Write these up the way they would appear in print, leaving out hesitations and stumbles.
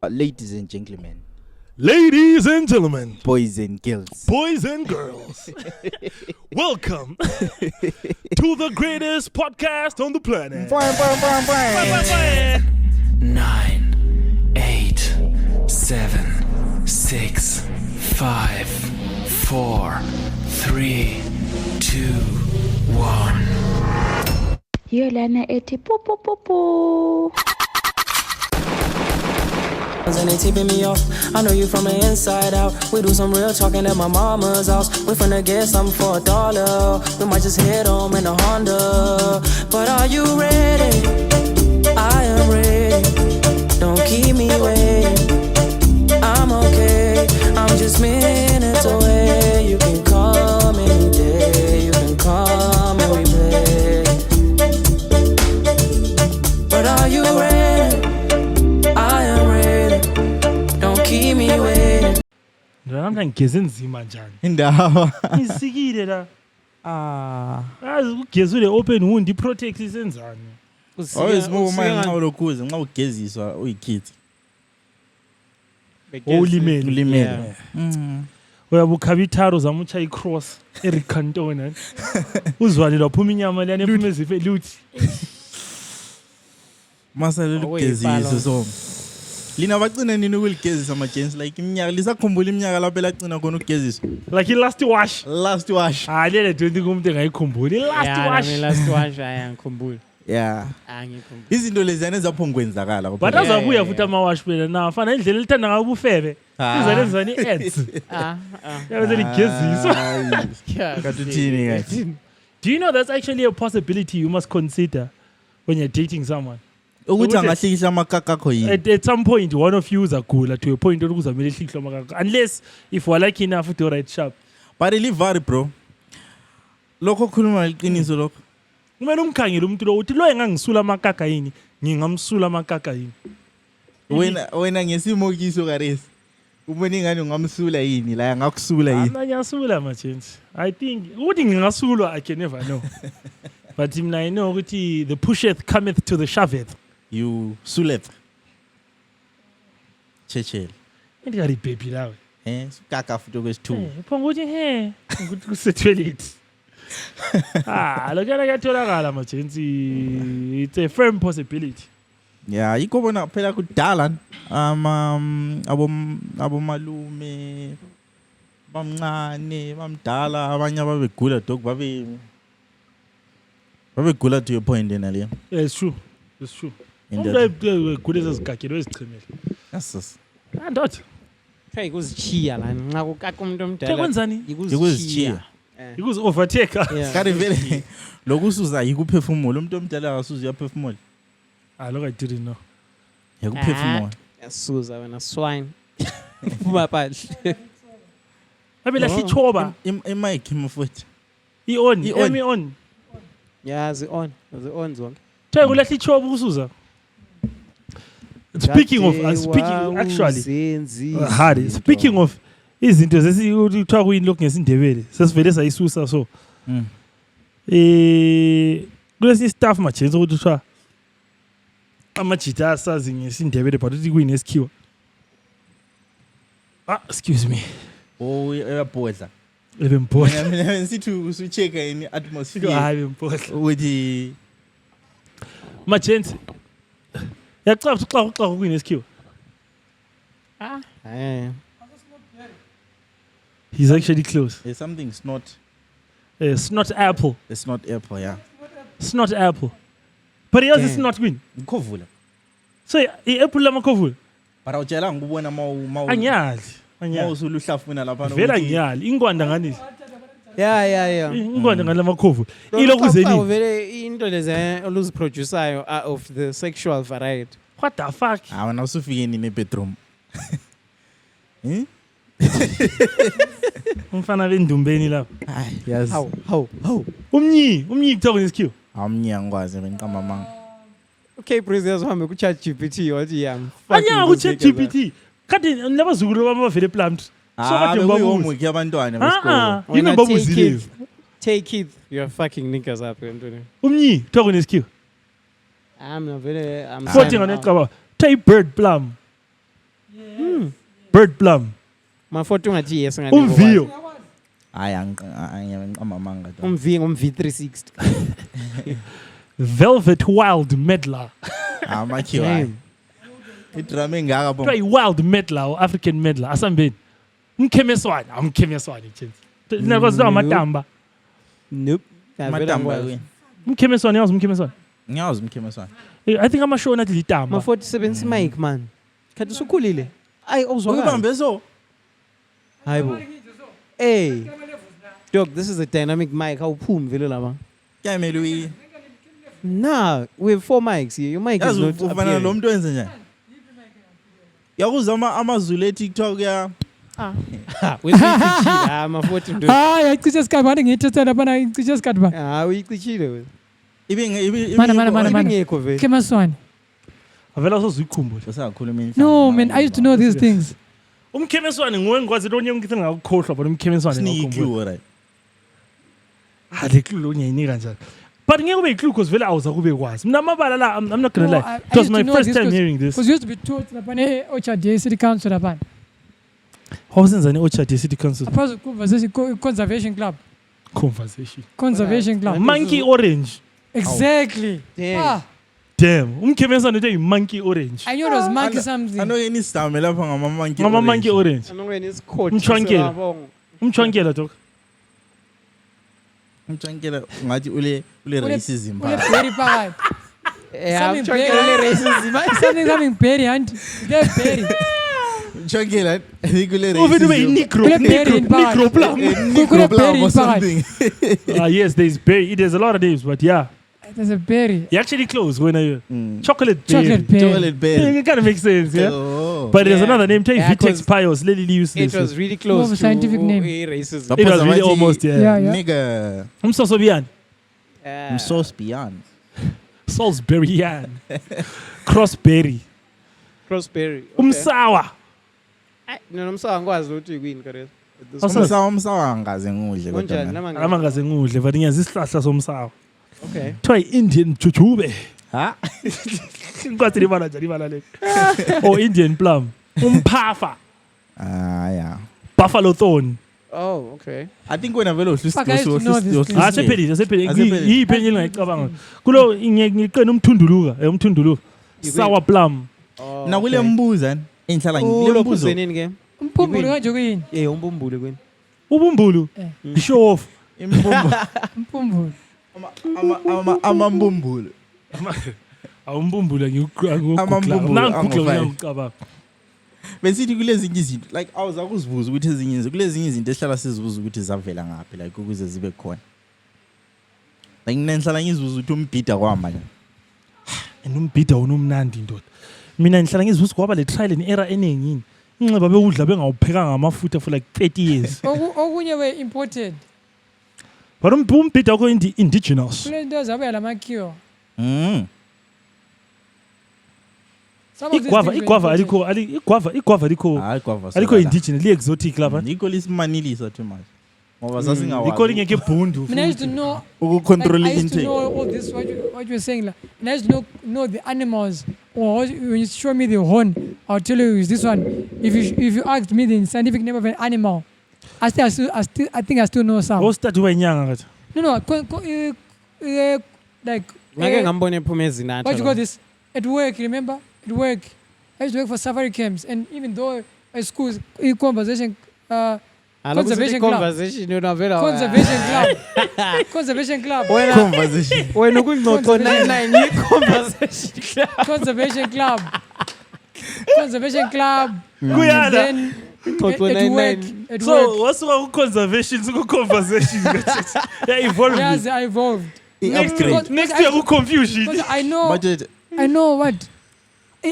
Ladies and gentlemen, Ladies and gentlemen, boys and girls, boys and girls, welcome to the greatest podcast on the planet. 9, 8, 7, 6, 5, 4, 3, 2, 1. Hiyo lana eti pu pu pu pu. And they tipping me off. I know you from the inside out. We do some real talking at my mama's house. We finna get something for $1. We might just hit home in a Honda. But are you ready? I am ready. Don't keep me waiting. I'm okay. I'm just minutes away. You can come any day. You can come and we play. But are you ready? I am ready. Don't keep me waiting. Nami ngigeze nzima njani. indawo. Isikile la. Yazi ugeze ule open wound iprotect isenzani. Always more manje nxa ulokhuze nxa ugeziswa uyikithi. Ulimele. Uyabukhaba itharo zamucha icross Eric Cantona. Uzwani laphuma inyama lana ephuma ezife luthi. Masale lugeziswa so. Lina bacina nini ukuligezisa ama-gens like iminyaka lisakhumbula iminyaka lapho elagcina khona ukugeziswa. Like last wash. Last wash. Lele don't think umuntu engayikhumbuli. Last wash ayangikhumbuli. Yeah. Angikhumbuli. Izinto leziyana ezaphongokwenzakala. But azabuya futhi ama-wash phela na fana indlela elithanda ngayo ubufebe. Izalenzani i-ads. Yabe ligeziswa. Katuthini guys. Do you know that's actually a possibility you must consider when you're dating someone? Ukuthi angahlikihla amakaka akho yini. At some point one of you uzagula to a point ukuthi kuzamele hlikihla amakaka unless if we're lucky enough to do right sharp. But it vary bro. Lokho khuluma iqiniso lokho. Kumele umkhangele umuntu lo uthi lo engangisula amakaka yini ngingamsula amakaka yini. Wena ngesimo kiso karesi. Ubona ingane ungamsula yini la ngakusula yini. Ngiyasula ma-gents. I think ukuthi ngingasulwa I can never know. But mina I know ukuthi the pusheth cometh to the shoveth. You sulet. Chechel. Ngiyari baby lawe. Kaka futhi kwesithu. Phonga ukuthi ukuthi kusetoilet. Lokho kuyatholakala ma-gents. It's a firm possibility. Yeah, yikho bona phela kudala abomalume bamncane bamdala abanye ababegula dog babegula to your point then aliya. Yeah, it's true. It's true. Gule zazigagelo ezichemele. Yes. Andot. Hey kuzichiya la nxa kukaka umuntu omdala. Kwenzani? Ikuzichiya. Ikuzi overtake. Kari vele lokusuza yikuphefumula umuntu omdala akasuza uyaphefumula. Look, I didn't know. Yakuphefumula. Yasuza wena swine. Phuma phandle. Abe lahla ichoba. Imic mfowethu. On. Yeah, on zonke. Tell kulahla ichoba ukusuza. Speaking of izinto zesithiwa kuyini lokhu ngesindebele sesivele sayisusa so. Kulesi staff ma-gents ukuthi kuthiwa amajita asazi ngesindebele but uthi kuyini esikhiwa. Excuse me. Uyabhodla. Ebemphodla. Mina nsithi usuchecka in atmosphere. Hayi bemphodla. Ukuthi ma-gents. Yacaba xa kuyini esikhiwa. He's actually close. Something snot. Snot apple. It's not apple, yeah. Snot apple. But he has not win. Ukhovula. So i-apple lamakhovula. But awutshela ngikubona mawu. Anyali. Usuluhlafuna lapha. Vela ngiyali. Ingwanda ngani? Yeah. Ingwanda ngani lamakhovula. Ilokuze nini? Vele into lezi oluziproduceayo of the sexual variety. What the fuck? Wena usufike nini ebedroom? Umfana bendumbeni lapha. Yes. How? Umnyi kuthiwa ngesikhiwa. Awumnyango ngikwazi benqamba manga. Okay, Breeze uhambe ku ChatGPT wathi yam. Anya ku ChatGPT. Kade nabazukulu bamavele plant. So kade homework yabantwana besikolo. Yini babuzile. Take it. You're fucking niggas up Anthony. Umnyi kuthiwa ngesikhiwa. I'm not very. I'm. Forty on it cover. Type bird plum. Bird plum. Mafoto ngathi yes Umviyo. Hayi angiqamamanga. Umvi 360. Velvet wild medlar. Amakhiwa. Idrama engaka bo. Try wild medlar or African medlar. Asambeni. Umkhemeswane. Umkhemeswane chance. Nakwazi amatamba. Nope. Matamba wena. Umkhemeswane yazi umkhemeswane. Ngiyazi umkhemeswane. I think amashow nathi litamba. Mafoto sebenzisa mic man. Khathi usukhulile. Ayi awuzwakala. Ubambe so. Hayibo. Hey. Dog, this is a dynamic mic. Awuphumi vele laba. Kuyamela uyi. Nah, we have 4 mics here. Your mic is Yazi not ufana appearing. lo muntu wenze njani? Yakuzama amazulu eTikTok ya. Wesichila mafoto ndo. Hayi ayicishe isikhathi manje ngiyithethe bana ayicishe isikhathi ba. Uyichile wena. Mana. Ngekho vele. Kemaswane. Avela sozikhumbulo. Usakhuluma No man, I used to know these things. Umkhemeswane nguwe ngikwazi lonye ngithi ngakukhohlwa bona umkhemeswane Sneaky ngakukhohlwa. right. Le clue lo nyayinika kanjani. But ngeke ube clue because vele awuza kube kwazi. Mina amabala la I'm not going to lie. It was my first time hearing this. Because used to be taught lapha Orchard City Council lapha. Hawusenzani Orchard City Council Apart conversation conservation club. Conservation club. Monkey orange. Exactly. Damn. Damn. Umkhemeswane uthi monkey orange. I knew it was monkey something. I know any star lapha ngama monkey. Ngama monkey orange. Anongweni isikhothi. Umchwankela. Umchwankela dog. Umchankela ngathi ule racism Ule ba. berry phakathi. Yeah, umchwankela racism. Something berry and get berry. Umchankela ikule Uvele ube racism. negro. Kule berry in Negro phakathi. plum. Kule berry Problem in or phakathi. something. Yes, there's berry. There's a lot of names, but yeah. There's a berry. You actually close when you chocolate berry. Chocolate berry. Chocolate Yeah, berry. it kind of makes sense, yeah. Oh. But there's Yeah. another name. Take Yeah, Vitex 'cause Pios. Lily use It this. was really More of close a to scientific name. racism. It was really Zaphaza almost, bathi, yeah. Yeah. Nigga, I'm so beyond. I'm sauce beyond. Salisbury yan. Crossberry. Crossberry. Umsawa. No, umsawa ngikwazi ukuthi uyini karela. Umsawa angaze ngudle kodwa. Konjani mina. nama Amangaze ngudle, but ngiyazi isihlahla somsawa. Okay. Try Indian jujube. Ha? Ngikwazi libala njani ibala le. Or Indian plum. Umphafa. Ah yeah. Buffalo thorn. Oh, okay. I think wena vele Fuck, I used to know this thing. Asephelile, Asephelile. Yiphi enye engayicabanga. Kulo ngiqena umthunduluka. Sour plum. Oh, na kule mbuza enhlala ngile mbuzo. Ulokhuzenini ke? Umphumbulo kanje kuyini? Umbumbule kweni. Ubumbulu. Show off. Imbumbu Umphumbulo. amambumbulo. Awumbumbula Amambumbulu ngiyuqabanga. angifani. Besithi kulezinye izinto like awuza kuzibuza ukuthi ezinye izinto kulezinye izinto esihlala sizibuza ukuthi zavela ngaphi like ukuze zibe khona. Like nenhlala ngizibuza ukuthi umbhida kwamba nje. Umbhida unomnandi ndoda. Mina ngihlala ngizibuza kwaba le trial and error enengini. Inxiba bekudla bengawuphekanga amafutha for like 30 years. Okunye we imported. But umbhida wakho indigenous. Kule nto zabuya lamakhiwa. Iguava alikho Hayi kwava. alikho indigenous li exotic lapha. Ngikho lisimanilisa too much. Ngoba sasingawazi. Likho lingeke ibhundu. Mina I used to know Ukucontrol I used to intake. know all this what you were saying like, and I used to know the animals or when you show me the horn I'll tell you is this one if you asked me the scientific name of an animal I think I still know some. Ostart wenyanga kathi. No like Ngake ngambona ephuma ezinatha. what you call this at work remember at work I used to work for safari camps and even though at schools conversation Conservation club. Conversation unavela. Conservation club. Conversation. Wena kungcoco 99 yi Conservation club. Kuyala. Then at work. So wasuka ku conservation ku conversation. Yeah, evolved. Yes, I evolved. Next year ku confusion. Because I know what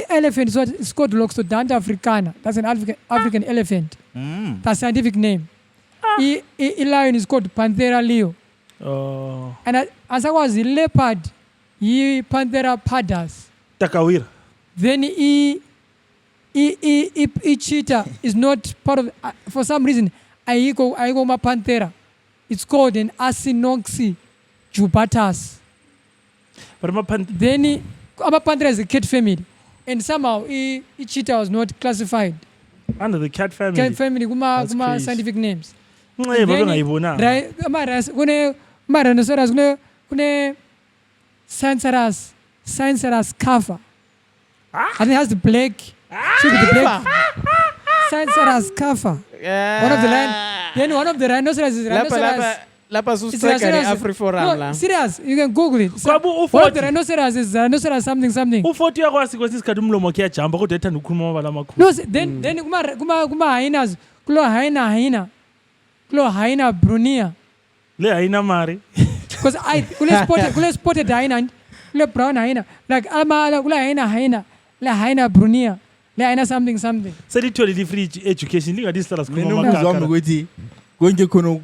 elephant is what it's called Loxodonta africana. That's an African elephant. That's scientific name. A lion is called Panthera leo. And as I was a leopard, Panthera pardus. Takawira. Then cheetah is not part of. For some reason, I go my Panthera. It's called an Asinoxy jubatus. But Then Panthera is a cat family. and somehow cheetah was not classified Under the cat family. cat family That's kuma crazy. scientific names. Nxe babengayibonanga. Kuma rhinoceros kune Scienceras kafa. I think it has the black. Should be the black. Scienceras kafa. One of the then one of the rhinoceros is rhinoceros. Lapa It's suseka rhinoceros. Afriforum No, la. serious. You can Google it. Kwabu One of the u40. rhinoceros is rhinoceros something. U40 yakwazi kwesinye isikhathi umlomo kuyajamba kodwa ethanda ukukhuluma amabala amakhulu. No, then kuma hyenas. Kulo hyena brunia. Le ayina mari. Because kule spotted hyena, kule brown hyena. Like kule hyena, le hyena brunia, le hyena something. Selithole free education lingathi sihlala mina sikhuluma umuzwa wami amakaka. ukuthi konke khona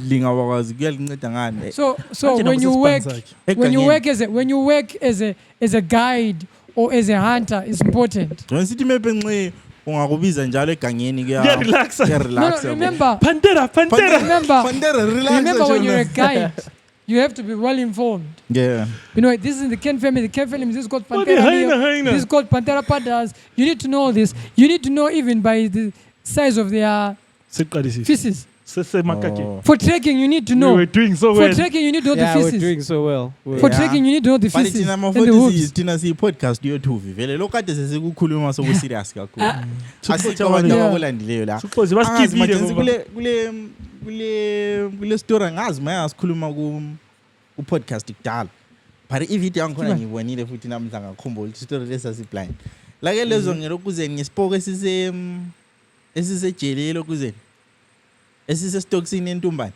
lingabakwazi kuyalinceda ngani. So Manje when you nakusesponsor work sakhe. when you work as a guide or as a hunter, it's important. John City maybe nxe ungakubiza njalo egangeni Kuyarelaxa. kuyarelaxa. No, remember Pantera. remember when you're a guide, you have to be well informed. Yeah. You know, this is the Ken family. The Ken family, this is called Oh, Panthera the neo. hyena. This is called Panthera pardus. You need to know this. You need to know even by the size of their Siqalisile. feces. Sesemakake. Oh. For trekking, you need to We know. were doing so For well. trekking, you need to know Yeah, the we're feces. doing so well. For Yeah. trekking, you need to know the But feces thina and the mafoti hooves. thina siyi podcast yothuvi vele lokade sesikukhuluma soku serious kakhulu. Asikho Siqotshe abantu Yeah. abakulandileyo la. Siqoze Angazi baskipile majensi ngoba. kule story ngazi maya sikhuluma ku podcast kudala. But ivideo yangikhona ngibonile futhi namhla ngakhumbula ukuthi story lesasi blind. La ke lezo ngelokuze ngesipoko esisejele lokuzeni. Esisestokisini entumbane.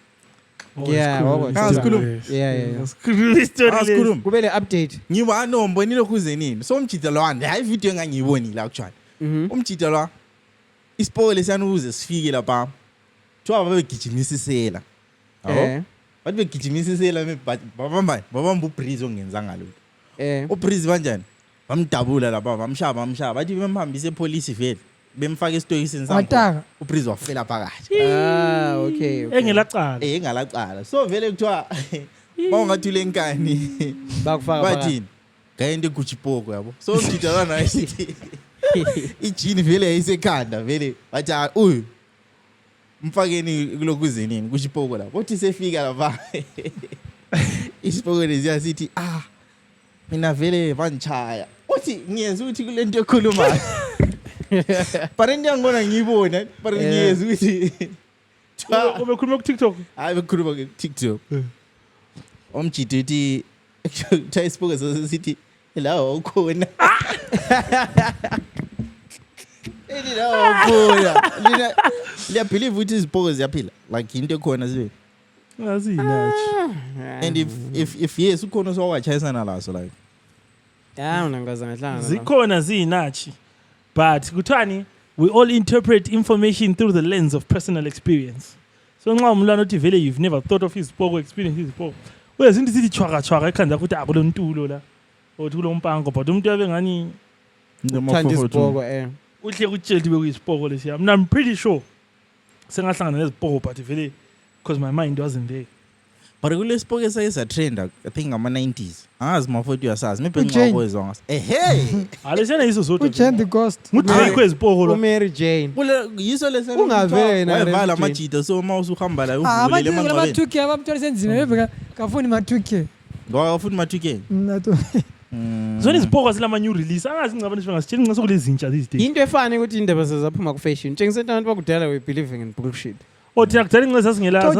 Yeah, Asikhuluma. Yeah. Asikhuluma. Kubele update. Ngiba no mbonile kuzenini. So umjida lwanda hayi video engangiyibonile actually. Umjida lwa isipoko lesiyana uze sifike lapha. Thiwa babegijimisisela. Eh. Bathi begijimisisela babamba uBreeze ongenza ngalutho. uBreeze kanjani? Bamdabula lapha bamshaya bathi bemhambise epolice vele. Bemfaka esitokisini sakhe. Wataka. uBreeze wafela phakathi. Okay. Engelacala. Engalacala. So vele kuthiwa bawungathule enkani. Bakufaka Bathini? Ngayinto eGucci-Poko yabo. So umjida lwana esithi ijini vele yayisekhanda vele bathi uyu mfakeni kulokuzenini kuGucci-Poko lapho. Uthi sefika lapha. Isipoko lesiya sithi mina vele banchaya. Uthi ngiyenza ukuthi kulento ekhulumayo. Parenti angibona ngiyibona, parenti ngiyeza ukuthi Ubekhuluma ku TikTok. hayi bekhuluma ku-TikTok. Umjida uthi kuthiwa isipoko sesithi la ukhona. La ukhona. Liyabhelieve ukuthi izipoko ziyaphila like into ekhona zibe. Azinachi. And if yes ukhona sowachayisana laso like. Yeah, unangaza ngahlanga. Zikhona zinachi. But kuthani we all interpret information through the lens of personal experience. So nxa umlwana uthi vele you've never thought of izipoko experience izipoko. Uyezinto sithi chwaka ekhanda ukuthi akulo ntulo la. Othi kulo mpango but umuntu yabe ngani Thanda isipoko uhle kutshela ukuthi bekuyisipoko lesiya. Mina I'm pretty sure sengahlangana nezipoko but vele because my mind wasn't there. But kule sipoko esayisa trend I think ngama-90s. Angazi mafoti uyasazi maybe Ujane. ngingawezwa ngaso. Hey. Alesiyana yiso zodwa. Ujane the ghost. Ngudrike ezipoko lo. Mary Jane. Kule yiso lesena Ungavele yena wayevala Mary amajita so uma usuhamba la uvulele Abantwana emangcwabeni. ama-2K abamthwala senzima bebeka kafuni ma-2K. Ngoba futhi ma-2K. Nato. Zona izipoko zilama new release angazi ngicabana ukuthi bangasitshela ngase kulezintsha these days. Into efani ukuthi indaba sezaphuma ku fashion. Ntshengisa abantu bakudala we believing in bullshit. Othi akudala ingcesa singelazi.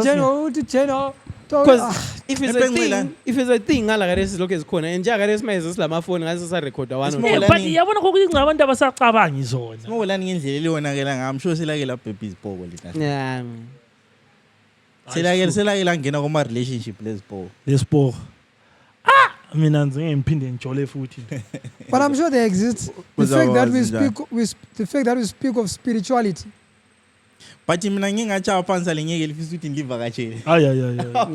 Because if it's a Epenqela. thing, ngala kare silokho ezikhona and njenga kare simayeze silamaphone ngase sa record one. Small. But yabona ukuthi abantu abasacabangi zona. Ngolani ngendlela elionakela ngami sure selake la baby izipoko lena. Yeah. Selake la ngena kuma relationship lezipoko. Lesipoko. Mina ngiphinde ngijole futhi. But I'm sure they exist. The fact that we speak of spirituality. But mina ngingatsha phansi lengeke lifisa ukuthi ngivakatshele.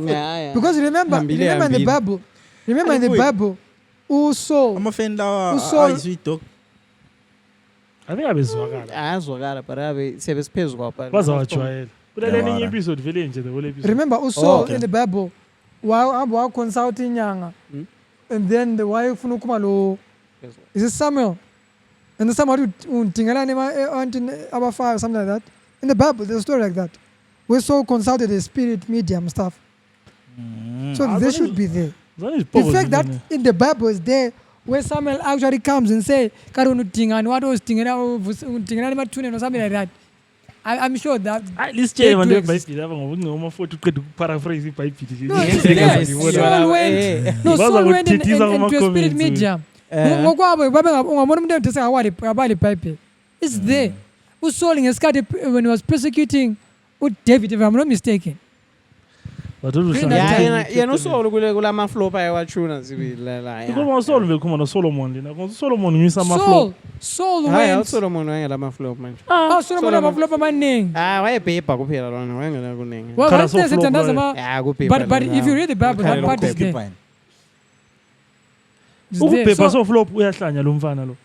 Yeah. Because remember in the Bible, in the Bible, uSaul, Amafeni lawa uSaul- sweet dog. I think abezwakala. Azwakala but abe sebesiphezulu kwapha. Bazawajwayela. Kulele Yeah, enye wala. episode vele nje the whole episode. remember uSaul okay. in the Bible, wa consult inyanga, and then the wife ufuna ukuma lo, is it Samuel? And then somebody about fire, something like that. In the Bible, there's a story like that. We so consulted a spirit medium stuff. So they should be there. The fact that in the Bible is there, where Samuel actually comes and say, "Karunu what was or something like that." I'm sure that. Let's change one day. To paraphrase the Bible. No, Saul went into a spirit medium. It's there. Who's Saul in when he was persecuting David, if I'm not mistaken. yena usolo kula maflop ayewachuna sibili Because Saul will come on Solomon. Solomon use some flow. Saul hayi went. Solomon wayengela maflop manje Solomon amaflop amaningi. wayebhebha kuphela lona wayengela kuningi Well, Kara one thing so flop, but if you read the Bible, that part is there. It's there. Ukubhebha so flop uyahlanya lo mfana lo.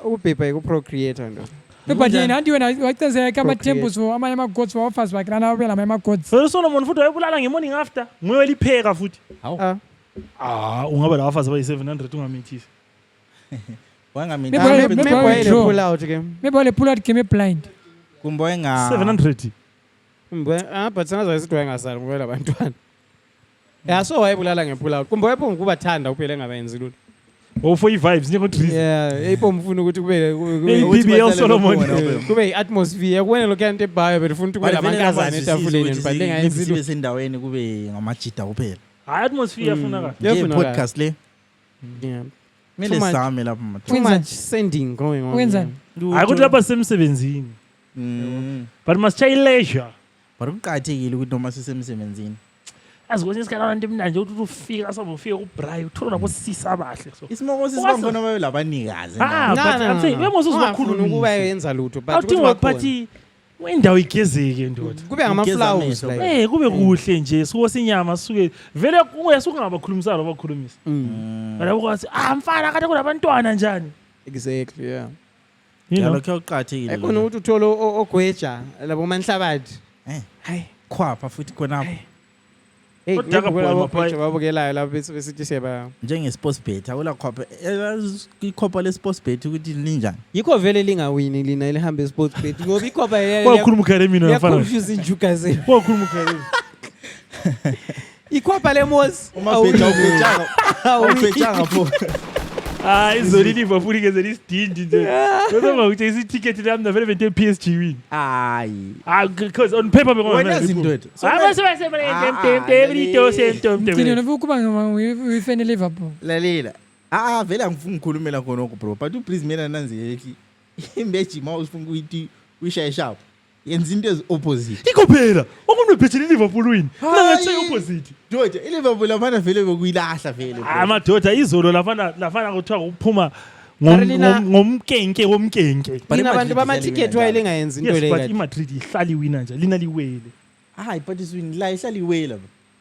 ubhebha ikuprocreator ndo But yena anti wena wayenza kama temples for ama gods for offers bakrana wela ama gods. So Solomon futhi wayebulala ngemorning after. Nguye lipheka futhi. Ungaba la offers abayi 700 ungamithisi. Maybe pull out game blind. Kumboye nga 700. but sangaze sithi wayengasali ngoba labantwana so wayebulala ngepull out kumbe wayepho ukubathanda kuphela engabenzi lutho For vibes njengoko trees. ipho mfuna ukuthi kube BBL Solomon. kube i-atmosphere kuwena lokho yanto ebhayo but ufuna ukuthi kube lamankazana etafuleni but lengayenzi sibe sendaweni kube ngamajida kuphela. Atmosphere yafunakala. Nje podcast le. yeah Mele same lapha mathu. too much sending going on Wenzani? Akuthi lapha semsebenzini. But must try leisure. But kuqhathekile ukuthi noma sisemsebenzini. Azikho isikhala abantu emnanje ukuthi ufika asabufika kuBrayi uthola nabo sisa abahle so. Isimoko sisibambona babe labanikazi. But I'm saying uyamuzwa uzokhuluma ukuba yenza lutho but ukuthi waphathi wendawo igezeke ndoda. kube ngama-flowers like Kube kuhle nje sikuwose inyama sisuke vele ungabakhulumisana abakhulumisa. Bala ukwathi mfana kade kunabantwana njani. exactly yeah Yalo khe uqhathekile. ekhona ukuthi uthole ogweja labo manhlabathi hayi khwapha futhi khona babukelayo lapho besithi siyaba njenge sports bet awula khwapha ikhopha le sports bet ukuthi linjani. yikho vele lingawini lina lihambe sports bet ngoba ikhopha Wakhuluma ukharemi mina mfana. confuse injuka zenu Wakhuluma ukharemi. ikhopha lemos Uma bet awubetshanga pho. Izoli Liverpool ngeze lisidindi nje. Kodwa ukuthi isiticket lami na vele vente PSG win. Hayi. Because on paper Wena zindoda. Kini unavukuba ngifene Liverpool. Lalela. Vele angifuni ukukhulumela khonoko bro. But please mina nanziyeki. Imbeji ma usifuna ukuthi uyishaye sharp. Yenza into ezi opposite. Ikophela. Okumbe phethele Liverpool win. Nangathi opposite. Doda iLiverpool abana vele bekuyilahla vele. Amadoda izolo lafana kuthiwa ukuphuma ngomkenke womkenke. Nina abantu bama-ticket wayelengayenzi into Yes, leyo but kade. iMadrid ihlala iwina nje lina liwele. Hayi but iswini la ihlala iwela.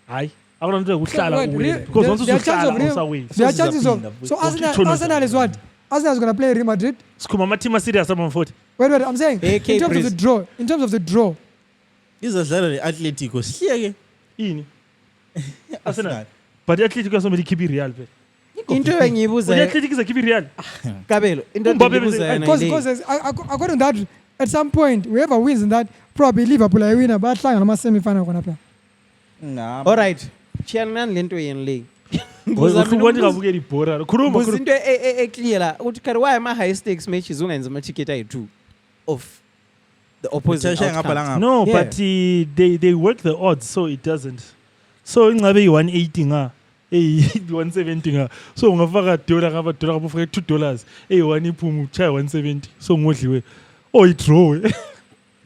Hayi akulona into ukuhlala Wait, uwele because once there are chances usuhlala of usawele. There are chances of. Sizaphinda, So Uthola Arsenal is what? Arsenal is going to play Real Madrid. Sikhuma ama-team serious ama-40. Wait, I'm saying AK in terms of the Breeze. draw. In terms of the draw. Izadlala leAtletico sihleke. Ini? Arsenal. But i-Atletico yasomela ikhipha iReal phela. into engiyibuza I-Atletico izakhipha iReal. kabelo into Umbappe engiyibuza bese- yona Because according to that, at some point, whoever wins in that, probably Liverpool are winner, but like I'm a semi-final gonna play. Nah. all right chiyana nani lento yeni le Uhlukwa ndingabukela ibhora. Khuluma buza khuluma. into eclear la ukuthi kari why ama-high stakes matches ungenza ama-ticket ayi-2 of the opposite Utheshe ngapha la outcomes. ngapha. No, Yeah. but they work the odds so it doesn't. So ingabe yi-180 nga. 170 nga. So ungafaka $1 ngaba $1 ngaba ufake $2. 1 iphuma uchaya 170. So ngodliwe. I-draw. But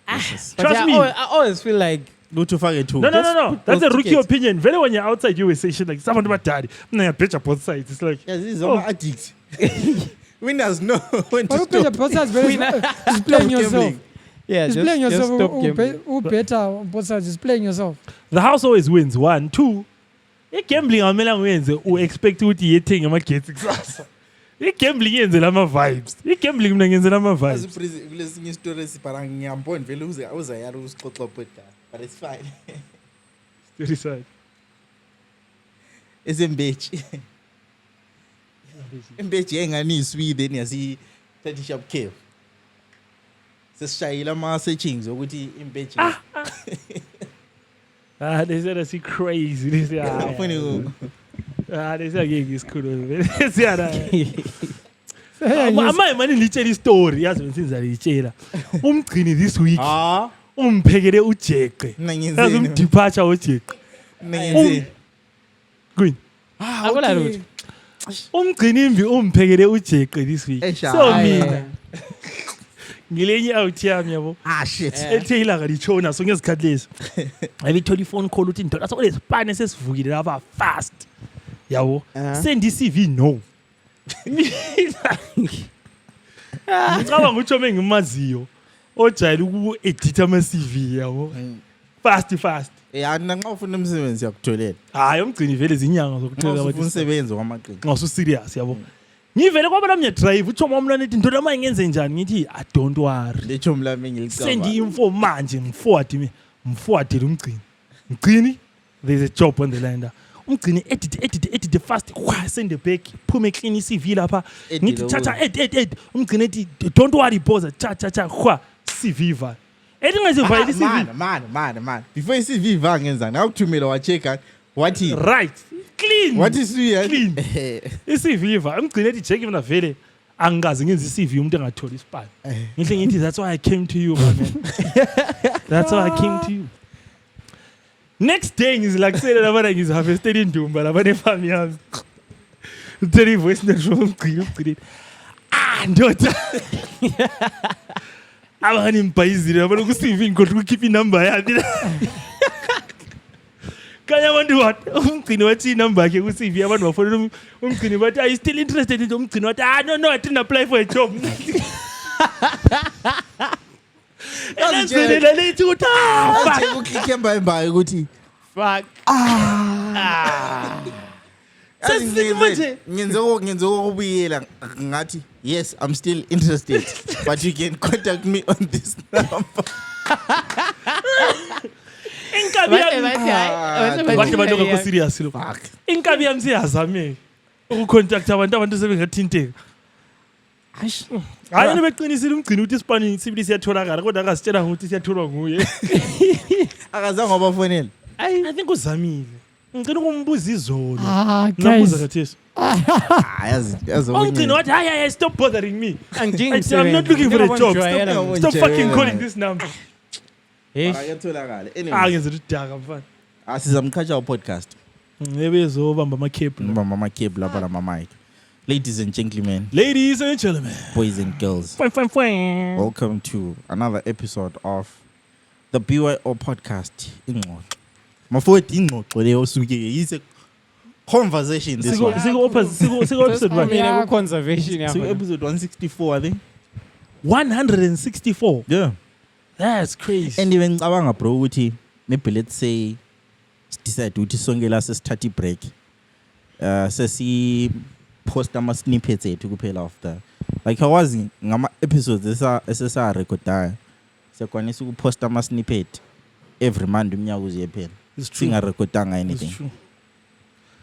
Trust yeah, me. I always feel like Luthi ufake 2. No. put That's a those rookie tickets. opinion. Very when you're outside, you will say shit like someone about daddy. I bet you both sides. It's like Yes, this is Oh. our addict. Winners know when to But who play the stop. both sides very is playing yourself. Gambling. yeah Is just, playing just yourself. stop gambling. Who better on both sides is playing yourself. the house always wins. 1, 2. I-gambling amela ngiyenze u-expect ukuthi yethenge amagetsi kusasa. I-gambling yenzela ama-vibes. I-gambling mina ngiyenzela ama-vibes. Kulesinye istory sibhala ngiyambona vele uzayala usixoxa podcast. But it's fine. Story side. Esembeji. Embeji engani iswi then 30 sharp cave sesishayile ama-searchings ukuthi impeji They said that's crazy. They said, they said, "Yeah, it's cool." They said, "Am I little story?" Yes, when since I little. Umgcini this week. Umphekele uJeqe. Yazi umdeparture uJeqe. Queen. Akula lutho. Umgcini imbi umphekele uJeqe this week. So mina. Ngilenye out yami yabo. Shit. Ethe ilanga litshona so ngezikhathi lezi. Ayithola iphone call uthi ndoda so lesipane sesivukile lapha fast. Yabo. Send iCV no. Ngicabanga ukuthi ome ngimaziyo. Ojayela uku-editha ama-CV yabo. Fast. Nxa ufuna umsebenzi yakutholela. Hayi umgcini vele izinyanga zokuthola abantu. Ufuna umsebenzi kwamaqini. Nxa userious yabo. Ngivele kwabona mina drive uthoma umlwana ethi ndoda manje ngenze njani ngithi don't worry. Lecho mlami ngilicaba. Send info manje ngifoward umgcini. Mgcini there's a job on the line. Umgcini edit fast send the back phume clean iCV lapha ngithi cha edit umgcini ethi don't worry boss cha CV va edingazivayile iCV man before iCV va ngenzani akuthumela wachecka wathi right clean what is clean iCV va umgcini ethi check mina vele angikaze ngenza iCV umuntu engatholi isipani ngihle ngithi that's why I came to you man that's why I came to you. Next day ngizilakisele labana ngiziharvested indumba labane farm yami. Utheni voice note from umgcini. Ndoda. Abani mbhayizile yabona ku CV ngikodwa ukukhipha inumber yami. Kanye abantu wathi umgcini wathi inumber yakhe ku CV abantu bafonela umgcini bathi are you still interested in umgcini wathi no I didn't apply for a job. Elenzele lethi uthi fuck uklikhe mbaye ukuthi fuck ngenze ukubuyela ngathi yes I'm still interested but you can contact me on this number. Inkabi yami bathi bantu ko serious lo. Inkabi yami siyazameka ukucontact abantu sebengathinteka. Hayi nibeqinisile umgcini uthi isipani sibili siyatholakala kodwa akasitshela ukuthi siyatholwa nguye. Akazange wabafonela. I think uzamile. Ngicela ukumbuza izolo. Guys. Kathesi. Yazi Umgcini wathi hayi stop bothering me. I'm not looking for a job. Stop fucking calling this number. Akatholakala. Ngenza udaka mfana. Asizamkhatsha podcast. Nebezobamba ama-cable. Ngibamba ama-cable lapha nama-mic. Ladies and gentlemen, boys and girls, fine. welcome to another episode of the BYO podcast. Ingxoxo. Mafowethu ingxoxo leyo osuke yise conversation this one. Siko episode 1. Mina ku conservation So yami. episode 164 I think. 164. Yeah. That's crazy. And even ngicabanga bro ukuthi maybe let's say decide ukuthi sonke la sesithatha break. Sesi post ama snippets ethu kuphela of the like awazi ngama episodes esesa recordayo sekwanisa ukuposta ama snippet every month umnyaka uze phela singa recordanga anything. It's true.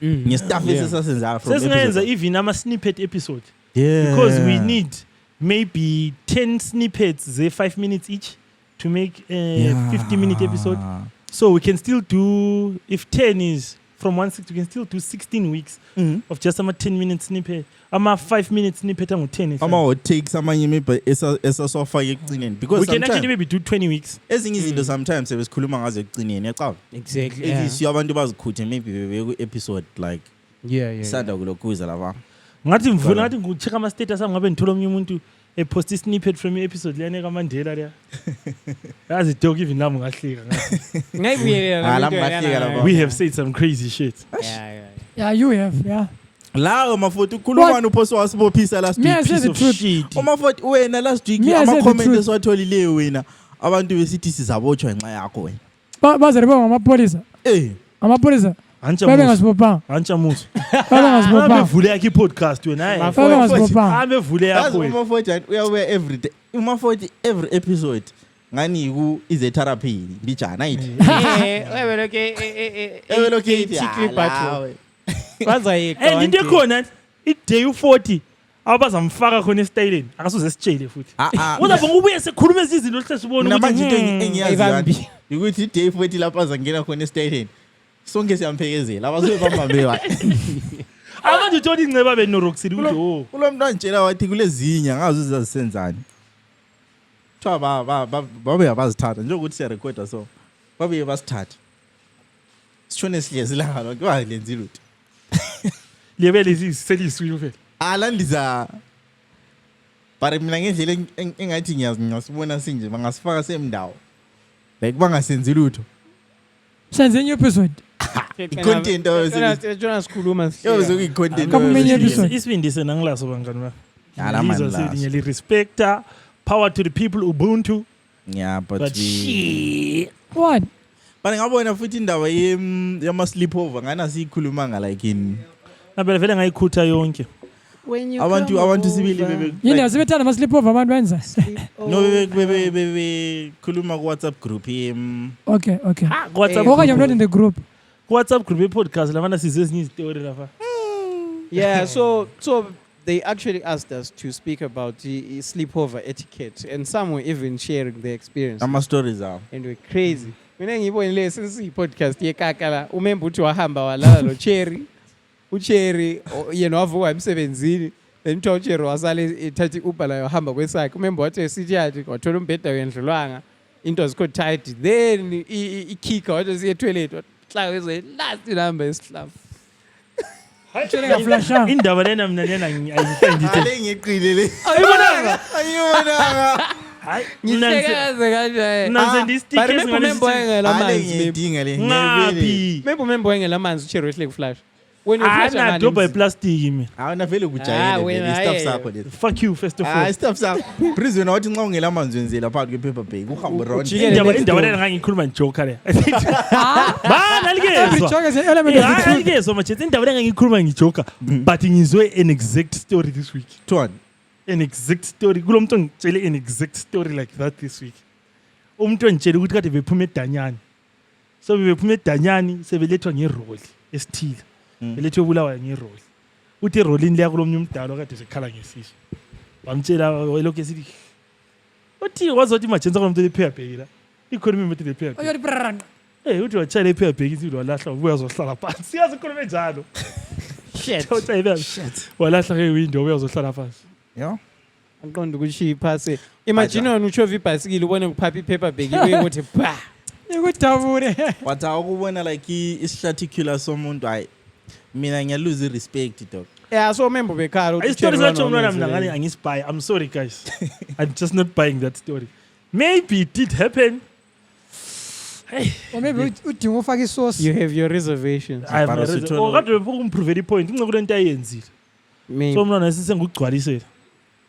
Ngestuff esesenza from Sesingenza even ama snippet episode. Yeah. Because we need maybe 10 snippets ze 5 minutes each to make a 50-minute episode. So we can still do, if 10 is from 160, we can still do 16 weeks of just a 10-minute snippet. I'm a 5-minute snippet and 10. I'm out take some maybe esa so far yekugcineni because we can actually maybe do 20 weeks. Ezinye izinto sometimes esikhuluma ngazo ekugcineni yaqaba. Exactly. If you abantu bazikhuthe maybe bebe ku episode like Yeah. sanda kulokuza laba. Ngathi mvula ngathi ngicheck ama status ami ngabe ngithola omnye umuntu post snippet from episode lene kaMandela leya. Yazi dog even nami ngahlika ngathi. Ngayibuyela. We have said some crazy shit. Yeah, you have. Yeah. La mafoti ukhuluma uphoso wasibophisa last Me I week say piece the of truth. shit. Umafoti wena last week Me I say ama the comment truth. esiwatholileyo wena abantu besithi sizabotshwa ngenxa yakho wena. Bazari ngamapolisa. Amapolisa. Ancha Babe muso. ngasibopanga. Ancha muso. Babe ngasibopanga. Abevule yakhe podcast wena hayi. Babe ngasibopanga. Abevule Yazi yakho wena. umafoti uyawe every day. Umafoti every episode ngani ku is a therapy mbijana yithi. Evelokate Tikli batho. Baza yeka. And into khona i day u40 abazamfaka khona esitayileni akasoze sitshele futhi Ah, uzabonga ubuye sekhuluma izinto hlase ubona namanje into ukuthi engiyazi ukuthi Dave wethi lapha azangena khona esitayileni sonke siyamphelekezela abasuke bambambe abantu uthola inceba benoroxile ukuthi oh kulo muntu antshela wathi kulezinya ngazi uzazisenzani kuthiwa babe abazithatha njengokuthi siyarekhoda so babe basithatha sishone sihlezi langa lonke walenzi lutho lebele seliswini vele alandiza bare mina ngendlela engathi ngiyasibona sinje bangasifaka semndawo like bangasenzi lutho senze enye episode i-content Jonas sikhuluma yozokuyi content Kabumenye episode. isibindise nangilaso bangani bami Yala man, Ngizwa laso. selinyeli respecta power to the people ubuntu yeah but but shit what but ngabona futhi indaba yama sleepover ngana siyikhulumanga like in ngabele vele ngayikhutha yonke abantu sibili bebe yini asibethanda ama sleepover abantu benza no bebe khuluma ku WhatsApp group okay WhatsApp okanye I'm not in the group WhatsApp group ye-podcast lavana size ezinye izitori lapha Yeah, so they actually asked us to speak about the sleepover etiquette, and some were even sharing their experience. ama stories are And we're crazy. Mina ngibonile since i-podcast yekaka la umembe uthi wahamba walala lo Cherry. UCherry yena wavuka emsebenzini. Then uthiwa uCherry wasale ethatha i-Uber la wahamba kwesakhe. Umembe wathi esithi yathi wathola umbheda wendlulwanga. Into zikho tight. Then ikhika wathi siye toilet. Xa weze last number esihlafu. indaba lena mina lena ayifendithe ale ngiqile le ayibonanga ayibonanga hayi Ngihlekaze kanje. nanse istick Umembe wengela ale amanzi. ngiyidinga le ngapi Umembe wengela amanzi uCherry wehle kuflash. When you flash ana doba iplastiki mina awuna vele kujayele wena, le stuff hey. sakho le fuck you first of all stuff sakho prison wathi nxa ungela amanzi wenzela phakathi kwe-paper bag uhambe around Ujike indaba next indaba door. lena ngangikhuluma njoka le bana every likezwa joke is an element of the truth likezwa manje indaba lena ngangikhuluma ngijoka but ngizwe an exact story this week Thwan an exact story kulo muntu ngitshele an exact story like that this week umuntu ongitshela ukuthi kade bephuma edanyani so bephuma edanyani sebelethwa ngeroli esithile belethwe bulawa ngeroli uthi erolini leya kulomnye umdala kade sekhala ngesiso bamtshela lokho esithi uthi wazothi majenza kwamuntu lephaya bhekila ikhuluma imithi lephaya oyathi brrrr uthi watshaya lephaya bhekisi walahla ubuya zohlala phansi siyazi ikhuluma njalo Shit. walahla ngewindow ubuya zohlala phansi yeah Angiqonda ukuthi iphase. Imagine wena uchova ibhasikili ubone kuphapha ipaper bag ibe ukuthi ba. ikudabule wathi awukubona like isihlaticular somuntu hayi mina ngiyaluza i-respect dog Yeah, so umembe bekhala ukuthi isitori uCherry sacho mntwana wena mina ngani angisibuy I'm sorry guys I'm just not buying that story maybe it did happen hey or maybe udinga ufaka isource You have your reservations. I have Bara my reason. sithola- Oh kade bekumprove point inceke lento ayenzile Maybe. so mntwana sisengugcwalisela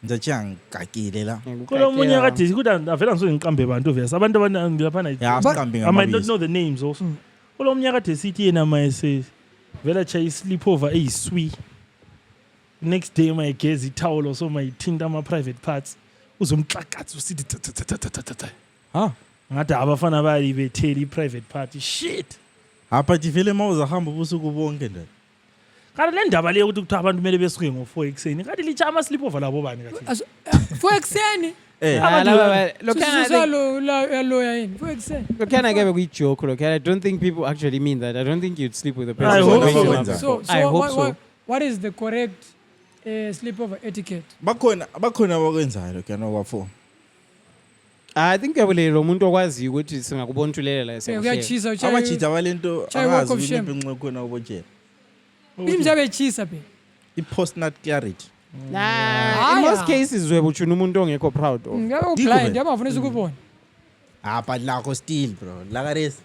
ngizatshiya ngigakile la kulomunye kade ukuthi avela ngisoke ngiqambe abantu vese abantu laphana ya siqambi I might not ngamabizo know the names also kulomunye kade sithi yena mayese vela chaya sleepover eyiswi next day mayigeza itowel so mayithinta ama-private parts uzomxakatha usithi ha ngathi abafana bayibethela i-private party shit aphathi vele ma uzahamba ubusuku bonke nda kanti le ndaba leyo ukuthi kuthiwa abantu kumele besuke ngo-4 ekuseni kanti litsha ama-sleepover labo bani kathi for ekseni yaloya yini for ekseni Lokhana ke bekuyijoke lokhana. I don't think people actually mean that. I don't think you'd sleep with a I person. hope who so. wakes you up. so I hope so. what is the correct sleepover etiquette bakhona abakwenzayo lokho yana kwa4 I think yabule lo muntu okwaziyo ukuthi singakubontulela la kuyachisa abachitha balento Chai walk angazi of shame. ukuthi inxe khona ubotshela imjabe echisa phe i-post nut clarity Nah, in most Aya. cases webutshuna umuntu ongekho proud of. ngabe Dikho ublind vele. yabafunisa ukubona but lakho still bro lakaresi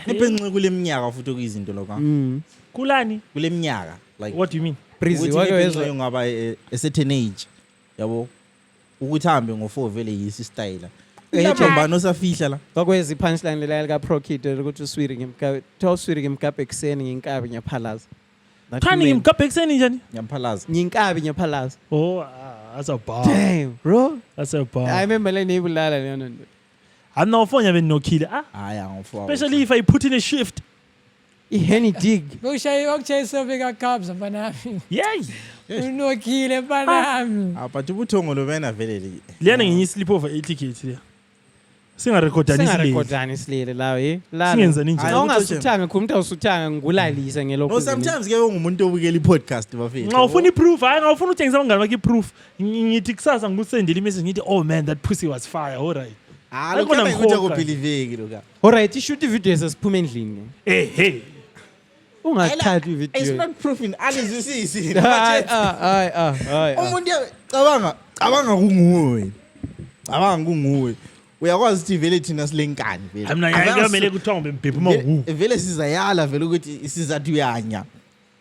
nipenxe kule minyaka futhi okuyizinto lokho kulani kule minyaka like what do you mean Breezy ukuthi wake nipenxe wezwa. ungaba a certain age yabo ukuthi hambe ngo4 vele yisi style lapho mbani osafihla la Kwakwezi ipunchline lela lika Pro Kid ukuthi uswiri ngemkabe. Tho uswiri ngemkabe ekseni nginkabi nyaphalaza. thani ngimgabhe ekuseni njani ngiyaphalaza Nginkabi nyaphalaza. oh that's a bar Damn, bro. that's a I bar remember le nebulala leyo nto. I'm now phone benokhile hayi ango4 especially if I put in a shift i-henny dig Wakushaya survey kaCubs mfanami. Yay. Unokhile mfanami. But ubuthongo lobena vele le. Liyana ngenye slip over 80 tickets leya. Singarekhodani silele. singarekhodani silele lawo Singenzani njalo. Hayi, ungasuthanga khona umuntu awusuthanga ngulalisa ngelokho No, sometimes ke ungumuntu obukela i-podcast bafethu. Nxa ufuna i-proof, hayi nxa ufuna utshengisa abangani bakho i-proof, ngithi kusasa ngikusendele imessage ngithi oh man that pussy was fire, all right. Lo Khona kana ukuthi ngihoqa. akubhiliveki lo ka. alright ishoot ivideo esasiphume endlini Hey. ungathathi It's ivideo not proving alizwisisi. hayi Umuntu cabanga kunguwe. Cabanga kunguwe. Uyakwazi ukuthi vele thina silenkani vele. Mina ngiyamele kuthiwa ngibhebhe mawu. Vele sizayala vele ukuthi sizathi uyanya.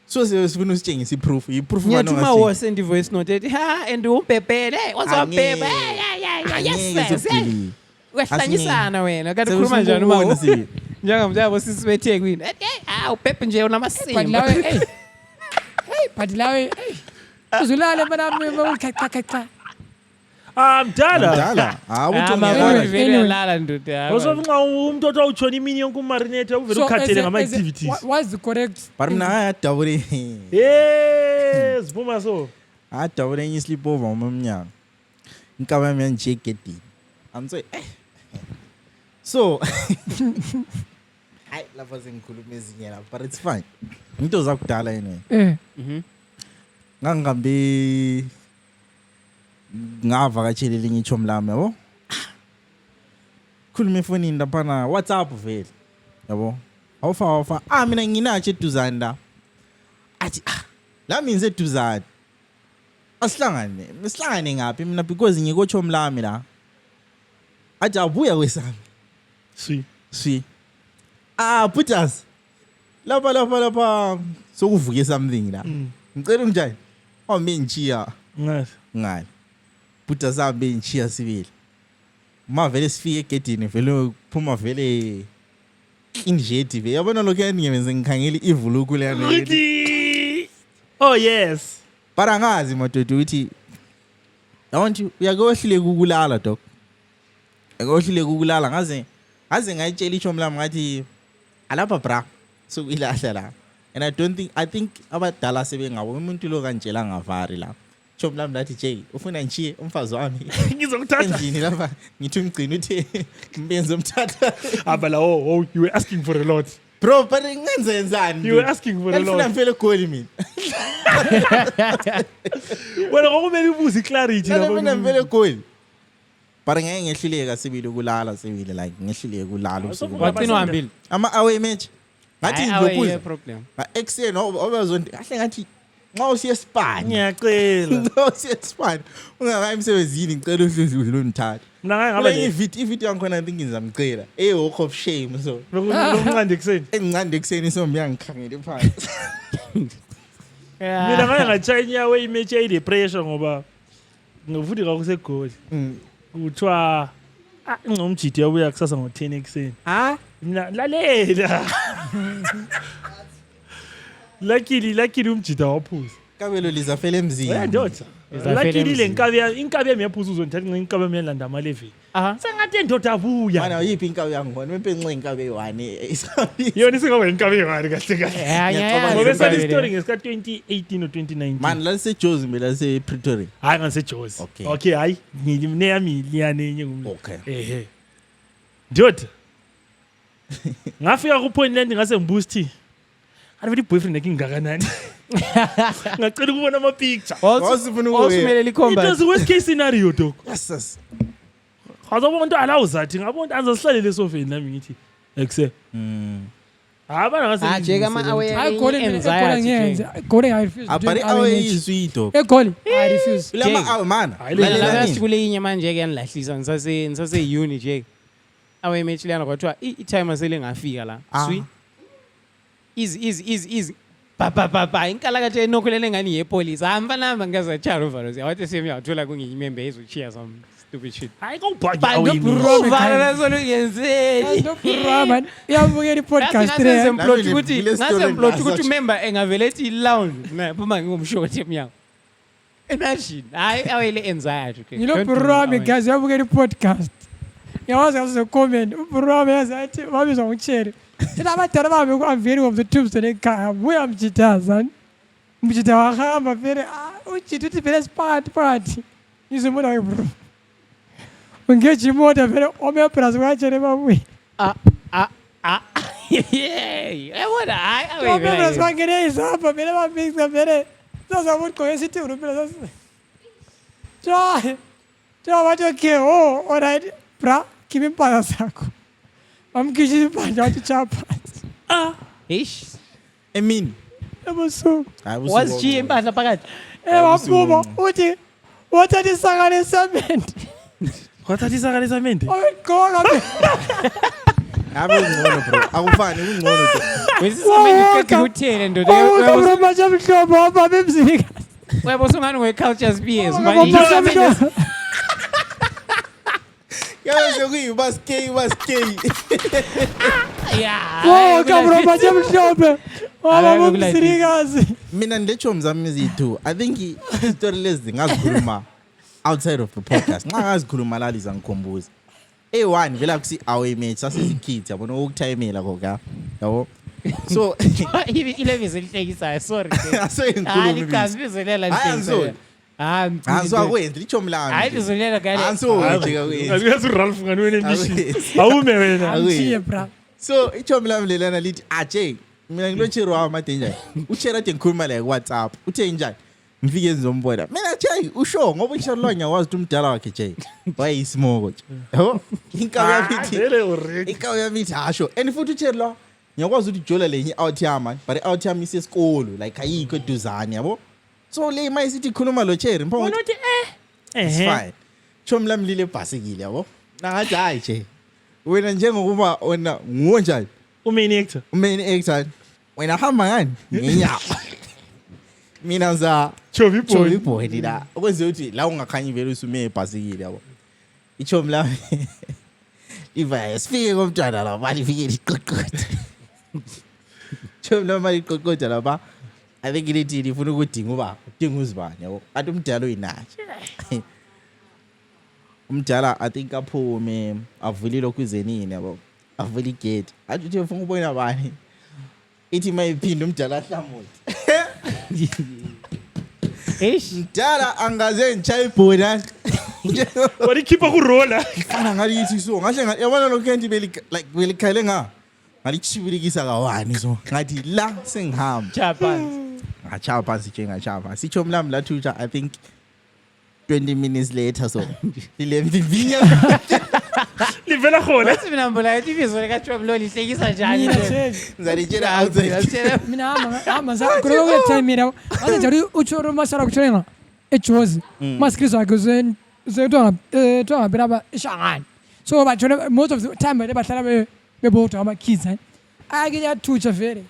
So sifuna usitshengisa i-proof. I-proof ngiyathuma wasend voice note ethi ha and umbhebhele wazobhebha yes uyahlanyisana wena kanti ukhuluma njani uma njengamntu yabo sisibethekweni ubhebhe nje But unamasimba lawe hey. But lawe hey. Uzulale mfanami uchacha. Mdala. amavoni vele alala ndoda Oso nxa umuntu othi utshona imini yonke umarinate uvele ukhathele ngama-activities. What's the correct? But mina ayadabule. Ziphuma so. Adabule enye sleep over umnyaka. Inkaba yami yanje egedini. I'm sorry. So hayi lapha sengikhuluma ezinye lapha but it's fine. Into zakudala yena. Ngangihambe ngavakatshela elinye ichomi lami yabo. Khuluma efonini laphana WhatsApp vele. Yabo. Awufa. Mina nginatshe eduzane la. Athi la mina ngiseduzane. Sihlangane ngaphi mina because ngikochomi lami la. Athi abuya kwesami. Swi. Put us. Lapha sokuvuke something la. Ngicela unjani? Menchiya. Ngani. Put us up menchiya sibili. Ma vele sifike egedini vele phuma vele injeti vele. Yabona lokho yangenze ngikhangela ivuluku leyana. Oh yes. Para ngazi madoda ukuthi yawonke uyakohlile kukulala dog. Uyakohlile kukulala ngaze ngayitshela ichomi lami ngathi alapha bra so ilahla la. And I think abadala sebengabo umuntu lo kanjela ngavari la. Chomi lami lathi Jay ufuna ngichiye umfazi wami. Ngizokuthatha Endlini lapha ngithi umgcina uthi mbenze umthatha. abala oh you were asking for a lot. Bro but ngenzenzani? You were asking for a lot. Ngifuna ngifele goli mina. Wena ngokumele ubuze clarity Mina ngifele goli. But ngeke ngehluleka sibili ukulala sibili like ngehluleka kulala usuku. wagcina uhambile Ama away match. Ngathi ngizokuzwa. problem Exen obazonto kahle ngathi nxa usiye Spain. ngiyacela. Nxa usiye Spain. Ungakayi emsebenzini ngicela udludlule unithatha. Mina ngeke ngaba Ngale ivideo yankhona I think ngizamcela. Walk of shame so. lokuncane kuseni. Engincane ekseni so ngiyangikhangela phansi. Mina ngeke ngachaya inyawo imatch eyile pressure ngoba ngivuthi kakusegoli. Kuthiwa ngomjidi yabuya kusasa ngo-10 ekseni. Mina lalela. Luckily umjidi awaphuza. Kabelo lizafela emzini. Ndoda. Luckily le inkabi yami yaphuza uzondithatha nxa inkabi yami yalanda ama-11. Sengathi ndoda abuya. Mana yiphi inkabi yangibona mempenxe inkabi eyi-1 Yona isingaba inkabi eyi-1 kahle. Ngoba esale story ngesikhathi 2018 or 2019. Man laliseJozi mina lalisePretoria. Hayi ngiseJozi. Okay. Okay hayi neyami liyanenye ngumlo. Okay. Ndoda. Ngafika ku point land ngase ngibuza ukuthi Ari boyfriend yakhe ngakanani? Ngacela ukubona ama picture. Wasifuna ukuya. osumelele It was combat the worst case scenario dog. Yes. Ngazobona into alawuzathi ngabona azasihlalele sofeni nami ngithi ekse. Abana ngase. jeka ama away I call it Goli I refuse. Abari awe isweet dog. Goli I refuse. Lama awe man. lalela kule inye manje ke yanilahlisa ngisase uni nje away match lana kwathiwa i-time asele ngafika la swi easy ba inkalakathe enokhulele ngani yepolice hamba namba ngaza charuvalo yawathi semiyathola kungiyimembe ezochiya some stupid shit Hayi kawubhaki uvalo nasolo yenzeni No problem. Uyabukela i-podcast le. ngasemplot ukuthi member engavele ethi lounge naphuma ngingumshoti emnyango imagine hayi awele anxiety Ngilo problem guys uyabukela i-podcast. yawazi ngakuze-comment ubhuru wami yazi athi babizwa nguCherry thina abadala bami ku-unveiling of the tombstone ekhaya buya mjitaza mjita wahamba vele ujita uthi vele siphakathi ngizomona ke bro ungeje imoto vele omepras kukaCherry babuye yabona hayi omepras bangene izapha vele bamixa vele sazama ugqoke isithimba phela sasi Joy, what okay? Oh, all right, bra, give me impahla zakho. Bamkhishisa impahla wathi chapa. Eish. Emini. Ebusuku. Washiya impahla phakathi. Waphuma uthi wathatha isaka lesamende. Wathatha isaka lesamende? Oyigqoka phela. Akungcono bro. Akufani kungcono nje. Wesisamende uqeda ukuthela ndoda. Uyabona manje mhlobo wababa emzini. Webo sungani we-culture spears. Yazi kuyibaskey. Wo kabro manje mhlobo. Wababa emzini. Mina ndecho mzami zithu. I think istory lezi ngazikhuluma outside of the podcast. Nxa ngazikhuluma la lizangikhumbuza. A1 vela kusi awe mate sasizikhithi yabona ukuthayimela koka. Yabo. So ileviso elihlekisayo sorry. Asengikhuluma. Likazibizelela lihlekisayo. Anso akwenzi licho mlami. Hayi bizolela ngale. Anso ujika kwenzi. Akuyazi uRalph ngani wena emission. Awume wena. Awusiye bra. So icho mlami lelana lithi aje mina ngiloCherry wami adenja. uCherry ade ngikhuluma la kuWhatsApp. Uthe njani? Ngifike enzombona. Mina Jay usho ngoba inshallah wazi ukuthi umdala wakhe Jay. Wayisimoko nje. Yabo? Inkawu yabithi. Vele already. Inkawu yabithi asho. And futhi uCherry lo ngiyakwazi ukuthi jola lenye out yama but out yami isesikolo like ayikho eduzane yabo. So le mayisithi khuluma lo Cherry mpho Wona uthi it's fine. Chomi lami lile bhasikile yabo. Nangathi hayi nje. Wena njengokuba wena ngonjani? umain actor. Umain actor. Wena hamba ngani? Ngenyawo. Mina za Chovi boy la. Ukwenze ukuthi la ungakhanyi vele usume ebhasikile yabo. Ichomi lami iva sifike komntwana la mali fike liqoqoda. Chomi lami mali liqoqoda la I think ilithi lifuna ukudinga uba udinga uzibani yabo. Athi umdala uyinathi. Umdala I think aphume avule lokhu izenini yabo. Avule igate. Athi uthi ufuna ukubona bani. Ithi mayiphinda umdala ahlamuthi. Eish. Mdala angaze ngichaye ibhona. Walikhipha kurola. Fana ngalithi so ngahle yabona lokho enti belikhale nga. Ngalichibilikisa kawani so. Ngathi la sengihamba. Chapa. Ngachapa nje ngachapa. Sicho mlami la thuja I think 20 minutes later so. Ilemvivinya. Livela khona. Wathi mina mbona ithi ibizo likaChomi lo lihlekisa njani nje. Ngizalitshela outside. Mina hamba sakhuluma kule time mina. Anjari uCherry masara kuthwenga eJozi. Maskrizo akhe zetwa ngapha eShangani. So bathole most of the time bahlala bebodwa ama kids hayi. Ake yathutsha vele.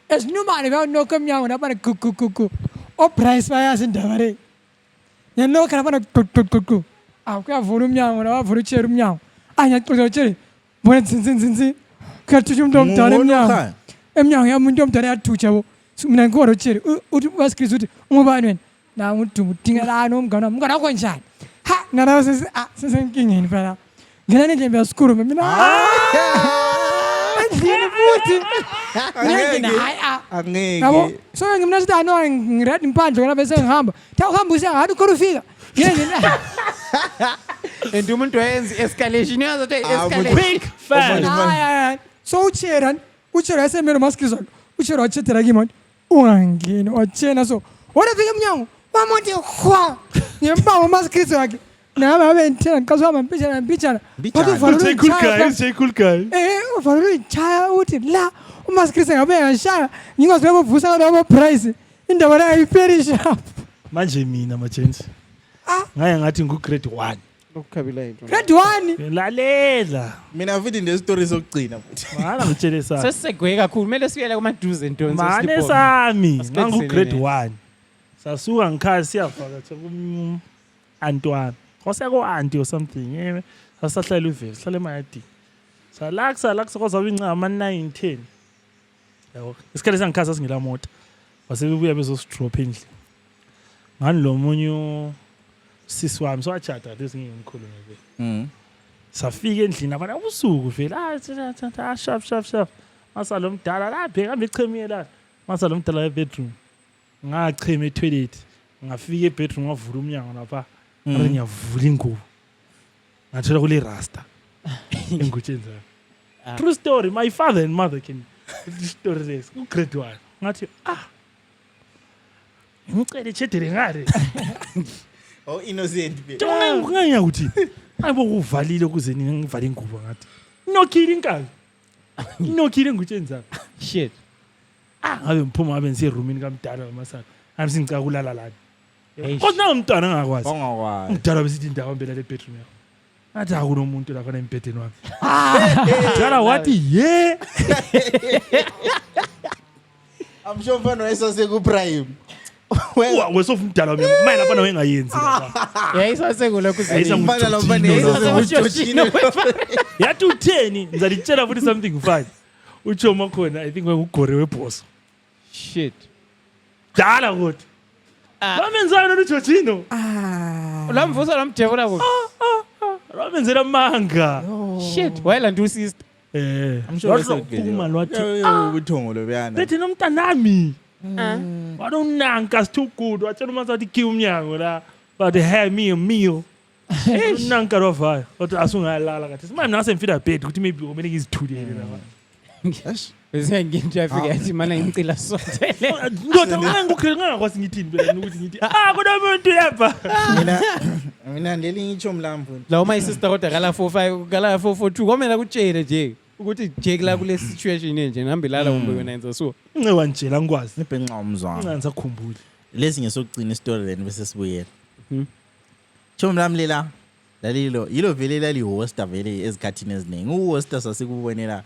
Esinumane bayanoka emnyango nabana gugugugu. Oprice bayazi indaba le. Yanoka nabana gugugugu. Kuyavula umnyango nabavula uCherry umnyango. Ngiyaxoxa uCherry. Bona zinzinzinzi. Kuyathutsha umuntu omdala emnyango. Emnyango yamuntu omdala yathutsha bo. Mina ngikho uCherry uthi waskrizo uthi ungubani wena? Na umuntu udingelana umngane wakho njani? Ha ngana sesenkingeni phela. Ngena nendlembe yasikuru mina. Andini futhi. Angeke. Yabo, so ngimna sithi ano ngiread impandle ngona bese ngihamba. Tha uhamba usengathi ukhona ufika. Ngene. And umuntu wayenza escalation yazo escalation. Big fan. So uCherry yasemelo maskrizo. uCherry wachethela kimi ungangeni wachena so. Wona fika emnyango. Wamonti khwa. Ngempama maskrizo yakhe. Nami abentela ngikazwa mpitshana. Say cool guy. Ufanele uyichaya uthi la umaskrizo ngabe ngashaya ngingazwe bovusa ngabo price. Indaba la ayiperisha. Manje mina majensi. Ngaya ngathi ngu-grade 1. Lokukhabela into. Grade 1. Lalela. Mina futhi ndestory sokugcina futhi. Mana ngitshele sami. Sesegwe kakhulu kumele siyele kuma do's and don'ts. Mane sami ngangu-grade 1. Sasuka ngikhaya siyafaka Antwana. Kwaseko-auntie or something. Sasahlala uveli, sihlala emayadini. Salaksa kwazabe incama ama-9, 10. Yabo. Isikhathi sangikhaya sasingela moto. Basebebuya bezosdrop endlini. Ngani lo munye sisi wami so wachata lesi ngimkhulu ngeke. safika endlini abantu abusuku vele shap masalo mdala la bheka hambe echemie la masalo mdala e-bedroom ngachema e-toilet ngafika e-bedroom ngavula umnyango lapha ngabe ngiyavula ingubo ngathola kule rasta engutsheni zami true story my father and mother can story this ku grade 1 ngathi ngicela chedere ngare Oh innocent be. ngaya ukuthi ayibo kuvalile ukuze ngivale ingubo ngathi nokile inkazi nokile ngutsheni zami Shit. ngabe mphuma ngabe ngise roomini kamdala wamasana ngabe singicaka kulala lana Hey, kodwa umntwana ngakwazi Ongakwazi. umdala besithi indawo mbela le bedroom yakho ngathi akunomuntu lapha embedeni wami umdala wathi ye I'm sure mfana wayesase ku prime. wesofa umdala wami mayela lapha nawe engayenzi lapha yayisasekulokhu Yayisa Mfana lo mfana yathi utheni ngizalitshela futhi something fine uchoma khona I think ngugore webhoso shit. dala kodwa bamenzana noJorgino Lamvusa lamjevula ku. bamenzela manga Shit. Wayelanda usister. I'm sure uma lwathi ubuthongo lobuyana. bethi nomntanami wadonanka too good watshela umanzi wathi kiwa umnyango la but hey me a meal nanka rovaya kodwa asungayalala kathi manje nase mfida bed ukuthi maybe kumele ngizithulele lapha Bese nginto yafika yathi mana ngicila sontele. ndoda ngangakwazi ngithini phela ukuthi ngithi kodwa umuntu yapha Mina ndeli ngitsho mlambo. La uma isister kodwa kala 45 kala 442 kwamela kutshele nje ukuthi Jake la kule situation enje ngihambe lala kumbe wena yenza so. ncewa njela ngikwazi Nibhenqa umzwana. nganza khumbula Lesi ngesokugcina istory then bese sibuyela. Chomlamlela lalilo yilo vele lali hosta vele ezikhathini eziningi. Uhosta sasikubonela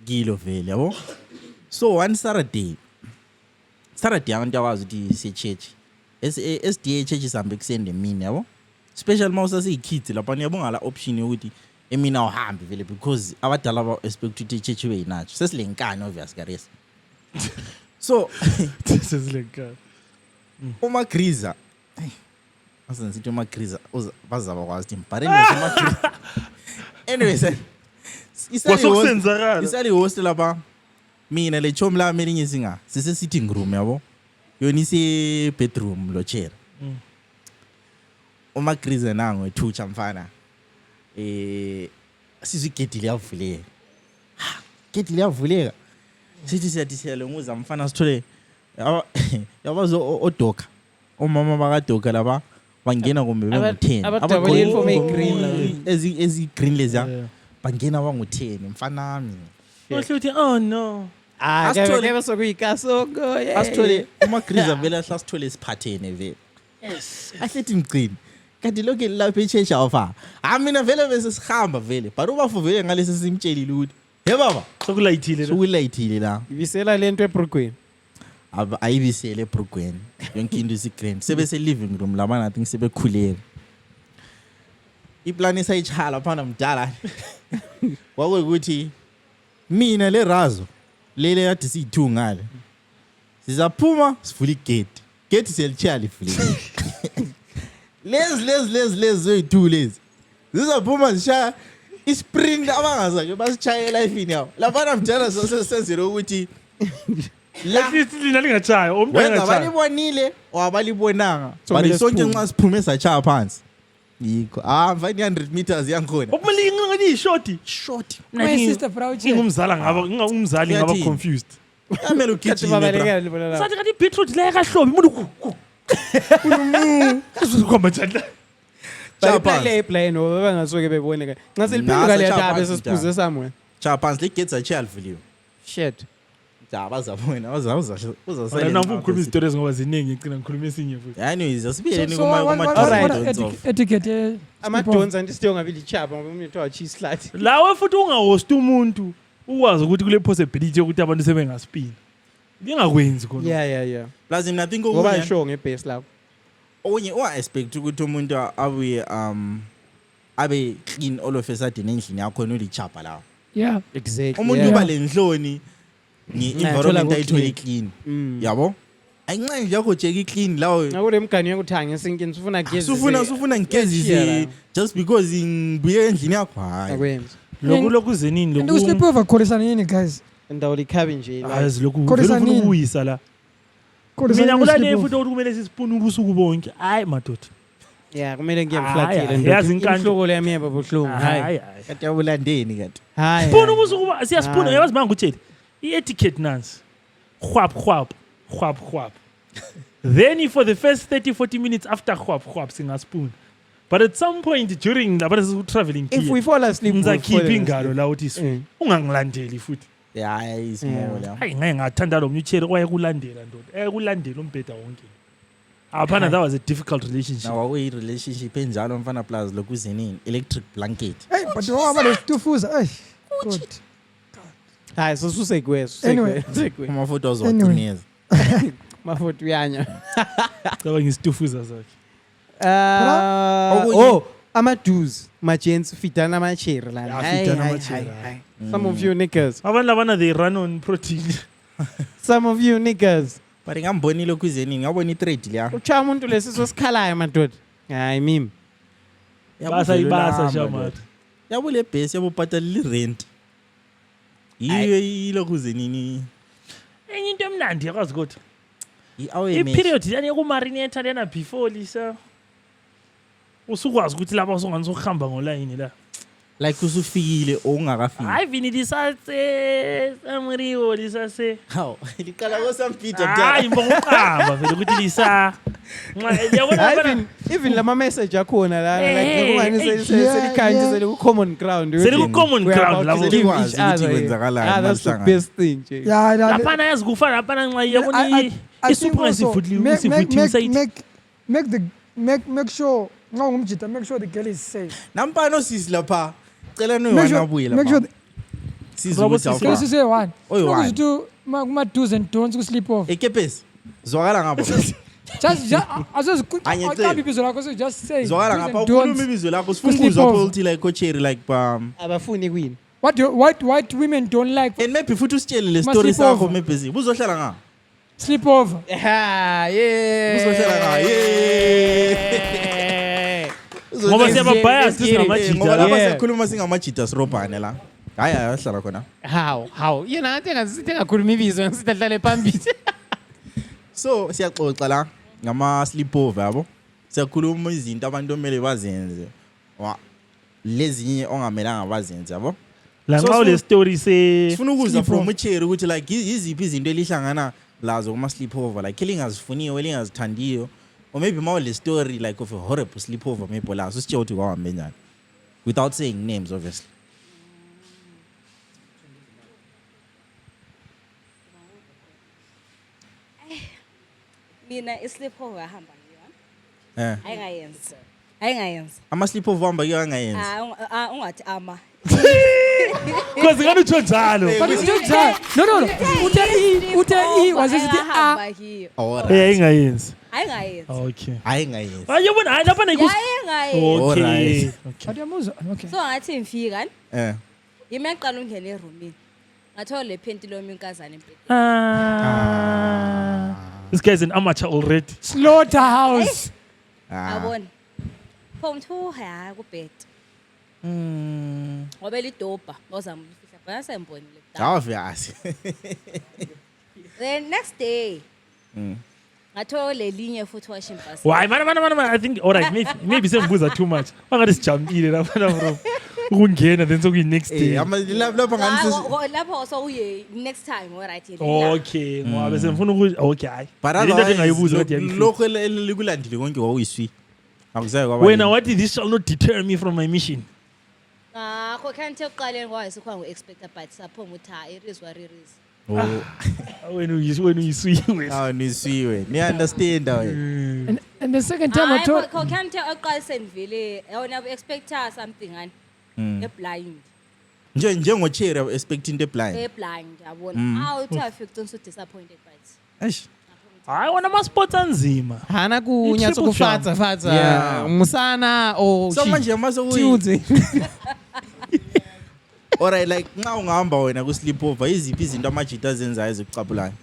kilo vele yabo. So one Saturday abantu awazi ukuthi si church. SDA church isambe kusende mina yabo. Special mawusa siyikids lapha niyabonga la option yokuthi emina uhambe vele because abadala ba expect ukuthi church ibe yinacho. Sesilenkani obvious garesi. So sesilenkani uma Griza asenzithi uma Griza bazaba kwazi ukuthi mbare uma Griza anyway kwasokusenzakala isali host lapha mina le chom la melinye singa sise sitting room yabo yona ise bedroom lo chair uma Griza nango ethucha mfana sizigedi liyavuleka gedi liyavuleka sithi siyadisela mfana sithole yabazo odoka omama bakadoka laba bangena kumbe bengu10 Abadabule inform green ezi green leza bangena bangu10 mfana wami ohle uthi oh no Asithole bese kuyikasongo asithole uma Griza vele asithole siphathene vele ahlethi ngcini kanti lokho lapha eChurch awufa mina vele bese sihamba vele but ubafu vele ngalesi simtshelile ukuthi he baba sokulayithile la ibisela lento eBrooklyn ayibisele eBrooklyn yonke into isigrand sebese living room labana I think sebekhuleka iplan esayichala phana mdala wakwekuthi mina le razo lele yathi siyithu ngale sizaphuma sivula igate selichaya livulile lezi zoyithu lezi zizaphuma zishaya isprint abangazake basichayela ifini yawo labana mdala sosenzele ukuthi la lina lingachaya umuntu wenza engachaya balibonile wabalibonanga bali sonke nxa siphume sachaya phansi yikho mfani 100 meters yangikhona okumele ngathi short My sister proud. ngingumzala ngingumzali ngaba confused amele ugijime sathi kanti beetroot la yakahlobi umuntu uzokhomba njani Bayiplay play no bangasoke bebone ka. Nxa seliphenduka le ndaba sesiphuze somewhere. chaya phansi le gate sachaya livuliwe Shit. bazabona wena ukhuluma izitori ngoba ziningi ngicina ngikhuluma esinye futhi anyways asibiyeni So kuma what etiquette Amadonza ndisidinga ngabili chapa ngoba umuntu wa cheese slat. lawe futhi ungahost umuntu ukwazi ukuthi kule possibility ukuthi abantu sebengaspin ngingakwenzi khona Yeah. plus mina I think Ngoba okunye show ngebase lapho. expect ukuthi umuntu abuye abe clean all of a sudden endlini yakho nolichapa lawo yeah Exactly. umuntu uba lenhloni Thola ngi-environment ku ayithole clean. clean yabo ayinxa nje yakho jeki clean lawo Akule mgani yakuthanga esinkini sifuna gezi. sufuna ngigezise just because ngibuye endlini yakho hayi Akwenzi. Lokhu zenini And usleep over kholisana yini guys? Ndawo likhabi nje. Hayi lokhu Kholisana vele ufuna nini? ukuyisa la. Kholisana Mina yini kulani usleep futhi over? kumele sisipune ubusuku bonke. Hayi madoda. Yeah, kumele Hayi, ngiyemflathile yazi inkani- inhloko yami yaba buhlungu. Hayi. Hayi. kati yabulandeni kati Hayi. Sipune ubusuku siyasipuna Hayi. yazi manje utshela. I-etiquette nansi. Khwap. Then for the first 30-40 minutes after khwap singaspoon. But at some point during la traveling If we fall asleep, we'll fall ngizakhipha asleep. ingalo la uthi ungangilandeli futhi. hayi small la Hayi ngeke ngathanda lo mnyucheri oyekulandela ndoda. Ekulandela umbheda wonke. Aphana that was a difficult relationship. nawa uyi relationship enjalo mfana plus lokuzenini electric blanket Hey, but waba lesitufuza. Ay. Good. Hayi sosusekweso. Anyway. Sekwe. amafoto Anyway. azwatuneza Mafoto uyanya. Caba ngisitufuza zakhe. Oh, ama-dues, ma-gents fitana ama-cherry la. Yeah, Hayi, fitana hayi, ama-cherry, hayi, hayi. Some of you niggas. Abantu labana they run on protein. Some of you niggas. but ngambonile kuzenini ngabona i-trade liya Ucha umuntu lesiso sikhalayo madoda. Hayi mimi. Ibasa shamata. yabule base yabobhatalela i-rent yiyo ilokuzenini Enye into emnandi yakwazi ukuthi i-hour i-period yani yokumarinate lena before lisa usukwazi ukuthi lapha usungani sokuhamba ngolayini la. like usufikile ongakafiki Hayi vini lisase samriwo lisase. hawu liqala kosampita Hayi ngokuqamba vele ukuthi lisa. Yabona Even lama message akhona la Eh, ngokungani selikhanje yeah. sele ku common ground. Sele ku common We are ground about to lapho. give Sikwazi each ukuthi other. kwenzakalani Ah, that's the malihlangana. best thing nje. Yeah, Lapana yazi kufana lapana nxa yabona I think isupha also sifutli make side. make sure nxa ungumjita make sure the girl is safe. nampano sisi lapha cela Make sure, noyanabuye make sure lapha sizi Robo ukuthi sisi. can awufa you say one? Oyi-one. Ukuzithi kuma do's and don'ts ku sleep off. ekepesi zwakala ngapha Just Angicela. aziqambi ibizo lakho so just say zwakala do's ngapha and ukhuluma don'ts. ibizo lakho Ku-sleep sifunguzwa over. pholthi like kocherry like Abafuni queen. What women don't like and maybe futhi usitshele le Ma story sleep sakho over. maybe buzohlala nga sleep over. Ha, yeah. buzohlala nga Ngoba siyababhaya Let's get it. ngoba singamajita. lapha Yeah. siyakhuluma singamajita sirobhane la hayi ahlala khona How? Yena athi ngasithi ngakhuluma ibizo ngisithi ahlale phambili. so siyaxoxa la ngama sleepover yabo siyakhuluma izinto abantu omele bazenze lezinye ongamelanga bazenze yabo La So, nxa le story se sifuna ukuzwa Sleepover. from ucherry ukuthi like yiziphi izinto elihlangana lazo kuma sleepover like elingazifuniyo elingazithandiyo or maybe more le story like of a horrible sleepover maybe la so sitshela ukuthi kwahambe njani without saying names obviously Mina isleepover ahamba ngiyo. eh Ayingayenza. ama sleepover amba ke angayenzi Ungathi ama. because ngani utsho njalo. But it's just that. No. Ute wazisithi ahamba kiyo. alright Ingayenzi. Ayingayenza. Okay. ayingayenzi Ayobona hayi lapha nekus. Ayingayenza. Okay. Alright. Okay. Adiyamuzwa. Okay. So ngathi ngifika eh aqala ungena eroomini. Ngathola le phenti lomi inkazana empini. This guy is an amateur already. Slaughterhouse. Yabona. Phomthu ha kubed. Ngoba lidobha ozamfihla bana sembonile. obvious The next day ngathola lelinye futhi washing bus. Why man I think all right maybe sembuza too much. Bangathi sijampile lapha bro. Ukungena then sokuyi next day. lapha ngani Lapho so uye next time alright. Okay, ngoba semfuna ukuthi okay hayi. but Into engayibuza kodwa lokho elikulandile konke wawuyiswi akuzayo kwaba When what this shall not deter me from my mission. Kho kanti ekuqaleni kwayesikho ngu-expecta but saphonga ukuthi ha it is what it is. When uyiswiwe. nisiwe ni understand wena And the second time I told Kho kanti eqaliseni vele yona expecta something ani eblind njengocherry expecting into blind eblind yabona uthi afike so disappointed but eish Hayi wona ama sports anzima. Hana kunyatso I-triple kufatsa Yeah. musana o so manje mase Tuesday. alright like nxa ungahamba wena ku sleepover iziphi izinto amajita azenzayo ezikucabulayo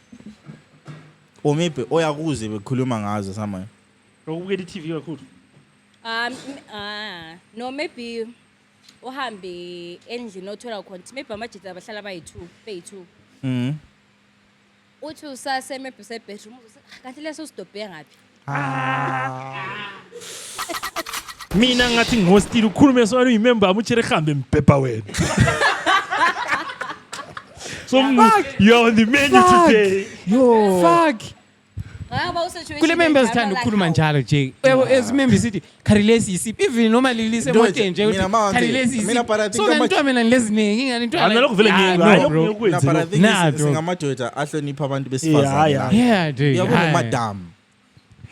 or maybe oyakuze bekhuluma ngazo somewhere. Ukubukela i-TV kakhulu. No, maybe uhambe endlini othola khona maybe amajita abahlala bayi-2 uthi usase maybe usebedroom kanti leso sidobhe ngaphi Mina ngathi ngostile ukhulume sona uyimember amuchere khambe mbhebha wena. So you're on the menu today. Yo. Fuck. Kule members thanda ukukhuluma njalo nje. As members sithi Carilesi isiphi even noma lilise emote nje uthi Carilesi isiphi. So ngento mina ngileziningi ngani into. Angalokho vele ngiyekwenza. Singamadoda ahlonipha abantu besifazane. Yeah, dude. Yabo madam.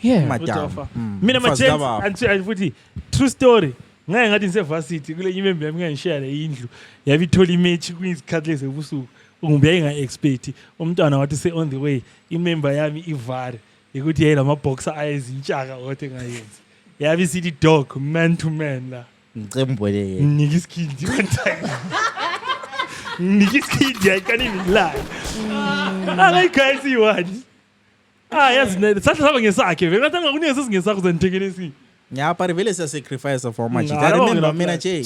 Yeah. Madam. Mina majensi futhi true story. Ngeke ngathi ngisevasithi kule imember yami ngishare le indlu. Yabe ithola imatch kwisikhathi lesebusuku. Ungibuye nga-expect umntwana wathi se on the way imember yami ivare ukuthi yena amaboxer ayezintshaka othi ngayenzi yabe sithi dog man to man la ngicembole nginika iskindi one time nginika iskindi I can't even lie I guys you want yazi sathi saba ngesakhe vele ngathi ngakunika sesingesakho zanithekele si nyapa rivele siya sacrifice for much. I remember mina nje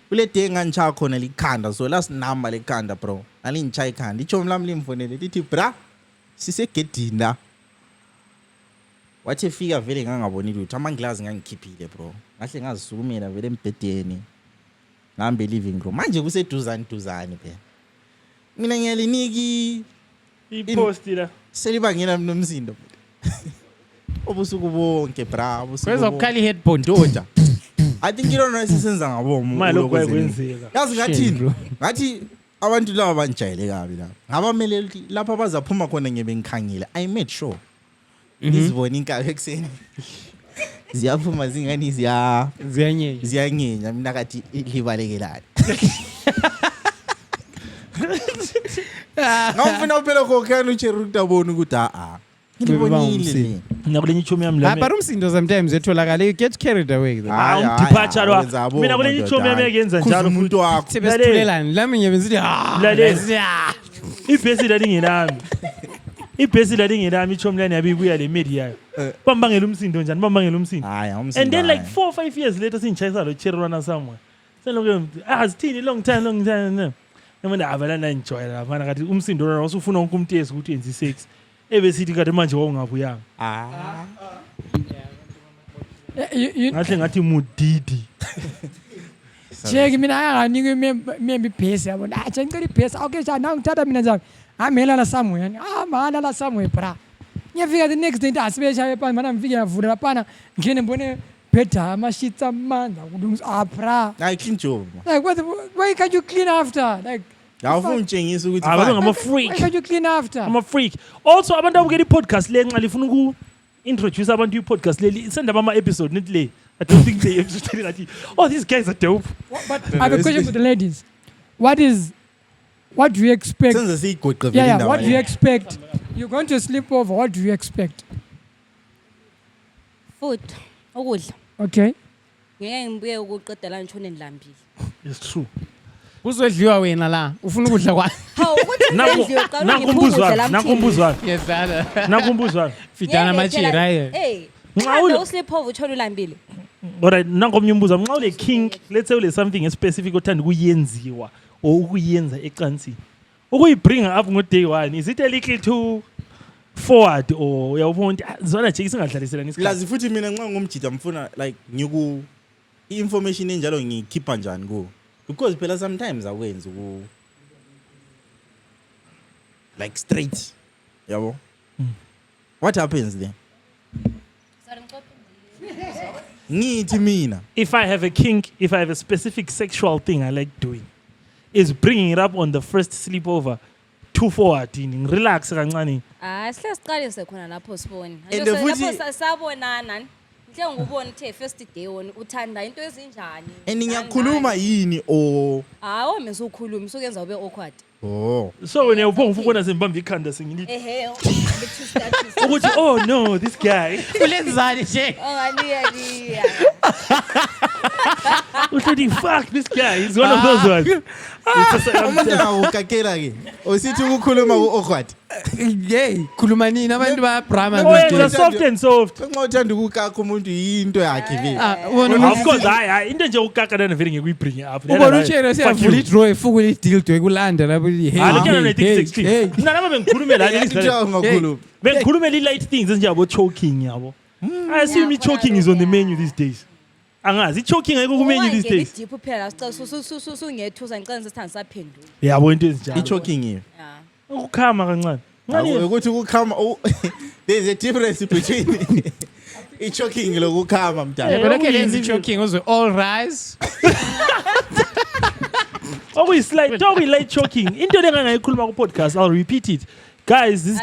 kule day ngantsha khona likhanda so last number lekhanda bro alintsha ikhanda ichomi lami limfonele lithi bra sisegedini la wathi fika vele ngangaboni lutho amanglass ngangikhiphile bro ngahle ngazisukumela vele embedeni ngambe living room manje kuseduzane phela mina ngiyaliniki ipost la selibangela nomsindo obusuku bonke bra Kweza ukukhala iheadphone doda I think you don't know sisenza ngabomo manje kwenzeka yazi ngathini ngathi abantu laba banjayele kabi la ngabamele lapha bazaphuma khona ngebe ngikhangile I made sure ngizibona inkabe ekseni ziyaphuma zingani ziyanyenya mina kathi libalekelana ngawufuna phela khokhana uCherry utabona ukuthi ngibonile ngakule ichomi yami la but umsindo sometimes etholakala you get carried away departure la mina kule ichomi yami yakenza njalo umuntu wakho sebesithulelana lami ngibe ngithi ibhesi lalingenami ibhesi lalingenami ichomi lani yabe ibuya le media yayo bambangela umsindo njani bambangela umsindo and then like 4 or 5 years later sinchayisa lo Cherry rana somewhere selokho azithini long time yamana abalana enjoy la manje kathi umsindo rana usufuna wonke umuntu ezi ukuthi yenza i6 ebesithi kade manje wawungabuyanga ngahle ngathi mudidi Jeki mina anganika member ibhesi yabo acha ngicela ibhesi okay cha nawu ngithatha mina njani amela la somewhere mahamba la somewhere bra ngiyafika the next day asibesha epani mana ngifike yavula lapana ngene mbone beda amashits amanda kulungisa bra I clean job like why can't you clean after like awufuna utshengisa ukuthi ngama freak why can't you clean after I'm a freak also abantu abukela i-podcast le nxa lifuna uku introduce abantu i-podcast leli send ama episode nithi le I don't think they episode like oh these guys are dope but I have a question for the ladies what do you expect senze siyigoqe yeah what do you expect you're going to sleep over what do you expect food ukudla okay ngeke ngibuye ukuqeda la ngishone ndilambile it's true kuzodliwa wena la ufuna ukudla kwa nakumbuzwa yesala nakumbuzwa fitana machira nxa usleep over utshona ulambile alright nangomnye umbuzo nxa ule king let's say ule something specific othanda ukuyenziwa or ukuyenza ecansini ukuyibringa up ngo day 1 is it a little too forward or uyabona zona nje singadlalisela ngesikhathi lazi futhi mina nxa ngomjida mfuna like ngiku information enjalo ngikhipha njani ku because phela sometimes akwenza ku like straight yabo what happens then ngithi mina if I have a kink if I have a specific sexual thing I like doing is bringing it up on the first sleepover too forward ngirelax kancane sihle siqalise khona lapho sibone And futhi- lapho sabonana nhle ngubona uthe first day wona uthanda into ezinjani and ngiyakhuluma yini or hawo mase ukhuluma usukenza ube awkward Oh. So wena ubonga ukubona sembamba ikhanda sengilithi ehe two status ukuthi oh no this guy ulenzani nje ongaliya uthi fuck this guy is one of those ones. Umuntu akukakela ke. Usithi ukukhuluma ku-awkward. hey khuluma nini abantu bayabrama Oh yeah, soft and soft. Nxa uthanda ukukaka umuntu yinto yakhe vele. Of course hayi into nje ukaka lana vele ngekuyibring up. ubona utshelo siyavula idraw efukula ideal to ekulanda lapho Alokana ne-16. Mina nami bengikhulume la Kuthiwa ungakhuluma. bengikhulume i-light things enjengabo choking yabo. I assume choking is on the menu these days. Angazi choking ayikho ku menu these days. deep phela la sicela sungethusa ngicela sithanda saphendula Yabo into ezinjalo. I-choking here. Ukukhama kancane. Ngani Ukuthi ukukhama there's a difference between i-choking lokukhama mntana. but okay lenzi choking uzwe all rise light choking. Into lengangayikhuluma ku podcast, I'll repeat it. Guys, this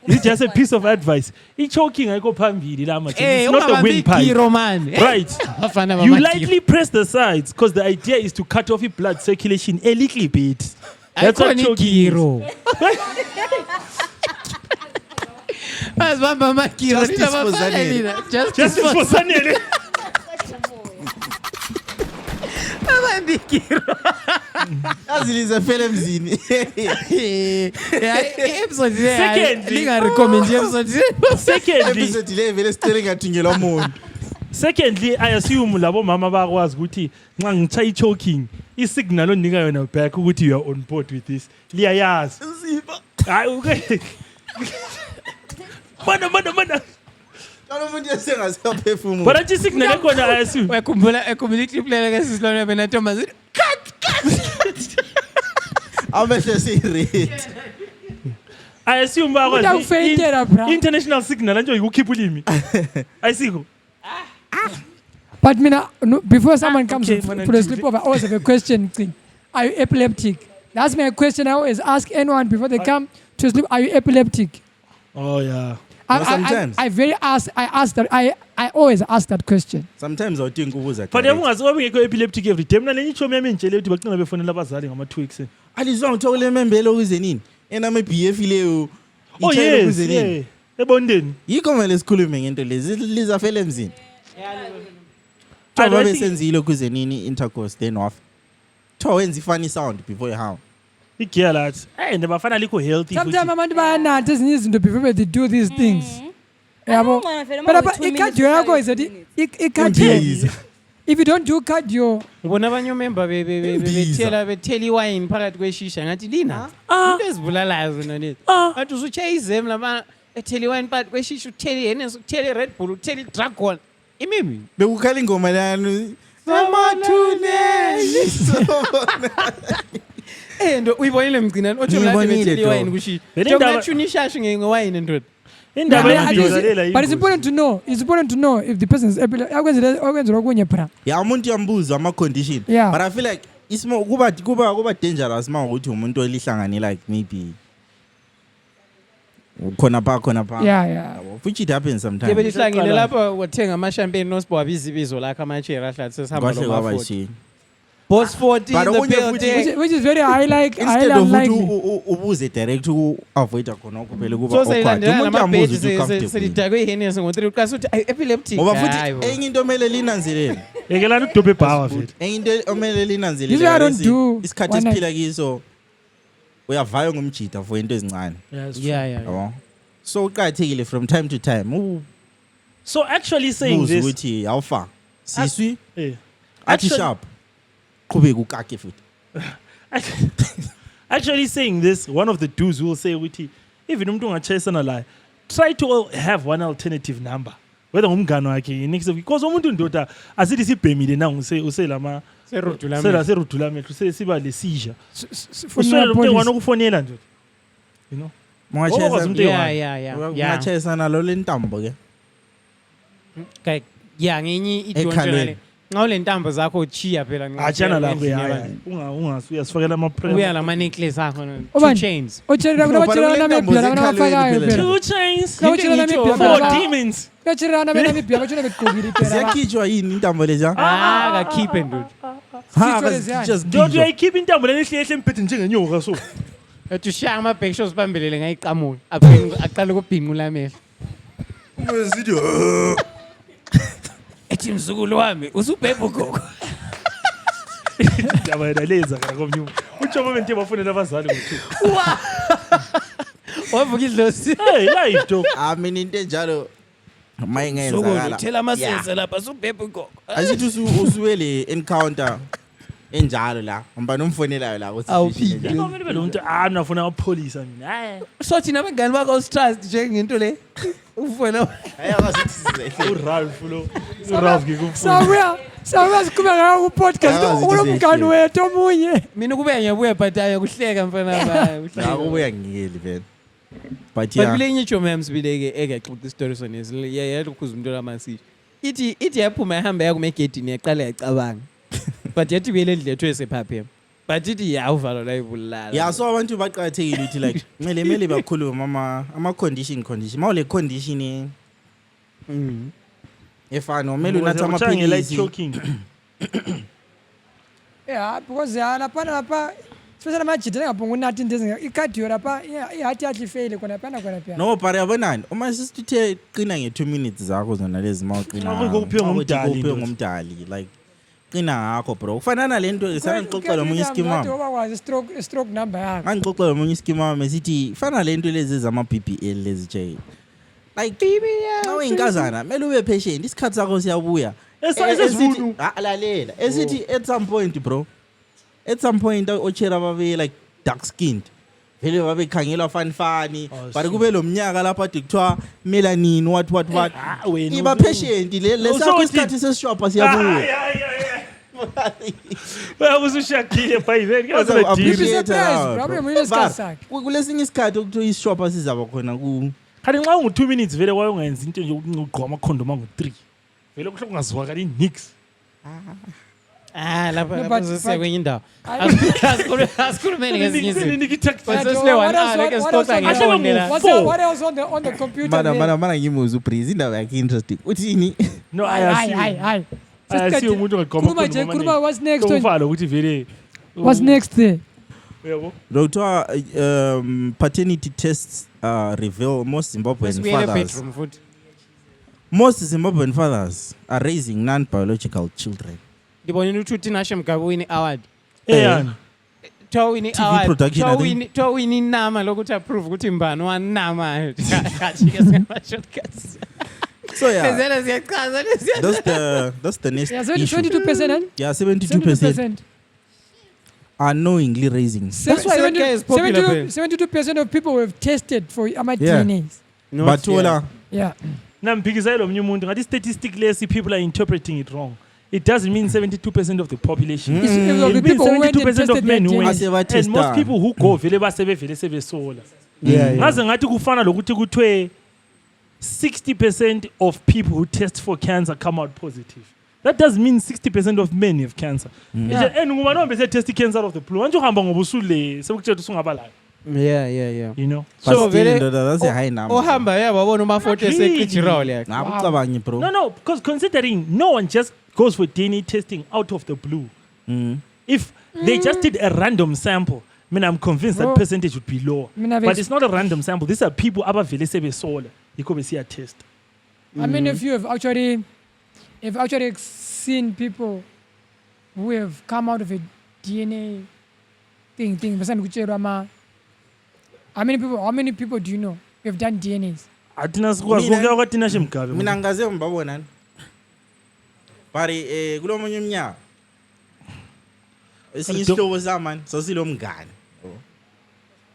is just a piece of advice. I-choking ayikho phambili la mathini. It's not a windpipe. man Right. You lightly press the sides because the idea is to cut off your blood circulation a little bit. That's what choking is. Asibamba amakiro Justice for Zanele. Just for Zanele. abandikiro Aziliza phela emzini. episode Secondly- lingarecommend episode Episode le vele sicela ngathingelwa umuntu. Secondly, I assume labo mama bakwazi ukuthi nxa ngitha i-choking, i-signal onika yona back ukuthi you are on board with this. Liyayazi. Hayi okay. Mana. Kana umuntu esengasaphefumula. But athi signal ekhona I assume. uyakhumbula iclip lelo ke sisilona benantombazini Amehlo si-red. I assume Udakufeyitela, bra. international signal nje ukukhipha ulimi. Ayisiko. But mina, no, before someone comes okay, to man, put a sleepover, I always have a question. Are you epileptic? That's my question. I always ask anyone before they come to sleep. Are you epileptic? Oh yeah. Sometimes. I always ask that question. Sometimes I think ubuza. But ungazi wabengekho epileptic every time. Mina lenye ichomi yami ngitshele ukuthi baqina befonela abazali ngama-2 weeks. Alizwa ngithola lemembelo kuze nini? Enama BF leyo. Oh yes, yeah. Ebondeni. Yikho manje sikhulume ngento lezi liza phela emzini. I Thoba think- besenzile kuze nini intercourse then off. Thoba wenza funny sound before you how. Igear lathi. And bafana likho healthy futhi. Sometimes abantu bayanatha ezinye izinto before they do these things. Yabo. But i-cardio yakho is that i-cardio. If you don't do cardio, ubona abanye umemba bethela iwine phakathi kweshisha ngathi lina into ezibulalayo zona lezi ngathi usutshe izem lama ethela iwine phakathi kweshisha uthela iHennessy uthela iRed Bull uthela iDragon imimi Bekukhala ingoma lana. ndo uyibonile mgcinane othi mla Ngiyibonile, bethela iwine Dog. kushisha Vele njengoba indaba- tshuna ishashu ngewine ndoda Indaba Yeah, but yendizalela but it's important to know. It's important to know if the person is epileptic. Akwenzela okunye phela. Ya umuntu yambuza ama condition. Yeah. But I feel like ismo kuba dangerous mawukuthi umuntu olihlangane like maybe khona pa. Yeah. Which it happens sometimes. yebe lihlangile lapho wathenga ama-champagne nosbo wabizibizo lakho ama-cherry ahlathi sesihamba Kahle lo kwaba ma-40 shi. boss 40 But in the okunye futhi- building Which is very high like Instead of unlikely. ubuze direct avoid khona kuphela kuba so awkward. seyilandela Umuntu yambuza namabhedi ukuthi ucomfortable. selidakwe iHennessy ngo-3 uqasa ukuthi epileptic Ngoba Hayi futhi bo. enye into omele linanzelele. Yekelani ukudobha ebhawa vele. Enye into omele linanzelele. This is what I don't lesi- do Isikhathi when I- esiphila kiso uyavaya ngomjita for into ezincane. Yeah. Yabo. So uqathekile from time to time. So actually saying Ubuza this, ukuthi awufa. Siswi eh, athi actually- sharp. Qhubeka ukake futhi. actually saying this, one of the dudes will say ukuthi even umuntu ungachasana la, try to have one alternative number. Whether umngane wakhe next because umuntu ndoda asithi sibhemile na uselama Serudula sela amehlo. serudula amehlo siba le seizure. For Uswele umuntu police. wanokufonela nje. You know? Wakwazi umuntu Yeah. Ungachayisana lo lentambo ke. Okay. Yeah, ngenye Ekhalweni. idonjana ngawo le ntambo zakho uchiya phela Ajana lapho endlini ya. yabanye. Uyasifakela ama ubuya lama necklace akho no, two Ubani? chains Ocherera No, but kunabacherera kule ntambo namibhila zekhalweni nabafakayo phela. phela. Two chains. Nabacherera namibhila Four phela. demons. Nabacherera namibhila bachona begqokile phela. Ziyakhitshwa yini intambo leza? kakhiphe ndudu Ha, Sitshwele ziyani. just Don't khitshwa. you keep intambo lenihle ehle mphethe njengenyoka so. ethi ushaya ama-backshots bambelele ngayiqamuka aqale ukubhinqula amehlo ethi mzukulu wami usubhebha ugogo ndaba yena lenza kana komnye umuntu utsho moment ebafunela abazali ngo-2 wavuka idlozi hey life dog Mina into enjalo Sokolo mayingenzakala. thela amasense lapha usubhebha ugogo Asithi usuwe le encounter enjalo la. Ngoba nomfonelayo la ukuthi Awuphinde. kumele ube lo muntu nafuna amapholisa mina hayi so thina abangani bakho ustrust njengento le ufona uRalph lo uRalph ngikufuna Sabuya sikhuluma ngayo ku-podcast. Ayazi ukuthi Unomngani sehle. wethu omunye. mina ukubuya ngiyabuya but ayakuhleka mfana baya Nakubuya ngiyeli vele. But but yeah. kule enye ijomo yamsibile-ke ekaxoxa istori sonesi yalukhuza umuntu olamasisho ithi yaphuma yahamba yakume egedini yaqala yacabanga but yathi kuyele endlethwe esephaphema but ithi yawuvalwa la ibulala Yeah, so abantu baqakathekile ukuthi like mele bakhuluma ama-condition. Mawule condition efana umele unatha amaphilisi. choking Yeah, because lapha especially amajita engabhonga unatha into icardio lapha i-heart yakhe ifeyile khona. No, but yabonani uma sisithe qina nge-2 minutes zakho zona lezi mawuqina. Akuphiwe ngumdali Akuphiwe ndoda. ngumdali like qina ngakho bro. Kufanana lento esangixoxela omunye ischeme wami. Wakwazi stroke number yakhe. Ngangixoxela omunye ischeme wami esithi fana lento lezi zama-BBL lezi nje. Like BBL. Nawe mele ube patient. Isikhathi sakho siyabuya. esesivunu Lalela. Esithi at some point bro. At some point ochera babe like dark skinned. Vele babe khangela fani but kube lo mnyaka lapha ade kuthiwa melanin what wena iba patient lesakho isikhathi sesishopha siyabuya usushakile phayiveni Appreciate surprise, bro. Muyile isikhathi sakhe. kulesinye isikhathi okuthiwa isishopha sizaba khona ku kanti nxa ungu-2 minutes vele kwaye ungenzi into nje ugqoka amakhondom angu-3 vele kuhle kungazwakali nix lapha sesiya kwenye indawo asikhulumeni ngezinye izinto sesile 1 hour ke sixoxa ngefoni What else on the computer? mana ngimuzwa ubreeze indaba yakhe interesting uthini no Hayi. ayasiyo umuntu Khuluma nje, khuluma what's next? ongqomafalo ukuthi vele What's next there? uyabo kuthiwa paternity tests reveal most Zimbabwean fathers are raising non-biological children. ndibonile ukuthi utinashe mgabuyini award eyani towini TV award production, I think. towini inama lokuthi approve ukuthi mbani wanama kachike singamashotcuts So yeah, lezena ziyachaza that's the next Yeah, issue. 22%. Yeah, 72% unknowingly raising. That's why that guy is popular, 72% of people who have tested for DNAs. But Ola, Yeah. namphikisa lo mnye umuntu ngathi statistic lesi people are interpreting it wrong. It doesn't mean 72% of the population. It's It of the means people who went and 72% of tested men their who DNA. went. Ase And most batesta. people who go vele basebevele sebesola. yeah Ngaze ngathi kufana lokuthi kuthiwe 60% of people who test for cancer come out positive. That does mean 60% of men have cancer. And ngubani ombe se test cancer of the blue. Manje uhamba ngoba usule sekuthetha usungaba la. yeah You know. But So still, vele that's a high number. ohamba yababona umafoto Not really. eseqijirawo yakhe Ngakucabangi bro. No, because considering no one just goes for DNA testing out of the blue. If they just did a random sample, I mean, I'm convinced Bro. that percentage would be lower. Mina But bese- it's not a random sample. These are people abavele sebesola. Yikho besiya test. I mean, if you have actually seen people who have come out of a DNA thing, how many people do you know who have done DNAs? Atina sikwazi Mina- konke akwathina shemgabe. Mina ngaze ngibabona. Bari kulomunye umnyaka. Esinye isihlobo samani sasilo mngane.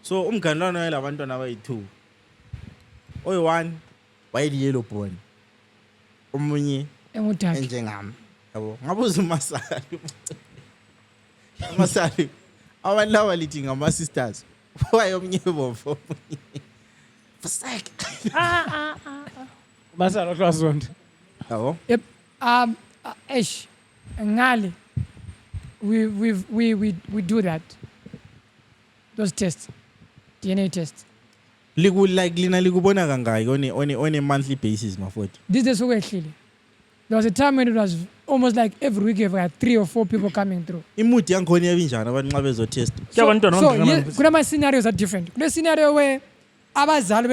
So umngane lona yelabantwana abayi2. Oyi1 wayeli yellow bone. Omunye Engutaki. enjengami. Yabo. Ngabuza uMasali. uMasali. Abantu laba lithi ngama sisters. Wayomnye bofo. Fasek. basala kwasonto Yabo. Yep. Ish, Ngali, we do that. Those tests, DNA tests. Like lina likubona kangaki on a monthly basis mafowethu. This is so actually. there was a time when it was almost like every week you've got 3 or 4 people coming through. Imuthi yankhona yavinjani abantu nxa bezotest. Kyabantwana So abangakanani yes, futhi? kulama scenarios are different. Kule scenario where abazali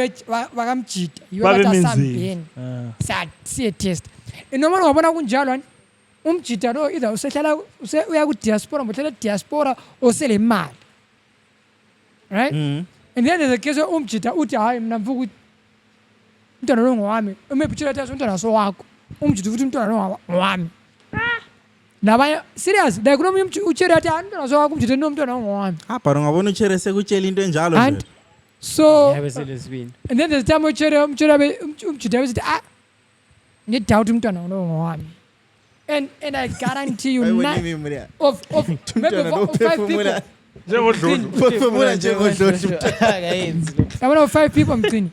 bakamjida yibo Babe bathi menzile. asambheni Ah. siye test. Noma ungabona kunjalo ani umjida lo either usehlala uya ku diaspora mbohlala diaspora osele imali. Right? And then there's a case where umjida uthi hayi mina mvuka ukuthi umntwana lo ngowami maybe utshela ukuthi umntwana so wakho umjida futhi umntwana lo ngowami. Nabanye serious like kunomunye utshela ukuthi umntwana so wakho umjida nomntwana ngowami. But ungabona uChere sekutshela into enjalo And nje. so yabe selesibini and then there's time umjida besithi ngidoubt umntwana lo ngowami. And I guarantee you of maybe of 5 people. Phefumula njengodlozi. akayenzi I want 5 people I'm clean.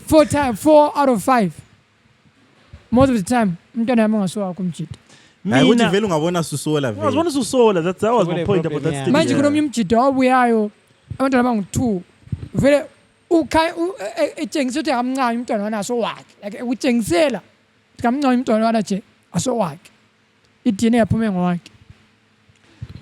4 out of 5. Most of the time umntwana yami ungaso wakho umjida. Hayi ukuthi Mina vele ungabona susola vele. ungazibona ususola, that was my Kule point problem about that yakhe. Manje statement. kunomnye umjida obuyayo abantwana bangu-2 vele etshengisa ukuthi akamncane umntwana wana aso wakhe like ukutshengisela ukuthi kamncane umntwana wana nje aso wakhe i-DNA yaphume ngowakhe.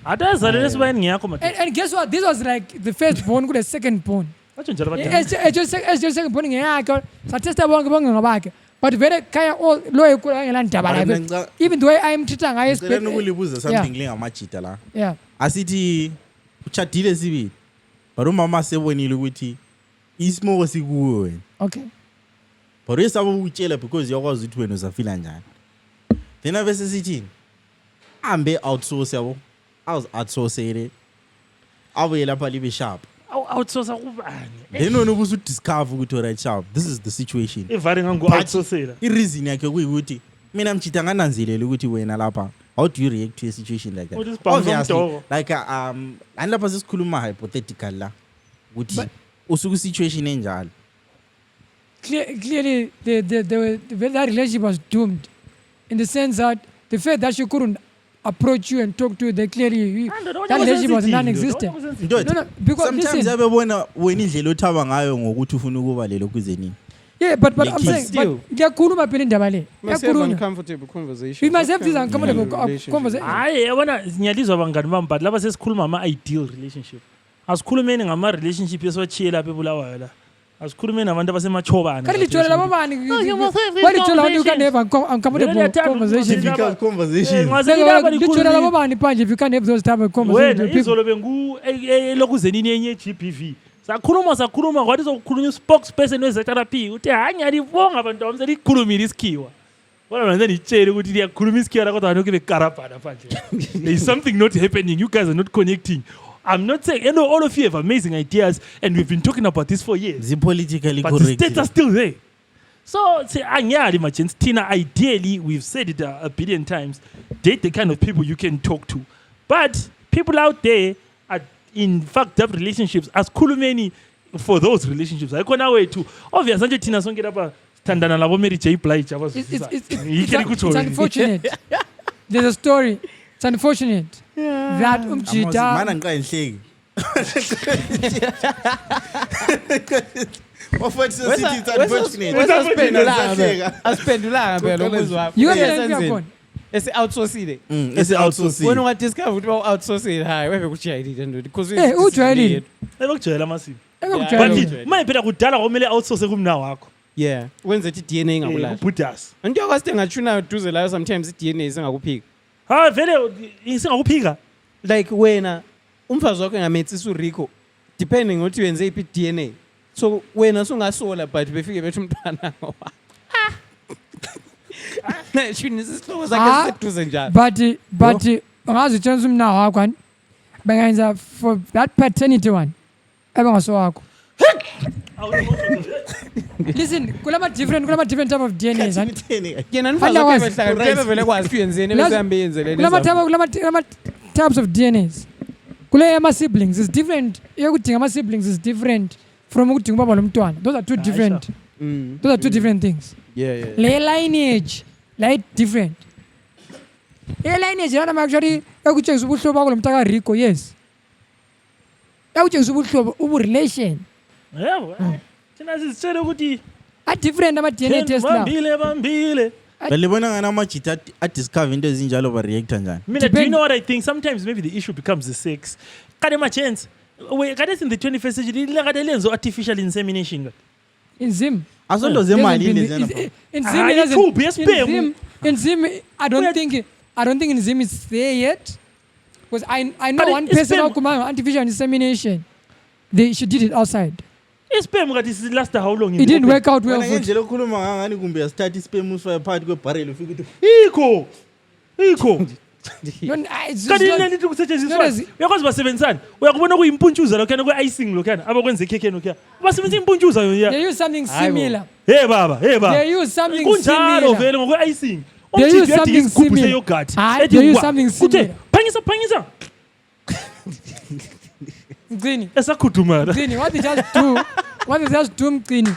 Ati azalele esibayeni ngiyakho mate. And guess what, this was like the first born kule second born. Batsho njalo badala. Ejo second born ngeyakhe satesta bonke ngabakhe but vele khaya all lo ekula ngela ndaba la Ngicela even the way I am treating ngayo ukulibuza something lingamajita la. yeah. Asithi uchadile sibili. But umama sebonile ukuthi isimoko sikuwe wena. Okay. But uyesaba ukutshela because uyakwazi ukuthi wena uzafila njani. Then bese sithini? Ambe outsource yabo. Outsource abuye lapha libe sharp. Outsource kubani? Then wena ubusu discover ukuthi right sharp. This is the situation. Ivari ngangu outsourcela. I-reason yakhe kuyikuthi mina mjita ngananzelele ukuthi wena lapha how do you react to a situation like that? Uthi sibhange umdoko. Like ani lapha sesikhuluma hypothetical la ukuthi usuku situation enjalo. Clearly that relationship was doomed in the sense that the fact that she couldn't approach you and talk to you, they clearly that relationship was non-existent. No, because Sometimes listen, yabebona wena indlela othaba ngayo ngokuthi ufuna ukuba lelo kuzeni. yeah, but Like I'm kids saying, still. but ngiyakhuluma phela indaba le. must have Ngiyakhuluma. uncomfortable conversation We must have this What kind of uncomfortable relationship? conversation. Hayi yabona ngiyalizwa bangani bami but laba sesikhuluma ama-ideal relationship. Asikhulumeni ngama-relationship esiwachiye lapha eBulawayo la. Asikhulumeni nabantu abasemachobana. Kanti lithola labo bani? Why lithola abantu you can have uncomfortable conversation? Difficult conversation. Lithola labo bani manje if you can't have those type of conversations Wena with people? izolo bengu elokuzenini yenye GBV. Sakhuluma kwathi sokukhulunywa spokesperson we-ZRP uthi hayi ngiyalibonga abantu bami selikhulumile isikhiwa. Kodwa manje nitshele ukuthi liyakhuluma isikhiwa la kodwa anoke bekarabhana phandle. There is something not happening. You guys are not connecting. I'm not saying, you know, all of you have amazing ideas and we've been talking about this for years. The politically But the correct. states are still there. So, say, imagine, Tina, ideally, we've said it a billion times, date the kind of people you can talk to. But people out there are in fucked up relationships as kulumeni for those relationships. I can't wait to. Obviously, Tina, so get up a standana labo Mary J. Blige. It's unfortunate. There's a story. It's unfortunate that umjida. Mana ngiqayinhleki. asiphendulanga phela lo mbuzo wakho You Yes, have senzeni. to esi-outsourcile Esi-outsourcing. wena ungadiscover ukuthi bawu-outsourcile hayi weve kujayelile ndoda because ujwayelile. Bekujwayela amasiko. Engakujwayele. But uma phela kudala kwamele outsource kumna wakho. yeah wenza ukuthi i-DNA ingakulahle Ubhudas. anto yakwazi engatshunayo duze layo sometimes i-DNA isengakuphika Ha vele singakuphika. like wena umfazi wakho engametsisa urico depending ukuthi wenze iphi i-DNA so wena sungasola but befike bethi umntwana nashunisa isihloko sakhe siseduze njalo But ungazitshela umna wakho ani bengenza for that paternity one ebengaso wakho. Listen, kulama different type of DNAs ani. yena umfazi wakhe behlakaniphile vele kwazi ukuthi uyenzeni besambe yenzele Kulama types of DNAs. Kule ama siblings is different. Yokudinga ama siblings is different from ukudinga ubaba lomntwana. Those are two different. Those are two different things. yeah Le lineage like different. Le lineage yana actually yakutshengisa ubuhlobo bakho lomntaka Rico, yes. Yakutshengisa ubuhlobo ubu relation. Yebo. Thina sizitshela ukuthi A different ama DNA test now. bambile Belibona ngana amajita adiscover into ezinjalo ba-reacta njani. Mina, do you Depend- know what I think? Sometimes maybe the issue becomes the sex. Kade ma chance. Kade in the 21st century, kade lenzo artificial insemination. In Zim. Asonto Hasn't zemali been- leziyana in- bro. in Ah, Zim, it it's hasn't- true, yes, in Pam. Zim, in Zim, I don't think in Zim it's there yet. Because I know But one it's person Pam. who command artificial insemination. She did it outside. Ispem kade is last how long? It didn't work out well. Wena For ngendlela okhuluma ngangani kumbe yastart ispam usifake phakathi kwebarrel ufike uthi Iko. it's just Kade not- nani lithi kusetshenziswa. not as- Uyakwazi basebenzisana. Uyakubona kuyimpuntshuza lokhana kwe-icing lokhana abakwenza ekhekeni lokhana. Basebenzisa impuntshuza yona. they use something similar. Hey baba. They use something Kunjalo similar. vele ngokwe-icing. They Umjidi use uyathi something isigubhu similar. seyogurt. Hayi, Ethi they use wa. something Kuthe, similar. phangisa. Mgcini, Esakhudumala. Mgcini, what they just do Mgcini.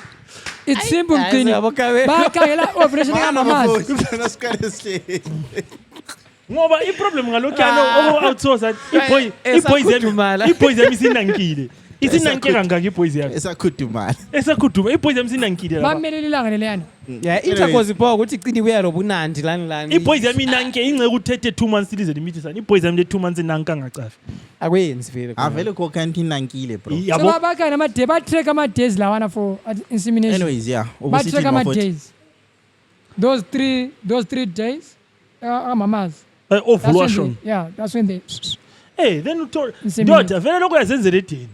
It's simple Hayi, Mgcini. yabo kabela. Bakhangela operation engamamazi. Ngoba iproblem ngalokho outsource Esakhudumala. iboys yami isinankile. Isinanke kangaka iboys yami. esakhudumala. Esakhuduma iboys yami isinankile. Bamelele ilanga leliyana. Yeah, intercourse pho ukuthi cini kuya lobunandi lani. Iboys yami inanke ingceke uthethe 2 months lize limithisana. Iboys yami le 2 months inanka ngacafi. Akwenzi vele. Avele kokanti nankile bro. So Yabo bakhangela ama-day, ba-track ama-days lawana for insemination. Anyways, yeah. Ba-track ama-days. Those three days, amamas. ovulation. That's when they. Eh then uthole Inseminate. ndoda vele lokho yazenzela edini.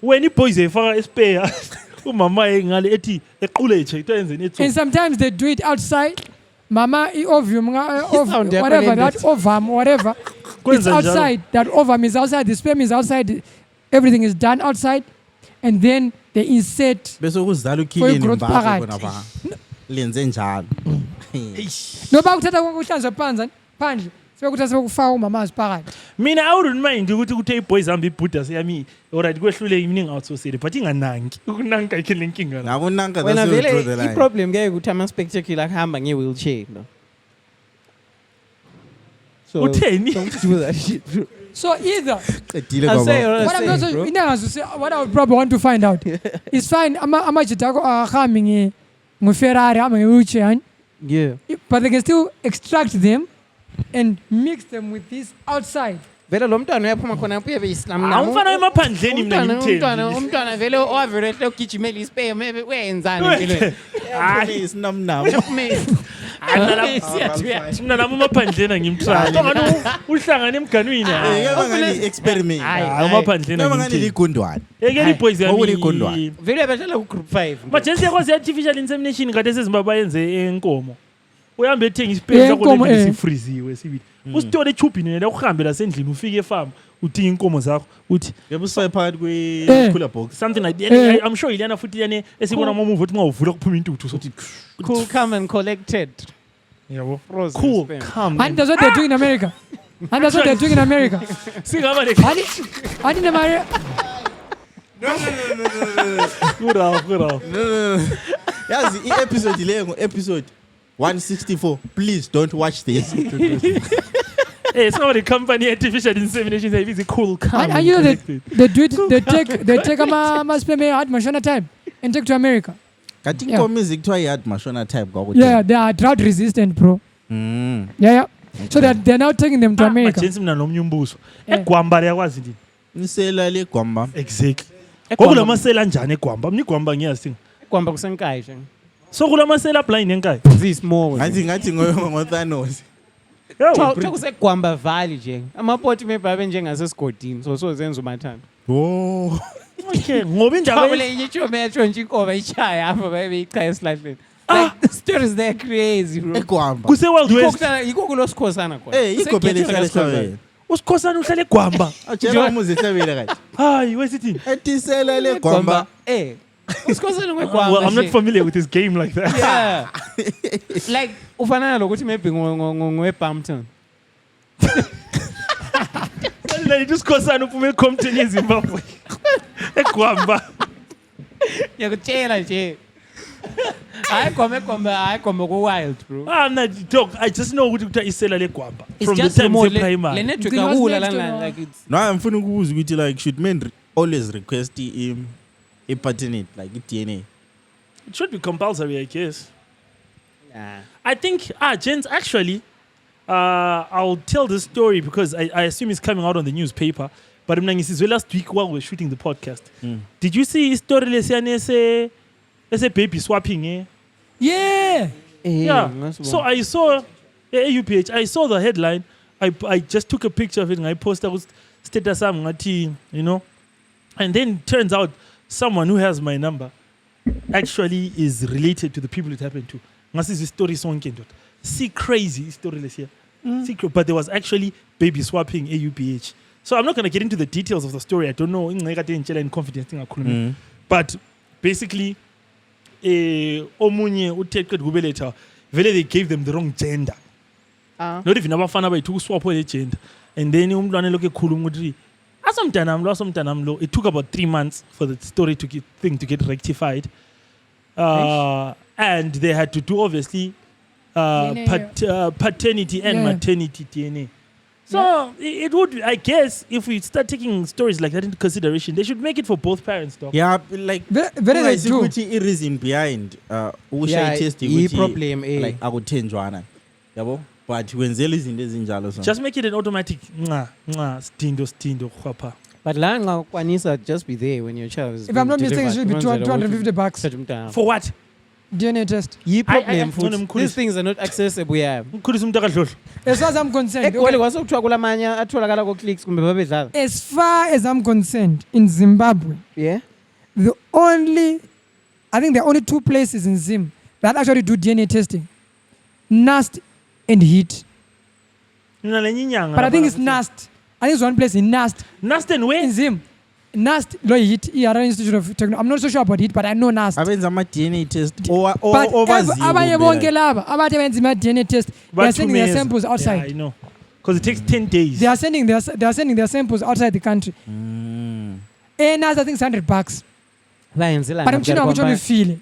Wena iboys efaka espare. Umama engale ethi equlethe into yenzeni And ethu. sometimes they do it outside. Mama, ovum, sound whatever, apprehended. that ovum, whatever. It's Kwenza njalo. outside. That ovum is outside. The sperm is outside. Everything is done outside. And then they insert. Bese kuzala For ukhilini growth mbako phakathi. bona ba. Lenze njalo. No bakuthatha ukuhlanza phandle. Sebekuthatha sebekufaka umamazi phakathi. Mina I wouldn't mind ukuthi kuthe iboys hambe ibhuda seyami alright kwehlule iminingi outsourced but ingananki. Ukunanka ikhe lenkinga la. Nakunanka Wena that's where we draw the vele line. i-problem ke ukuthi ama-spectacular kuhamba nge-wheelchair no. So Utheni? don't do that shit. Bro. So either Qedile I'll say baba. what what I'm I'm not saying, so, bro. what I would probably want to find out is fine. Amajita ahambi nge-Ferrari, ahambi nge-wheelchair, Yeah. but they can still extract them and mix them with this outside. Vele lo mntwana uyaphuma khona ubuye be-Islam Awumfana emaphandleni mina ngimthembi. umntwana vele owavele ugijimela isipem wenzani empilweni. Hayi Isinamnam. mina nami emaphandleni angimtry. Ngani uhlangane emganwini. Ngeke ngani experiment. Hayi emaphandleni Ngeke ngani angimthy. ligundwane. Ekeni iboys yami. Okuligondwane. Vele badlala ku-group 5. Majensi yakwazi artificial insemination kade sezimbabwe bayenze enkomo. Uhambe ethenga isipeni sakho Yenkomo, lendlu eh. sifriziwe sibili. Usithole etubini nela uhambe la sendlini ufike efarm udinga inkomo zakho uthi Yebo usifake phakathi kwe-cooler box. something like that. Eh. I'm sure ilana futhi yani esibona ama movie uthi nxa uvula kuphuma intuthu so Cool, calm and collected. yabo Frozen cool sperm. calm. And that's what they're doing in America. And that's what they're doing in America. Singaba le And in America, kura. Yazi i-episode leyo ngo-episode 164. Please don't watch this. Eh singaba le company artificial insemination is cool calm. and you know that collected. they do it. They take a sperm at Mashona time and take to America. Kanti Yeah. inkomo izikuthiwa i-hard mashona type kwakuthi. Yeah, they are drought resistant, bro. Mm. Yeah. So that they're now taking them to America. Majensi mina nomnye umbuso. Eh. Egwamba liyakwazi ndini. Nisela legwamba. Exactly. Kwakulamasela njani egwamba? Mina igwamba ngiyazi. Kwamba kusenkayi nje. So kulamasela blind enkayi. Zismall. Ngathi ngo-Thanos. Cha kusegwamba valley nje. Amapoti maybe abe njengasesigodini so zenza umathanda. Oh. Okay, ngoba indaba Probably yitsho metro nje inkoba ichaya apha babe ichaya esihlahleni. Like the stories they're crazy bro. Egwamba. kuse Wild West. Yikho kulosikhosana khona. Eh, igobele ehlala ehlabeni. Usikhosana uhlala egwamba. Atshela umuzi ehlabeni kathi. Hayi wesithini? Etisela legwamba. Usikhosana Well, ngegwamba. I'm not familiar with this game like that. Yeah. Like ufanana lokuthi maybe ngwe-Bumpton. Like usikhosana uphume eCompton eZimbabwe. Egwamba. Ngiyakutshela nje. Hayi gwamba ku-wild bro. I'm not dog. I just know ukuthi kuthiwa isela legwamba. It's From the just time remote. se primary. Le network It was akula next to lana the- like it's No, ngifuna ukubuza ukuthi like should men always request i-paternity like i-DNA? It should be compulsory, I guess. I think, gents, actually, I'll tell this story because I assume it's coming out on the newspaper. But last week while we were shooting the podcast, did you see story lesiyane ese baby swapping? Yeah. Yeah. So I saw AUPH. I saw the headline. I just took a picture of it and I posted status you know. And then turns out someone who has my number actually is related to the people it happened to. This is story song. See crazy story here. Secret, but there was actually baby swapping AUPH. So I'm not going to get into the details of the story. I don't know in confidence thing. But basically, omunye uteked gubeletha vele they gave them the wrong gender. Not even abafana bayithu swap le gender. And then umntwana lokho ekhuluma ukuthi asomntanami it took about 3 months for the story to get rectified. And they had to do obviously paternity and maternity DNA. So it would, I guess, if we start taking stories like that into consideration, they should make it for both parents, dog. Yeah, like very true. The reason behind testing problem like akuthenjwana. Yabo? But when izinto ezinjalo so. Just make it an automatic stindo khwapha. But la ngakwanisa just be there when your child is. If I'm not mistaken, it should be $250 for what? DNA test. Problem. These things are not accessible. Yeah. As far as I'm concerned, as far as I'm concerned, in Zimbabwe, yeah, I think there are only 2 places in Zim that actually do DNA testing: NAST and HEAT. But I think it's NAST. I think it's one place in NAST. NAST and where? In Zim. NAST, HEAT, ERA Institute of Technology. I'm not so sure about HEAT, but I know NAST. But DNA test. DNA test. They are sending their samples outside. Yeah, I know. Because it takes 10 days. They are sending their samples outside the country. And NAST, I think, it's $100. But I'm sure I'm going to feel it.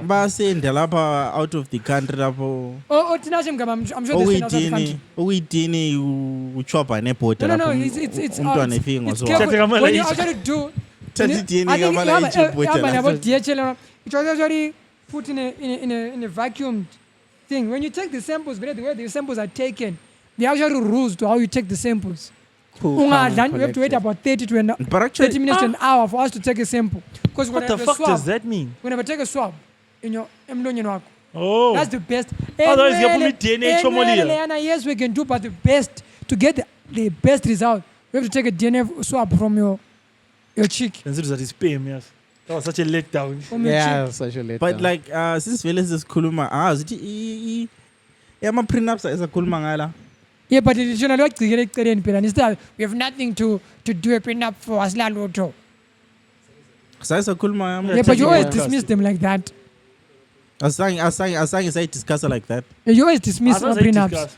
Basenda lapha out of the country lapho. I'm sure they send outside the country. Uchopha nebhoda No, it's careful. When you actually do, I think DHL, it was actually put in a vacuumed thing. When you take the samples, the way the samples are taken, there are actually rules to how you take the samples. We have to wait about 30 minutes to an hour for us to take a sample. Because what the fuck does that mean? Whenever take a swab in your embryo, that's the best. Otherwise, you have to DNA. Yes, we can do, but the best to get the best result, we have to take a DNA swab from your cheek. That is sperm, yes. That was such a letdown. Yeah, such a letdown. But like, since Veles is kuluma, my prenups is a kulmangala. Yeah, but we have nothing to do a prenup for Asla Loto. Yeah, but you always dismiss them like that. I say discuss it like that. You always dismiss prenups.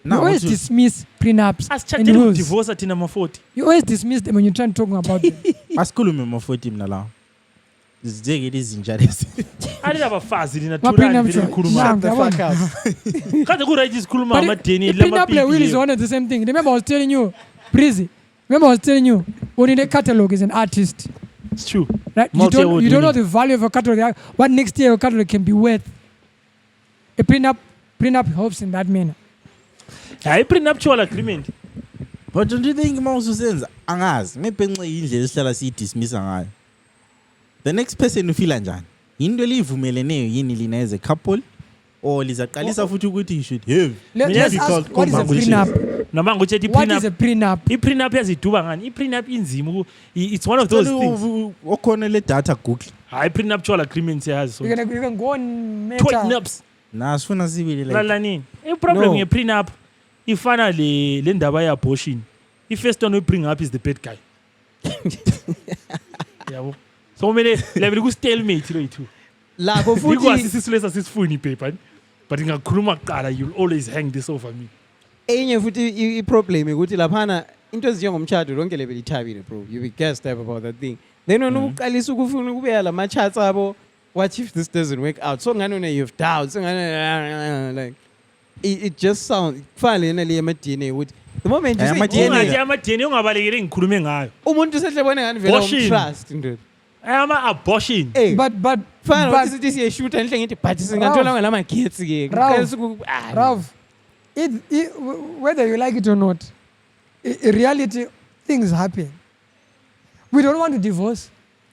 You always dismiss prenups and rules. Divorce at number 40. You always dismiss them when you try to talk about them. Askulume mo 40 mnala. It is injuries. I didn't have a fast in a But prenup is one of the same thing. Remember I was telling you, Breezy. Only catalog is an artist. It's true. Right? You don't know the value of a catalog. What next year a catalog can be worth. A prenup helps in that manner. I prenuptial agreement. But don't you think Mausu says angas? Maybe dismiss angai. The next person who feel anjan. Into livumeleneyo yini lina as a couple or lizaqalisa futhi ukuthi you should have. Let's ask what is a prenup? What is a prenup? I-prenup yaziduba ngani? I-prenup inzima. It's one of those things. Okhona le data Google. Hayi prenuptial agreements yazi so. You can go on Meta. Prenups. Nasifuna sibili like. Lala nini? I-problem ye-prenup ifana le ndaba ye-abortion. I-first one we bring up is the bad guy. Yabo. So many level ku stalemate lo yithu. Lapho futhi sisifulesa sisifuni paper but ingakhuluma kuqala you'll always hang this over me. Enye futhi i-problem ukuthi laphana into ezinjengomtshado lonke level ithabile bro. You be gassed up about that thing. Then when uqalisa ukufuna ukubeya la chats abo, what if this doesn't work out? So ngani you've doubts like it just sounds kufanele nale yama-DNA ukuthi the moment you say Ama-DNA. ungathi DNA ama-DNA ungabalekile ngikhulume ngayo umuntu usehlebone ngani vele Abortion. trust ndoda ama-abortion but fana but ukuthi sithi siyeshuta nihle ngithi but singathola ngalamagetsi ke Ralph, Ralph, whether you like it or not, in reality, things happen. We don't want to divorce.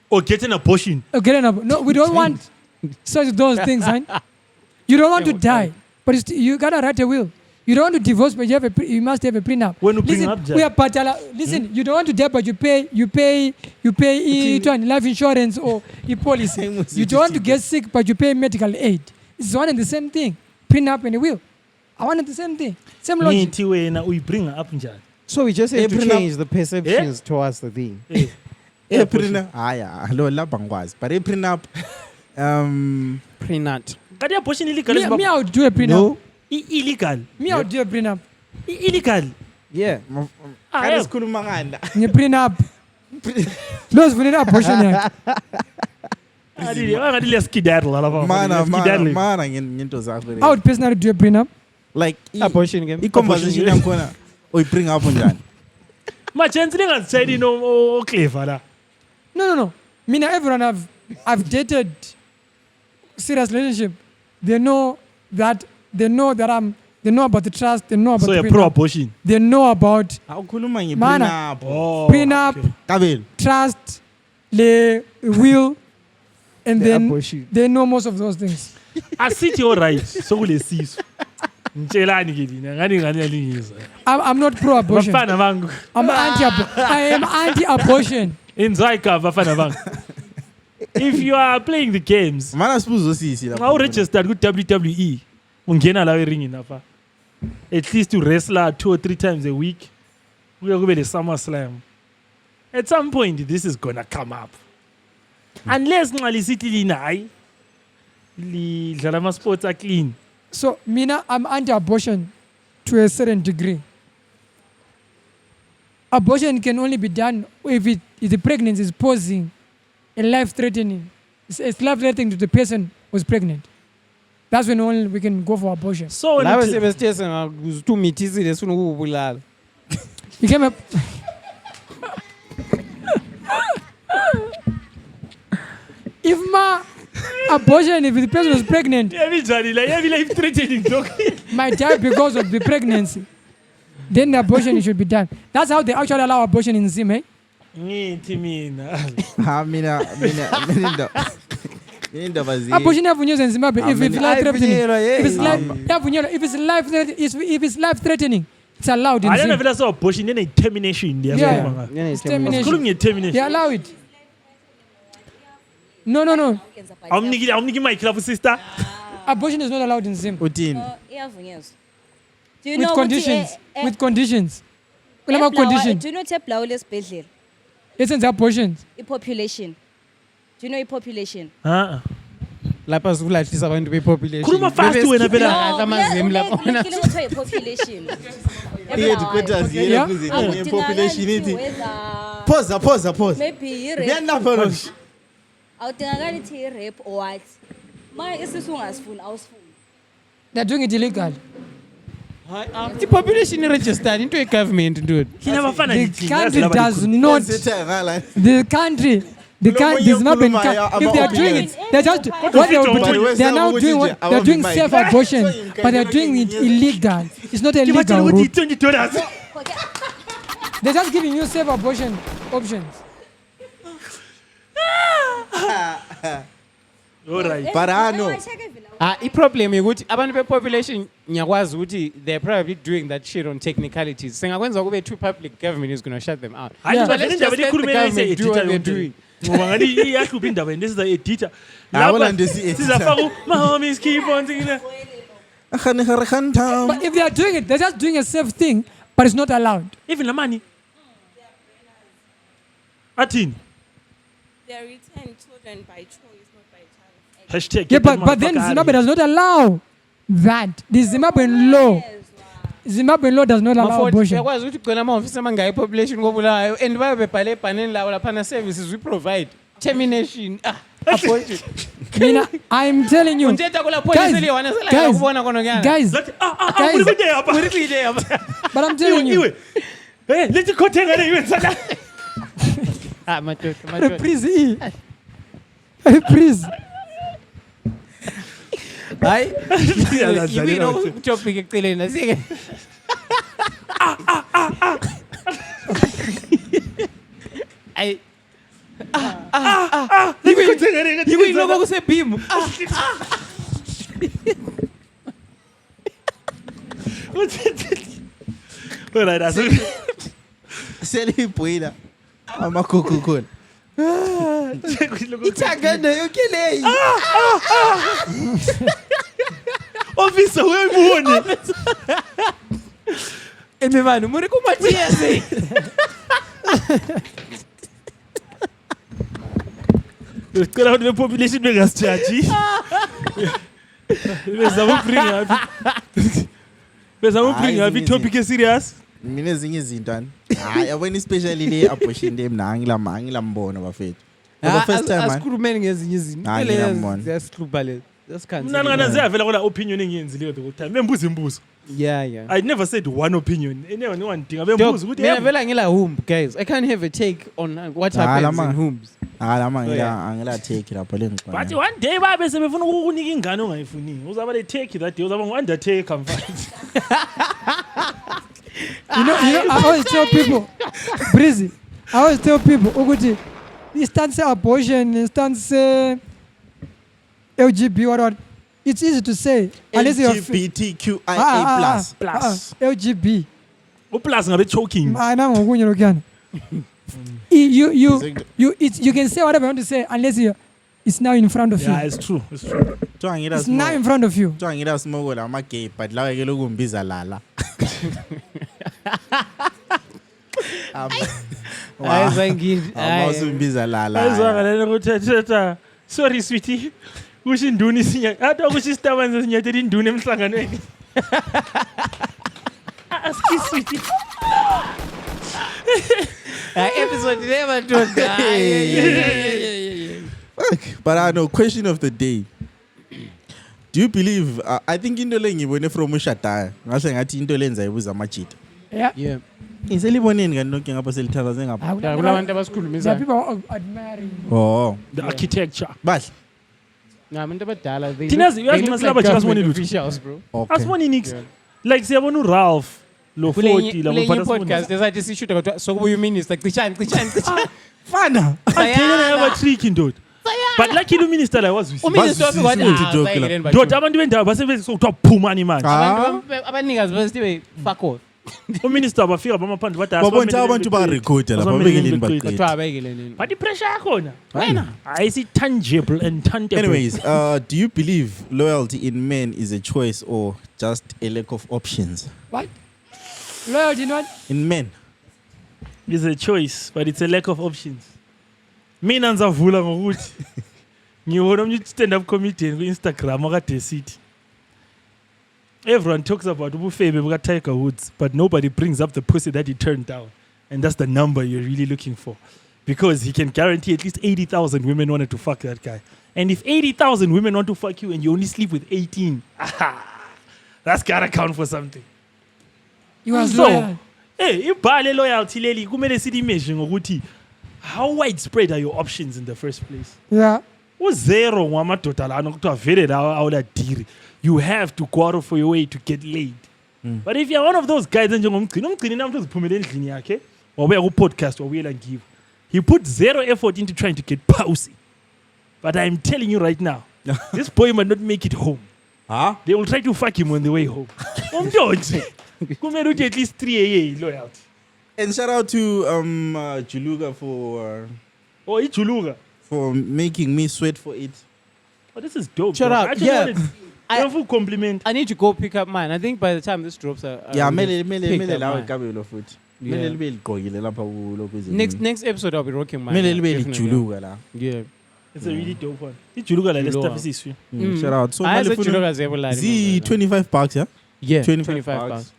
or get an abortion Okay, no, we don't want such those things, huh? You don't want to die, but you gotta write a will. You don't want to divorce, but you must have a prenup. When you Listen, prenup, we are patala. Listen, you don't want to die, but you pay life insurance or policy. You don't want to get sick, but you pay medical aid. It's one and the same thing. Prenup and a will. I wanted the same thing. Same logic. ngithi wena uyibringa up njani so we just have to Prenup. change the perceptions towards the thing prenup haya lo lapha ngikwazi but prenup prenat kanti i-abortion illegal Me, I would do a prenup. no illegal Me, I would do a prenup. illegal yeah kade sikhuluma ngani la Prenup. Those who need abortion. Yeah. angathi liyaskidarla lapha mana ngento zakho I would personally do a prenup. like abortion game i-conversation yakhona uyibring up njani majensi lingazitshayelini oclever la No. Me, now everyone I've dated serious relationship. They know about the trust. They know about so the you're pro prenup. abortion They know about awukhuluma Mana. nge-prenup prenup, kabelo trust, the will, and The then abortion. they know most of those things. asithi alright sokulesiso ngitshelani ke lina ngani yalingisa I'm not pro abortion. bafana bangu I am anti-abortion. enzoy cover bafana bangu if you are playing the games mana sibuzo sisi xa uregistered ku-WWE ungena la eringini lapha at least you wrestler 2 or 3 times a week kuye kube le summer slam at some point this is gonna come up unless nxa lisithi lina hayi lidlala ama-sports aclean So Mina, I'm anti-abortion to a certain degree. Abortion can only be done if the pregnancy is posing a life-threatening. It's life-threatening to the person who's pregnant. That's when only we can go for abortion. so when lava it- sebesithe singazithumithizile sifuna ukubulala Became a if my abortion, if the person was pregnant, Yavinjani la yavi life threatening dog might die because of the pregnancy, then the abortion should be done. That's how they actually allow abortion in Zim, eh? ngithi mina ha mina indaba Abortion yavunyezwa in Zimbabwe if it's life threatening. Avunyelwa, yeah. If it's yavunyelwa, if it's life threatening, it's allowed in I don't know Zim. if that's an abortion then a termination Yeah. It's termination. sikhuluma They nge-termination allow it. No. awumniki mike lapho sister Abortion is not allowed in Zim. uthini iyavunyezwa. Do you With know conditions. ukuthi, With conditions. Kulama conditions. do you know ukuthi eblawo lesibhedlela Essence abortions. i-population, do you know i-population? lapha sikulahlisa abantu be-population Khuluma fast wena phela. amazim lapho Lekile kuthiwa i-population. i-headquarters yele Yeah. kuze Awudingakali population ukuthi ithi whether pause maybe i-rape, ngiyalapha lo awudingakali ukuthi i-rape or what. Ma isisu ungasifuni awusifuni. They're doing it illegal. i-population i-registered into ye-government ndude thina bafana The nithi, country yazi laba does likhulu- not. Sethakala The country. The Zimbabwean country. If they are doing it, they're just what they are now doing. They're doing safe abortion, but they're doing it illegal. It's not a Ke batshela legal ukuthi route. $20 They're just giving you safe abortion options. alright but ano i-problem yokuthi abantu be-population ngiyakwazi ukuthi they're probably doing that shit on technicalities singakwenza kube two public government is going to shut them out hayi Yeah. but Let's indaba just let the likhulumela government do what they're doing. ngoba ngani iyahlupha indaba yento esiza-editha Awula nto esi-editha. sizafaka mahomies keep on singile But if they are doing it, they're just doing a safe thing, but it's not allowed. even la mani athini They return children by choice, not by child. hashtag Yeah, get that but then motherfucker Zimbabwe out of does not allow that. The Zimbabwean law does not allow Mafowethu, abortion. uyakwazi ukuthi kugcina amahhovisi amangayo i-population kobulawayo and babe bebhale ebhaneni labo laphana services we provide termination abortion Mina, I'm telling you. Unthetha kula Guys, police liwana sala guys, ukubona khona ngiyana. Guys, Lathi Guys. uri kude apha. Uri kude apha. but I'm telling you. Iwe. Lethi khothe ngale iwe sana. Ah madoda. Reprise E. Reprise. Hayi. Yibino topic eceleni asike. Ay. Lethi khothe ngale. Yibino kusebhimu. Alright, aso. Selibuyela amakhukhu khona. Ithangana yonke leyi. Officer uyayibona. Ememani muri kumathiyese. Sicela ukuthi population bengasijudge. Bezama bring up topic e serious. Mina ezinye izinto ani. Hayi yabona especially le abortion le mina angilambono bafethu. For the first time man. Asikhulumeni ngezinye izinto. Hayi, ngiyambona. Ziyasihlupa lezi. Zasikhanzi. Mina ngana ziyavela kona opinion engiyenzile the time. Membuza imbuzo. Yeah. I never said one opinion. Anyone wantinga Dog, bembuza ukuthi mina vela ngila home guys. I can't have a take on what happens in homes. Lama angila take lapho lengixoxa. But one day babe sebefuna ukukunika ingane ongayifuni. Uzaba le take that day uzaba ngu-undertaker mfana. You know, I always tell people, Breezy, I always tell people, ukuthi, instance abortion, instance LGB, what, it's easy to say. LGBTQIA+. LGB. Uplus ngabe choking. Ngokunye lokuyana. You can say whatever you want to say unless it's now in front of you. Yeah, it's true. It's true. It's now in front of you. Ngida smoke la ama gay but lawe ke lokumbiza lala. Ayizangini. Awusumbiza lala. Ayizwanga lena ukuthi sorry sweetie. Kusho induni sinya. Athi kusho istabanza sinyathela induni emhlanganweni. Aski sweetie. Episode never done. But I know question of the day. Do you believe I think into le ngibone from uShadaya ngahle ngathi into lenza ibuza amajita. Yeah. Inseliboneni kanti nonke ngapha selithathaze ngapha. Kulabantu abasikhulumisa. There are people admiring. Oh. The architecture. Bahle. Abantu abadala they Thina look uyazi like masilaba government sibone lutho. officials, bro. Okay. Asiboni nix. Like siyabona uRalph lo 40 la Kulenye mfana podcast esathi sishuta kodwa sokubuya minister cishani. Fana. Ayena yaba tricky ndoda. But like the minister la was with. Uminister wathi Bazwisisa Ndoda abantu bendawo basebenza ukuthiwa phumani manje. abanikazi basithi fuck off. Uminister bafika bamaphandle bathi babonta abantu ba record lapha bekeleni baqedwe. Kuthiwa abekele nini. But the pressure yakhona. Wena I see tangible and tangible. Anyways, do you believe loyalty in men is a choice or just a lack of options? What? Loyalty not? In men. It's a choice, but it's a lack of options. Mina ngizavula ngokuthi ngibona umnye stand up comedian ku Instagram akade sithi everyone talks about ubufebe buka Tiger Woods, but nobody brings up the pussy that he turned down, and that's the number you're really looking for, because he can guarantee at least 80,000 women wanted to fuck that guy, and if 80,000 women want to fuck you and you only sleep with 18, that's gotta count for something. You are So, loyal. ibhale loyalty leli kumele sithi measure ngokuthi how widespread are your options in the first place. Yeah. Uzero ngwamadoda lana kuthiwa vele lawo awuladiri. You have to go out for your way to get laid. But if you're one of those guys njengomgcini, umgcini namhla uziphumela endlini yakhe wabuya ku-podcast wabuyela ngiwo, he put zero effort into trying to get pussy. But I'm telling you right now, this boy might not make it home. They will try to fuck him on the way home. Umntu nje kumele uthi at least 3 a year loyalty. And shout out to Juluka Ijuluka for making me sweat for it. Oh, this is dope. Shout bro. out, I just yeah. wanted a full compliment. I need to go pick up mine. I think by the time this drops, Yeah, mele mele lawe kabelo futhi. Mele libe ligqokile lapha kuloko izinto. next episode I'll be rocking mine. Mele libe definitely. lijuluka la. Yeah. It's a really dope one. Ijuluka la Juluka. stuff is iswi. Shout out. So I mele said funa Juluka zebo la. $25, yeah? Yeah, 25 bucks.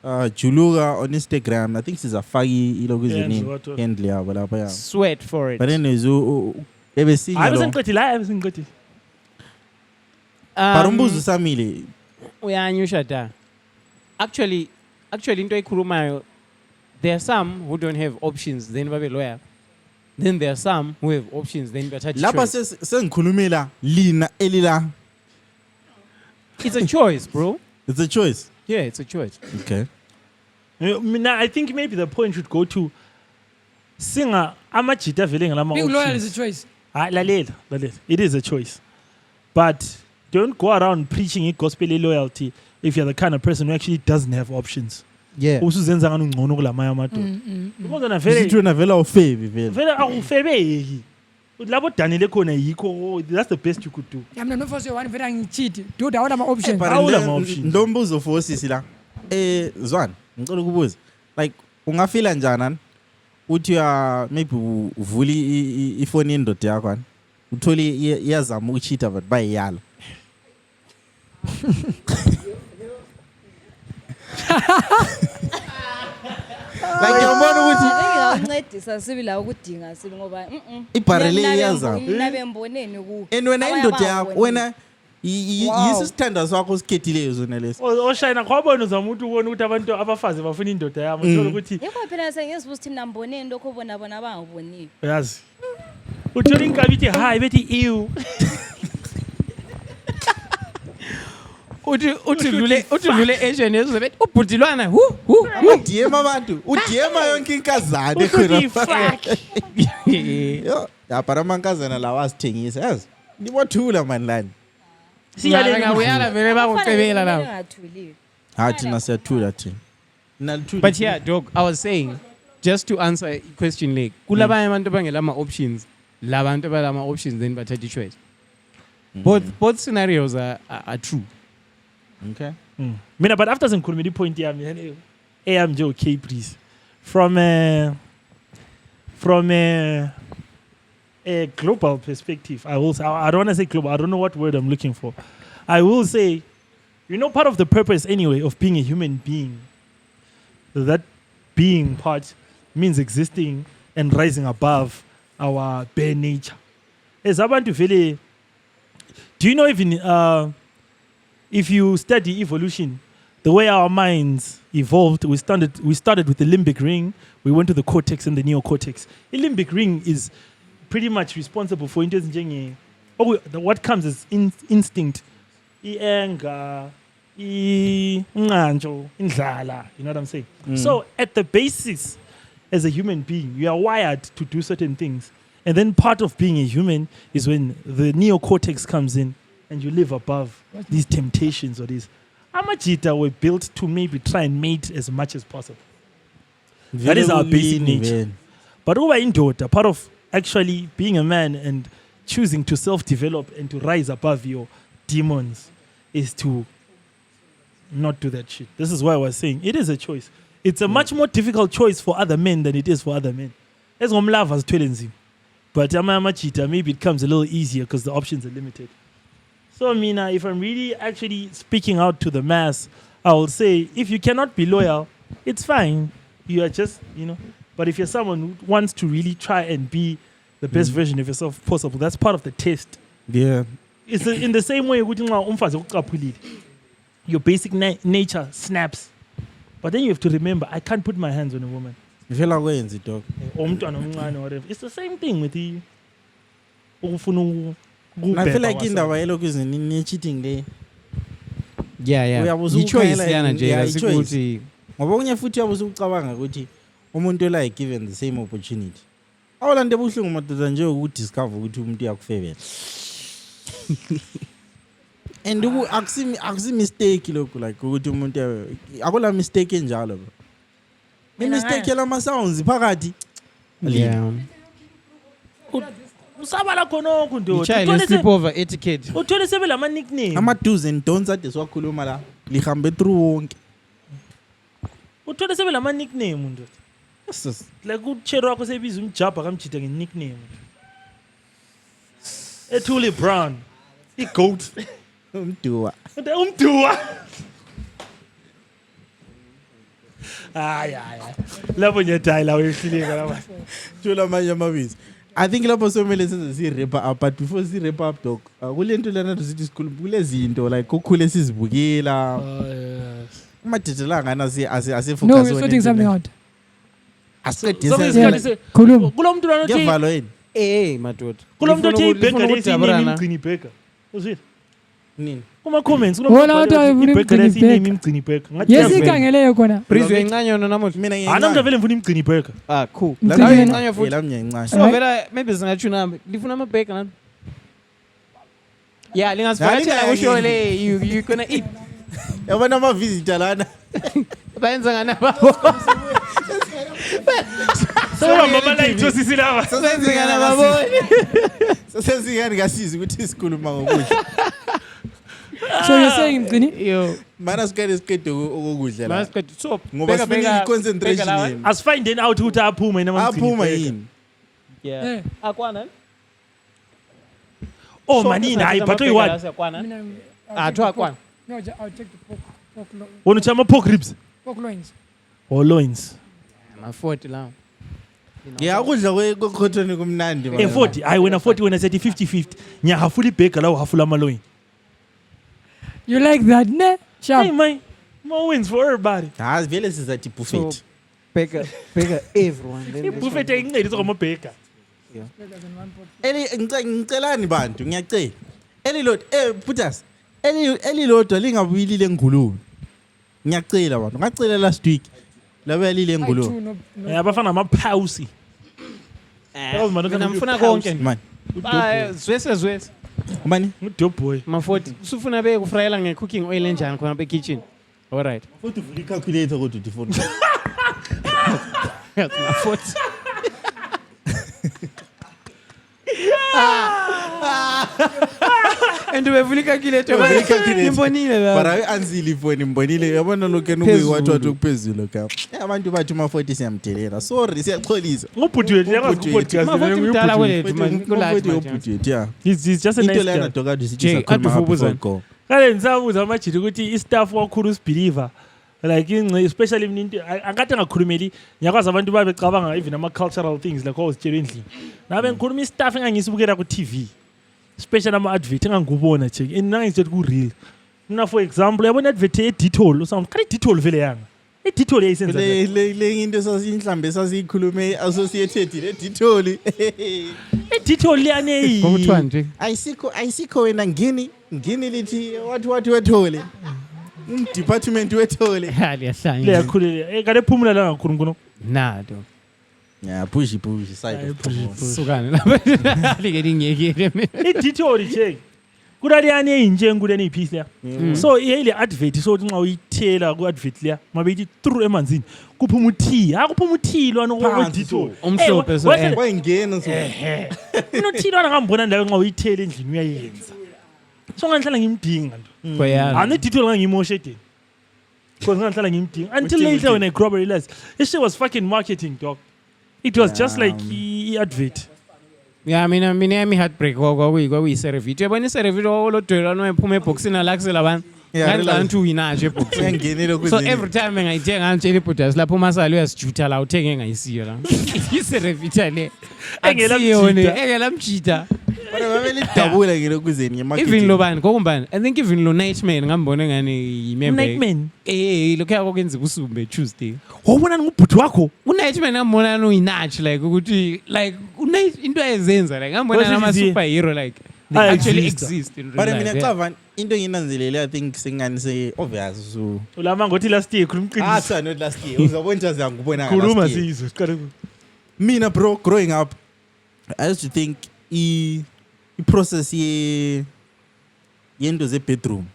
Juluka on Instagram. I think sizafaki iloko izinto handle yabo lapha ya. Sweat for it. But anyways, ebesinye I lo. wasn't qedile. But umbuzo usamile. Uyanyusha da. Actually into ekhulumayo, there are some who don't have options then babe lawyer. Then there are some who have options then bathatha Lapha choice. sengikhulumela lina elila. It's a choice, bro. It's a choice. Yeah, it's a choice. Okay. Now, I think maybe the point should go to singer amajita vele ngalama Being loyal is options. a choice. Lalela. It is a choice. But don't go around preaching gospel loyalty if you're the kind of person who actually doesn't have options. Yeah. Usuzenza ngani ungcono kulamanye amadoda. Ubona Sithi vele wena vela ufevi vele. vele awufebeki. Labo danile khona yikho, that's the best you could do. I'm not force you one very cheat. Dude, I want my options. But Awula ma-options. lo mbuzo for sisi la. Zwan, ngicela ukubuza. Like ungafila njani uthi maybe uvuli ifoni yendoda yakho ani? Uthole iyazama ukucheata but bayiyala. Like yabona ukuthi Ngicedisa sibi la ukudinga sibi ngoba ibharele iyazama. nabe mboneni ku. And wena Abanye indoda abangaboni. yakho wena yisi sithanda sakho sikhethileyo zona lesi. Oshayina kwabona uzama ukuthi ubone ukuthi abantu abafazi bafuna indoda yami. Uthola ukuthi Yikho phela sengizibuza ukuthi mina mboneni lokho bona abangaboniyo. yazi. Uthola inkabi ithi hi bethi ew. Uthi dlule Asian ezobe ubhudilwana hu. udm abantu udm yonke inkazana Uthi fuck. yo yapara amankazana lawa asithengisa yazi nibothula mani lani Siyale Ngabuyala vele bakucebela lapho. Ngathuliwe. ha thina siyathula thina nalithula But yeah, dog, I was saying, just to answer a question like, kulabanye abantu abangelama options, labantu abalama options then bathatha choice. Both scenarios are true. okay Mina, but after some comedy point yami am nje okay please from a global perspective, I will say, I don't want to say global, I don't know what word I'm looking for. I will say, part of the purpose anyway of being a human being, that being part means existing and rising above our bare nature. As abantu vele, do you know even if you study evolution, the way our minds evolved, we started with the limbic ring, we went to the cortex and the neocortex. The limbic ring is pretty much responsible for what comes as instinct, anger, indlala, you know what I'm saying? So at the basis, as a human being, you are wired to do certain things. And then part of being a human is when the neocortex comes in and you live above these temptations or these. Amajita were built to maybe try and mate as much as possible. That is our basic nature. But over indoda, part of actually being a man and choosing to self-develop and to rise above your demons is to not do that shit. This is why I was saying it is a choice. It's a much more difficult choice for other men than it is for other men. As ngomlava zithwele. But amajita, maybe it comes a little easier because the options are limited. So Mina, if I'm really actually speaking out to the mass, I will say if you cannot be loyal, it's fine. You are just, but if you're someone who wants to really try and be the best version of yourself possible, that's part of the test. Yeah. It's in the same way your basic nature snaps. But then you have to remember, I can't put my hands on a woman. Vela kwenza dog. Or umntwana omncane or whatever. It's the same thing with the I feel like indaba yelokhu izini cheating le. Yeah. Uyabuza Choice ukukhayela- yana nje yeah, asikuthi Ngoba kunye futhi uyabuza ucabanga ukuthi umuntu ola given the same opportunity. Awulande buhlungu madoda nje ukudiscover ukuthi umuntu uyakufevela. And akusi mistake lokho like ukuthi umuntu akula mistake enjalo bro. Mistake yala ma sounds phakathi. yeah. usabala khonokho ndoda. Child sleepover etiquette. Uthole sebe lama nickname. Ama do's and don'ts ade siwakhuluma la lihambe through wonke. Uthole sebe lama nickname ndoda. Yes. Like uchero wakho sebiza umjabha kamjida nge nickname. Ethuli Brown. I-goat. Umduwa. Umduwa. Hayi. Lapho nyadai la wehlileka la. Thula manje amabizi. I think lapho somele senze si-wrap up, but before si-wrap up dog, kule nto lana sithi sikhuluma kule zinto like kukhule sizibukela. Yes. Umadedela ngana asifocus No, we're sorting something out. Khuluma. Kulo muntu lana uthi Ngevalo yini? madoda. kulo muntu uthi Lifuna ibhega lesi ukudaburana. name imgcini ibhega. Uzwile? Nini? Kuma comments kulo Wona muntu uthi ayifuna ibhega lesi imgcini name imgcini ibhega. Ngathi Yes, yazivela. ikhangeleyo khona. Breeze uyincane yona namuhla. Mina Ana mntu vele ngifuna imgcini ibhega. Cool. Mgcini Layo yena. incane futhi. Yela mnye So vela maybe singatshuna lifuna amabheka nani? Yeah, lingasivakatshela kusho le you gonna eat. Yabona ama visitor lana. Bayenza ngani babo? Soma mama la ithosisi laba. Bayenza ngani babo? Sesingani ngasiza ukuthi sikhuluma ngokudla. So you're saying mgcini? Yo. Mana sikade siqede ukudla la. Masiqedwe so Ngoba sifuna concentration yini. Asifindeni out ukuthi aphuma yena mamgcini. Aphuma yini? Yeah. Akwana? Oh manini hayi but oyi-1. Athu akwana. No, I'll take the pork Wona uthi ama pork ribs pork loins. or loins. Ma40 lawo. Yeah, ukudla kwekhotoni kumnandi man. 40 hayi wena 40 wena sethi 50-50 nyahafula ibhega lawo hafula amaloyin. You like that, ne? Hey Sharp. man, more wins for everybody. Hayi vele sizathi buffet. So bheka everyone. Ibuffet ayincedisa kwamabhega. Ngicelani bantu ngiyacela. Elilodwa Putas. Elilodwa lingabuyi le ngulube. Ngiyacela bantu. Ngacela last week. Labe lile ngulube. Abafana amapausi. Mina mfuna konke. Man. Zwese. Mani. Dope boy. Ma40 usufuna be kufrayela nge-cooking oil enjani khona be-kitchen. All right. Futhi uvula i-calculator kodwa uthi phone. Ma40. And ubevula i-calculator. Ngimbonile la. Bara uyansile ifoni mbonile yabona lokho enokuyiwatha kuphezulu ka. Abantu bathi uma40 siyamdelela. Sorry siyacholisa. Ngubhuti wethu yakwazi ukupodcast. Ma40 mdala kwethu man. Kulathi Yeah. He's just a Into nice lena guy. doka Jay, sithi sakhuluma aduvubuzana. ngakho. Kale ngisabuza amajidi ukuthi istaff wakhulu usibeliever like especially into akade ngakhulumeli ngiyakwazi abantu babecabanga even ama cultural things like ozitshela endlini. Nabe ngikhuluma istaff engangisibukela ku TV. Especially ama advert engangubona nje enangisithi ku real. Mina for example yabona advert ye Dettol usawu kali Dettol vele yanga. iDettol yayisenza le into sasinhlambe sasikhulume associated ne Dettol. iDettol liyane Ngokuthiwa nje. Ayikho wena ngini lithi what wethole. Department wethole. Liyahlanya. leyakhulele kale phumula la ngakhulu ngono. Nado. Yeah, push side. Sukane lapha. Like ngiyekile mina. iDettol nje kulaliyane eyinje nguleni ipiece leya. So ile advert so nxa uyithela ku advert leya mabeyithi through emanzini kuphuma uthi akuphuma uthi lwana weDettol Umhlophe so wayingena so. unothi lwana ngambona ndawo nxa uyithela endlini uyayenza. So ngangihlala ngimdinga ndo. Koyana. Ani iDettol ngangimoshe edeni. Because ngangihlala ngimdinga until later when I grabbed realized this shit was fucking marketing dog. It was just like i-advert. Yeah, mina yami heartbreak kwakuyiserevito. Yabona iserevito olodwela noyephuma eboxini alakusela abantu. Ngicela ukuthi uyinaje eboxini. Uyangenela So kuzini. every time engayithenga ngitshela ibhudas lapho umasali uyasijuta la uthenge engayisiyo la. Iserevita le. Engela mjita. Kodwa babeli dabula ngelo kuzeni ngemarket. Even lo bani kokumbani. I think even lo Nightman ngambona ngani member. Nightman. Lokho yakokwenza usumbe Tuesday. Wawubona ngubhuti wakho? UNightman ngambona uyinatch like ukuthi like into ayezenza like ngambona ama superhero like they actually exist in real But life. mina xava into enginanzelele I think singani say obvious so. Ulama ngothi last year khuluma iqiniso. Cha not last year. Uzabona ukuthi angibona Khuluma last year. sizwe siqale. Mina bro growing up I used to think process yento ze bedroom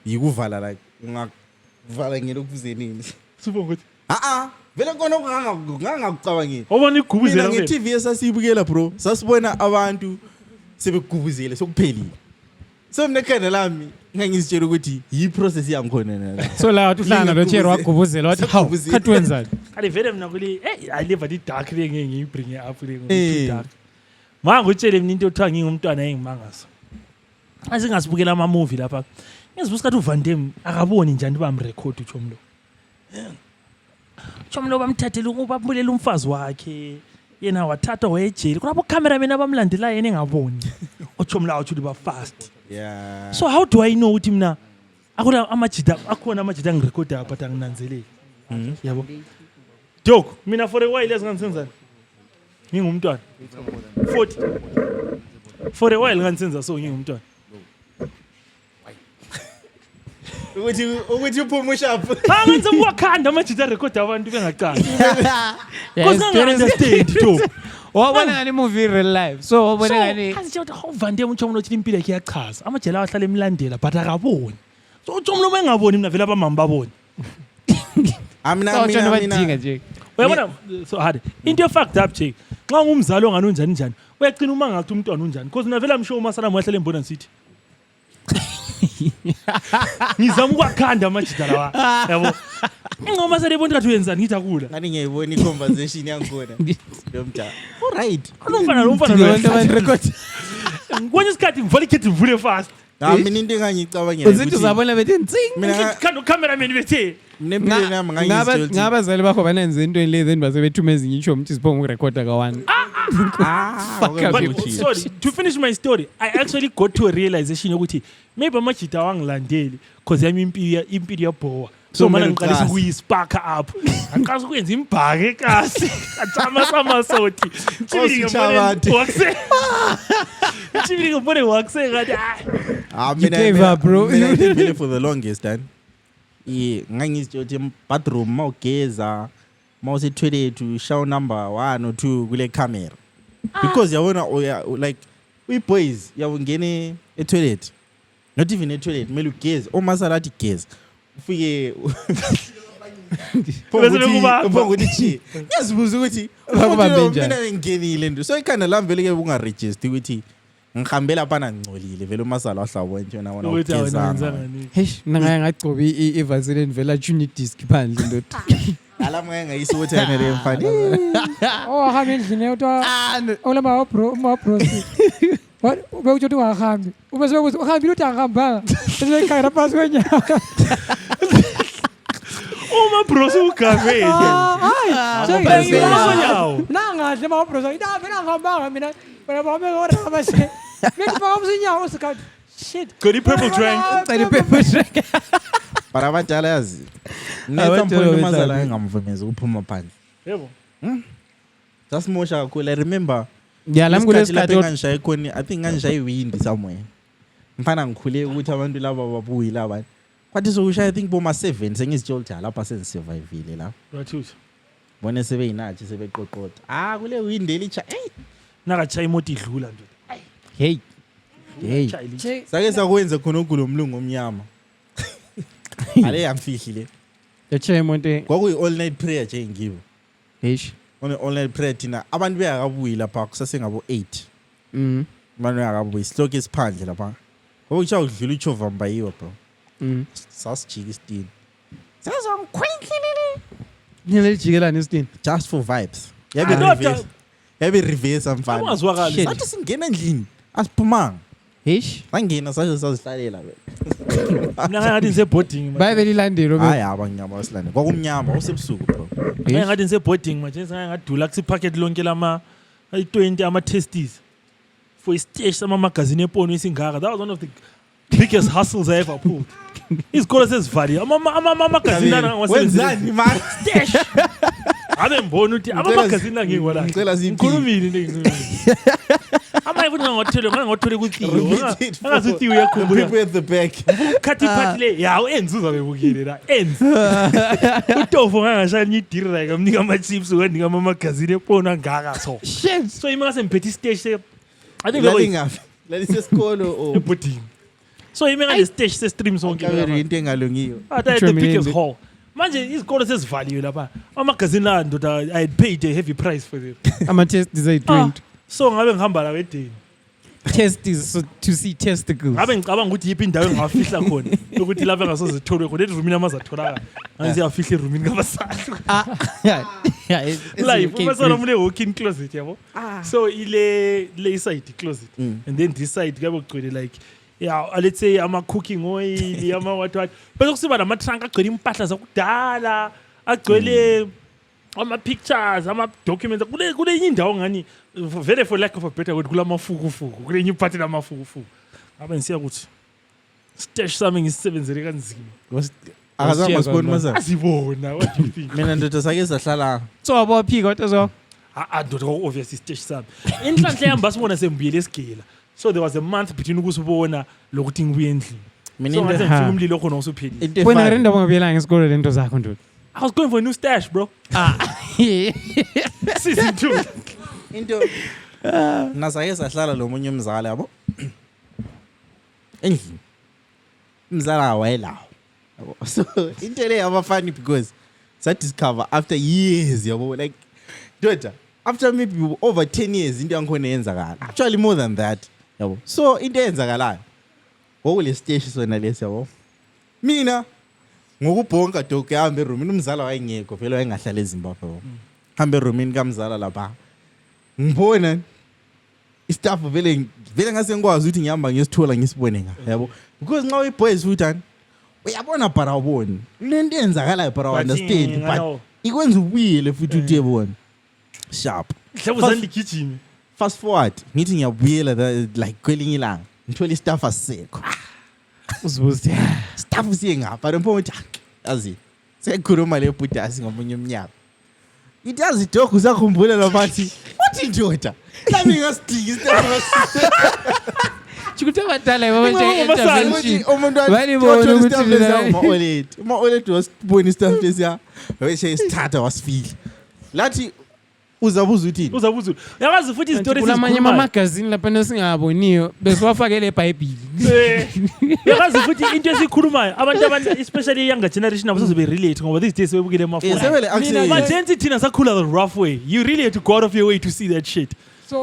yikuvala like ungavala ngelokuzenini. Subo ngothi. Vele kona ngangacabangeni. Awubona igubuzela nge TV esasibukela bro sasibona abantu sebegubuzele sokuphelile. So mina ekhanda lami ngangizitshela ukuthi yi process yangikhona la. So la wathi uhlanga lo Chero wagubuzela wathi hawu khathi wenzani? Kale vele mina kuli I live at the dark le ngeke ngiyibring up le ngomthu dark. Manga ngitshele mina into othiwa ngingumntwana engimangaso. Asingasibukela ama movie lapha. Ngizibuza ukuthi uVan Damme akaboni njani bamrecord uChomlo. Chomlo bamthathela ubambulela umfazi wakhe yena wathathwa wayejele kulapho cameraman abamlandelayo yena engaboni ochomlayo ukuthi ba fast. Yeah. So how do I know ukuthi mina akhona amajita ngirecorda but anginanzeleki. Yabo. Dok, mina for a while ngangisenzani? Ngingumntwana. 40. For a while ngangisenza so ngingumntwana. Ukuthi uphuma ushaphu. Ngenza ukuwakhanda amajita recorda abantu bengaqali. Because understand Dok. Wabona ngani movie in real life. So wabona ngani asithi how vande umuntu othi impilo yakhe iyachaza. Amajela ahlala emlandela but akaboni. So umuntu engaboni mina vela abamama baboni. Mina. Uyabona so hard. Into fact up Jake. Xa ungumzali ongani unjani njani. Uyaqina uma ngathi umntwana unjani because mina vela msho umasala mwahlala embona sithi. Ngizama ukwakhanda amajita lawa. Yabo. Ingoma selebona ngathi uyenzani ngithi akula. Ngani ngiyibona i-conversation yakhona. Yomntana. All right. Alomfana abantu record. Kwenye isikhathi ngivale ikhethi ngivule fast. Mina into engangicabangela ukuthi uzabona bethi ntsing. Mina khanda cameraman bethe. Mnempilo nami ngangizithola. Ngabazali bakho banenza into enhle then base bethuma ezinye isho umthi sibonga ukurecorda ka1. But sorry, to finish my story, I actually got to a realization ukuthi maybe amajita wangilandeli because yami impilo yabhowa. So mana ngiqalisa ukuyisparka up. Aqasa ukwenza imbhake kasi. Athama samasothi. Chibili ngibone wakse ngathi You gave up, bro. Mina for the longest time. Ngangizitshela ukuthi bathroom mawugeza mawuse toilet ushaw number 1 or 2 kule camera. Because yabona like we boys yawungene toilet. Not even a toilet, mele ugeze. Omasala athi geza. Ufike ukuthi chi. Ngiyazibuza ukuthi mina ngingenile nto. So ikhanda lami vele ke ungaregister ukuthi ngihambela phana ngcolile vele umasala wahlabo ntona wona ugeza. Hesh, mina ngagcoba ivaseline vela tune disc phandle ndoda. Alama ngayisa ukuthi yanele mfana. Oh hamba endlini utwa olama bro What ubekuthi ungahambi. Ubese ukuthi uhambile uthi angihambanga. Bese ekhaya phansi kwenyawo. Uma bros ugave. Hayi. Nangadle ma bros. Ida vela ngihambanga mina. Bona bameka oraba she. Mina bamsinyawo sikhathi. Shit. Got purple drank. Para abadala yazi. Ngethamphoni umasala engamvumeza ukuphuma phandle. Yebo. Sasimosha kakhulu. I remember lami kulesikhathi ngangishaye khona I think ngangishaye wind somewhere. Mfana ngikhule ukuthi abantu laba babuyi laba. Kwathi sokushaya I think boma 7 sengizitshela ukuthi lapha sengisurvivile la. Rathutha. Bone sebeyinathi sebeqoqota. Kule wind elicha. Nakachaya imoto idlula nje. Hey. Sake sakwenza khona kulomlungu omnyama. Ale yamfihlile. Yachaya imoto. Kwakuyi all night prayer nje ngibo. Hesh. On all night prayer thina abantu beyakabuyi lapha kusasengabo 8. Abantu beyakabuyi sihloko esiphandle lapha. Ngokutsha udlula uChovamba yiwo bro. Sasijika isitini. Sazongkhwenhlelele. Nilijikela nesitini. Just for vibes. Yabe reverse amfana. Ungazwakali. Sathi singena endlini asiphumanga. Hesh. Sangena sazihlalela be. Mina ngathi nise boarding. Bayiveli landelo be. Hayi abanyama basilande. Kwakumnyama usebusuku bro. Ngathi nise boarding manje ngadula kusi packet lonke lama 20 ama testes. For a stage sama magazine epono isingaka. That was one of the biggest hustles I ever pulled. Isikole sesivali. Ama magazine wenzani man? Stash. Abe mbona uthi ama magazine ngingwala. Ngicela ziphi. Ngikhulumile ngikhulumile. Ama ifuna ngothole kuThiyo. Angazi uThiyo uyakhumbula. People at the back. Ukhathi part le yawo enzuza bebukile la. Utofo ngangashaya idiri like amnika ama chips ukanika ama magazine epono ngaka so. Shit. So imaka semphethe stage I think lalisesikolo or pudding. So imeka le stage se stream sonke into engalungiyo. The biggest hall. Manje izikolo sesivaliwe lapha. Amagazine la ndoda I had paid a heavy price for them. Ama test design 20. So ngabe ngihamba la wedeni. Test is so to see testicles. Ngabe ngicabanga ukuthi yipi indawo engafihla khona ukuthi lapha ngasozitholwe khona eroomini amazatholaka. Angize yafihla eroomini ngabasahlu. Live ubasala mule walk-in closet yabo. So ile side closet and then this side kuyabe kugcwele like let's say ama cooking oil ama what bese kusiba nama trunk agcwele impahla zakudala agcwele ama-pictures ama-documents kule indawo ngani vele for lack of a better word kulamafukufuku kule nye iphathi lamafukufuku ngabe ngisiya ukuthi stash sami ngisisebenzele kanzima akazange masibone masa asibona what do you think mina ndoda sake sahlala so abophika kodwa so ndoda obviously stash sami inhlanhla yami basibona sembuyele esigela so there was a month between ukusibona lokuthi ngibuye endlini so ngathi ngifika umlilo khona usuphelile wena ngare ndaba ngabuyela ngesikole lento zakho ndoda I was going for a new stash bro season 2 into nasake sahlala lo munye umzali yabo endlini umzala wayelawo so into le yabafani because sa discover after years yabo like daughter after maybe over 10 years into yankhona yenzakala actually more than that yabo so into yenzakalayo ngokule stage sona lesi yabo mina ngokubhonka doke hambe roomini umzala wayengekho vele wayengahlala eZimbabwe hambe roomini kamzala lapha ngibona istaff vele ngase ngikwazi ukuthi ngihamba ngisithola ngisibone nga yabo because nxa uyiboys futhani uyabona para ubone lento yenzakalayo para understand but ikwenza ubuyele futhi uthi yebona sharp hlebuzani ligijimi fast forward ngithi ngiyabuyela like kwelinye ilanga ngithola istaff asekho uzibuze staff siye ngapha lapho uthi yazi sekhuluma le bhudasi ngomunye umnyaka ithi yazi dog usakhumbula labathi uthi ndoda lami ngasidiki staff chikuthi abadala baba nje intervention umuntu bani bona ukuthi ma-olet wasibona istaff lesiya weshe isithatha wasifila lathi uzabuza uthini uzabuza yakazi futhi izitori kulamanye amagazini lapha nesingaboniyo besiwafakele eBhayibheli yakazi futhi into esikhulumayo abantu especially younger generation abazobe relate ngoba these days sebebukele amafoni manje thina sakhula the rough way you really had to go out of your way to see that shit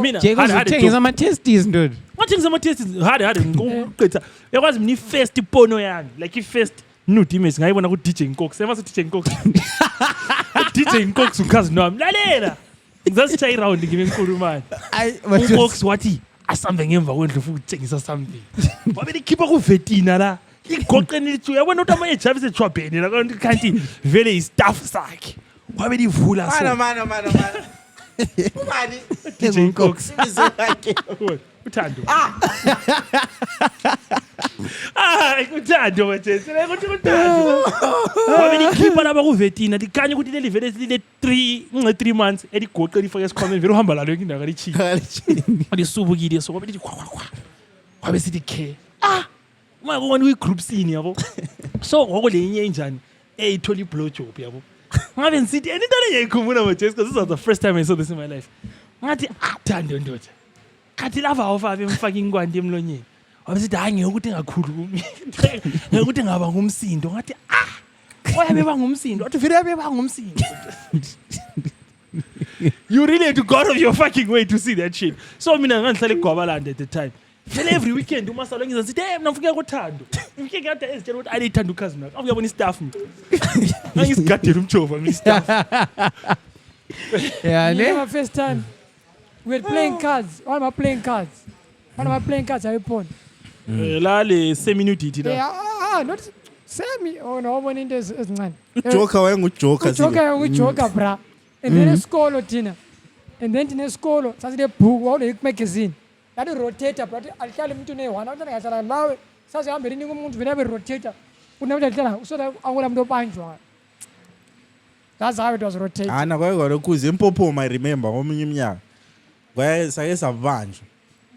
mina uthengisa ama-testes ndoda wathengisa ama-testes hard ngokuqedza yakwazi mina i-first ipono yami like i-first nude image ngayibona ku-DJ Nkoks ema se-DJ Nkoks DJ Nkoks ukhazini wami lalela ngizasitsha i-round ngibe ngikhulumani uNkoks wathi asambe ngemva kwendlu futhi utshengisa something wabe likhipha kuvetina la igoqeni lithu yabona ukuthi ama-ejab sethwabhene la kanti vele i-staff sakhe wabe livula so mana ubani DJ Nkoks uthando uthando manje ukuthi uthando wabe likhipha laba kuvetina likhanya ukuthi leli vele lile 3 months eligoqe lifake esikhwameni vele uhamba lalo indawo kalichika alisubukile so wabe lithi khwa wabe sithi ke uma kubona kwi-group scene yabo so ngoko lenye enjani eyithola i-blow job yabo ngabe nsithi into le ngiyikhumbula manje because this was the first time I saw this in my life ngathi thando ndoda khathi lava awufabe emfaka inkwanti emlonyeni wabe sithi hayi ngeke ngakhulumi ngeke ngaba ngumsindo ngathi oyabe bangumsindo wathi vele yabe bangumsindo you really had to go out of your fucking way to see that shit so mina ngangihlala eGwabalanda at the time vele every weekend umasalo ngiza sithi mina ngifike kothando ngifike kade ezitshela ukuthi ayithanda ukhazini wakhe uyabona istaff ngangisigadela umjova ngistaff yeah never first time we were playing cards one of my playing cards ayipona la le semi nudity la yeah not semi no wabona into ezincane ujoker wayengujoker bra and then esikolo thina and then tinesikolo sasile bhuku wawule magazine lati rotator but alihlala umuntu ne-1 awuthanda ngahlala lawe sazihambela iningi umuntu vele abe rotator unakuthi alihlala usola angula muntu obanjwa that's how it was rotated ana kwayekona kuze empophoma I remember ngomunye umnyaka sake sabanjwa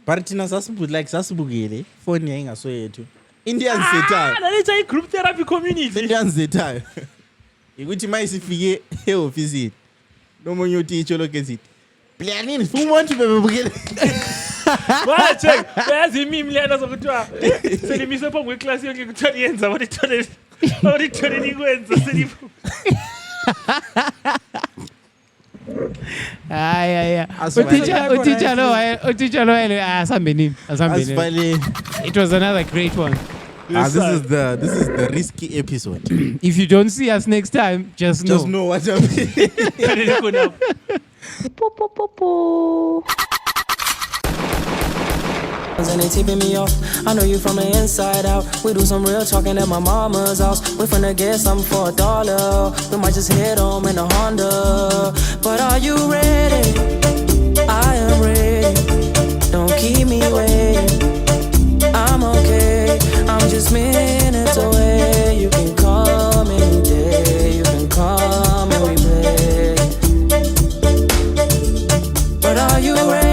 but thina sasibukele phone yayingaso yethu Indian sethayo nalitha i-group therapy community Indian sethayo ikuthi mayisifike e-ofisini nomunye uthi lokho ezithi planini fumuntu bebebukele wache bayazi imimi lena zokuthiwa selimise phambi kweclass yonke kuthiwa yenza awuthole likwenza selifu hayi utitsha lo wayele asambe nini it was another great one. This is the risky episode. If you don't see us next time, just know what happened. Po po po po. and they tipping me off. I know you from the inside out. We do some real talking at my mama's house. We finna get something for $1. We might just head home in a Honda. But are you ready? I am ready. Don't keep me waiting. I'm okay. I'm just minutes away. You can come any day. You can come and we play. But are you ready?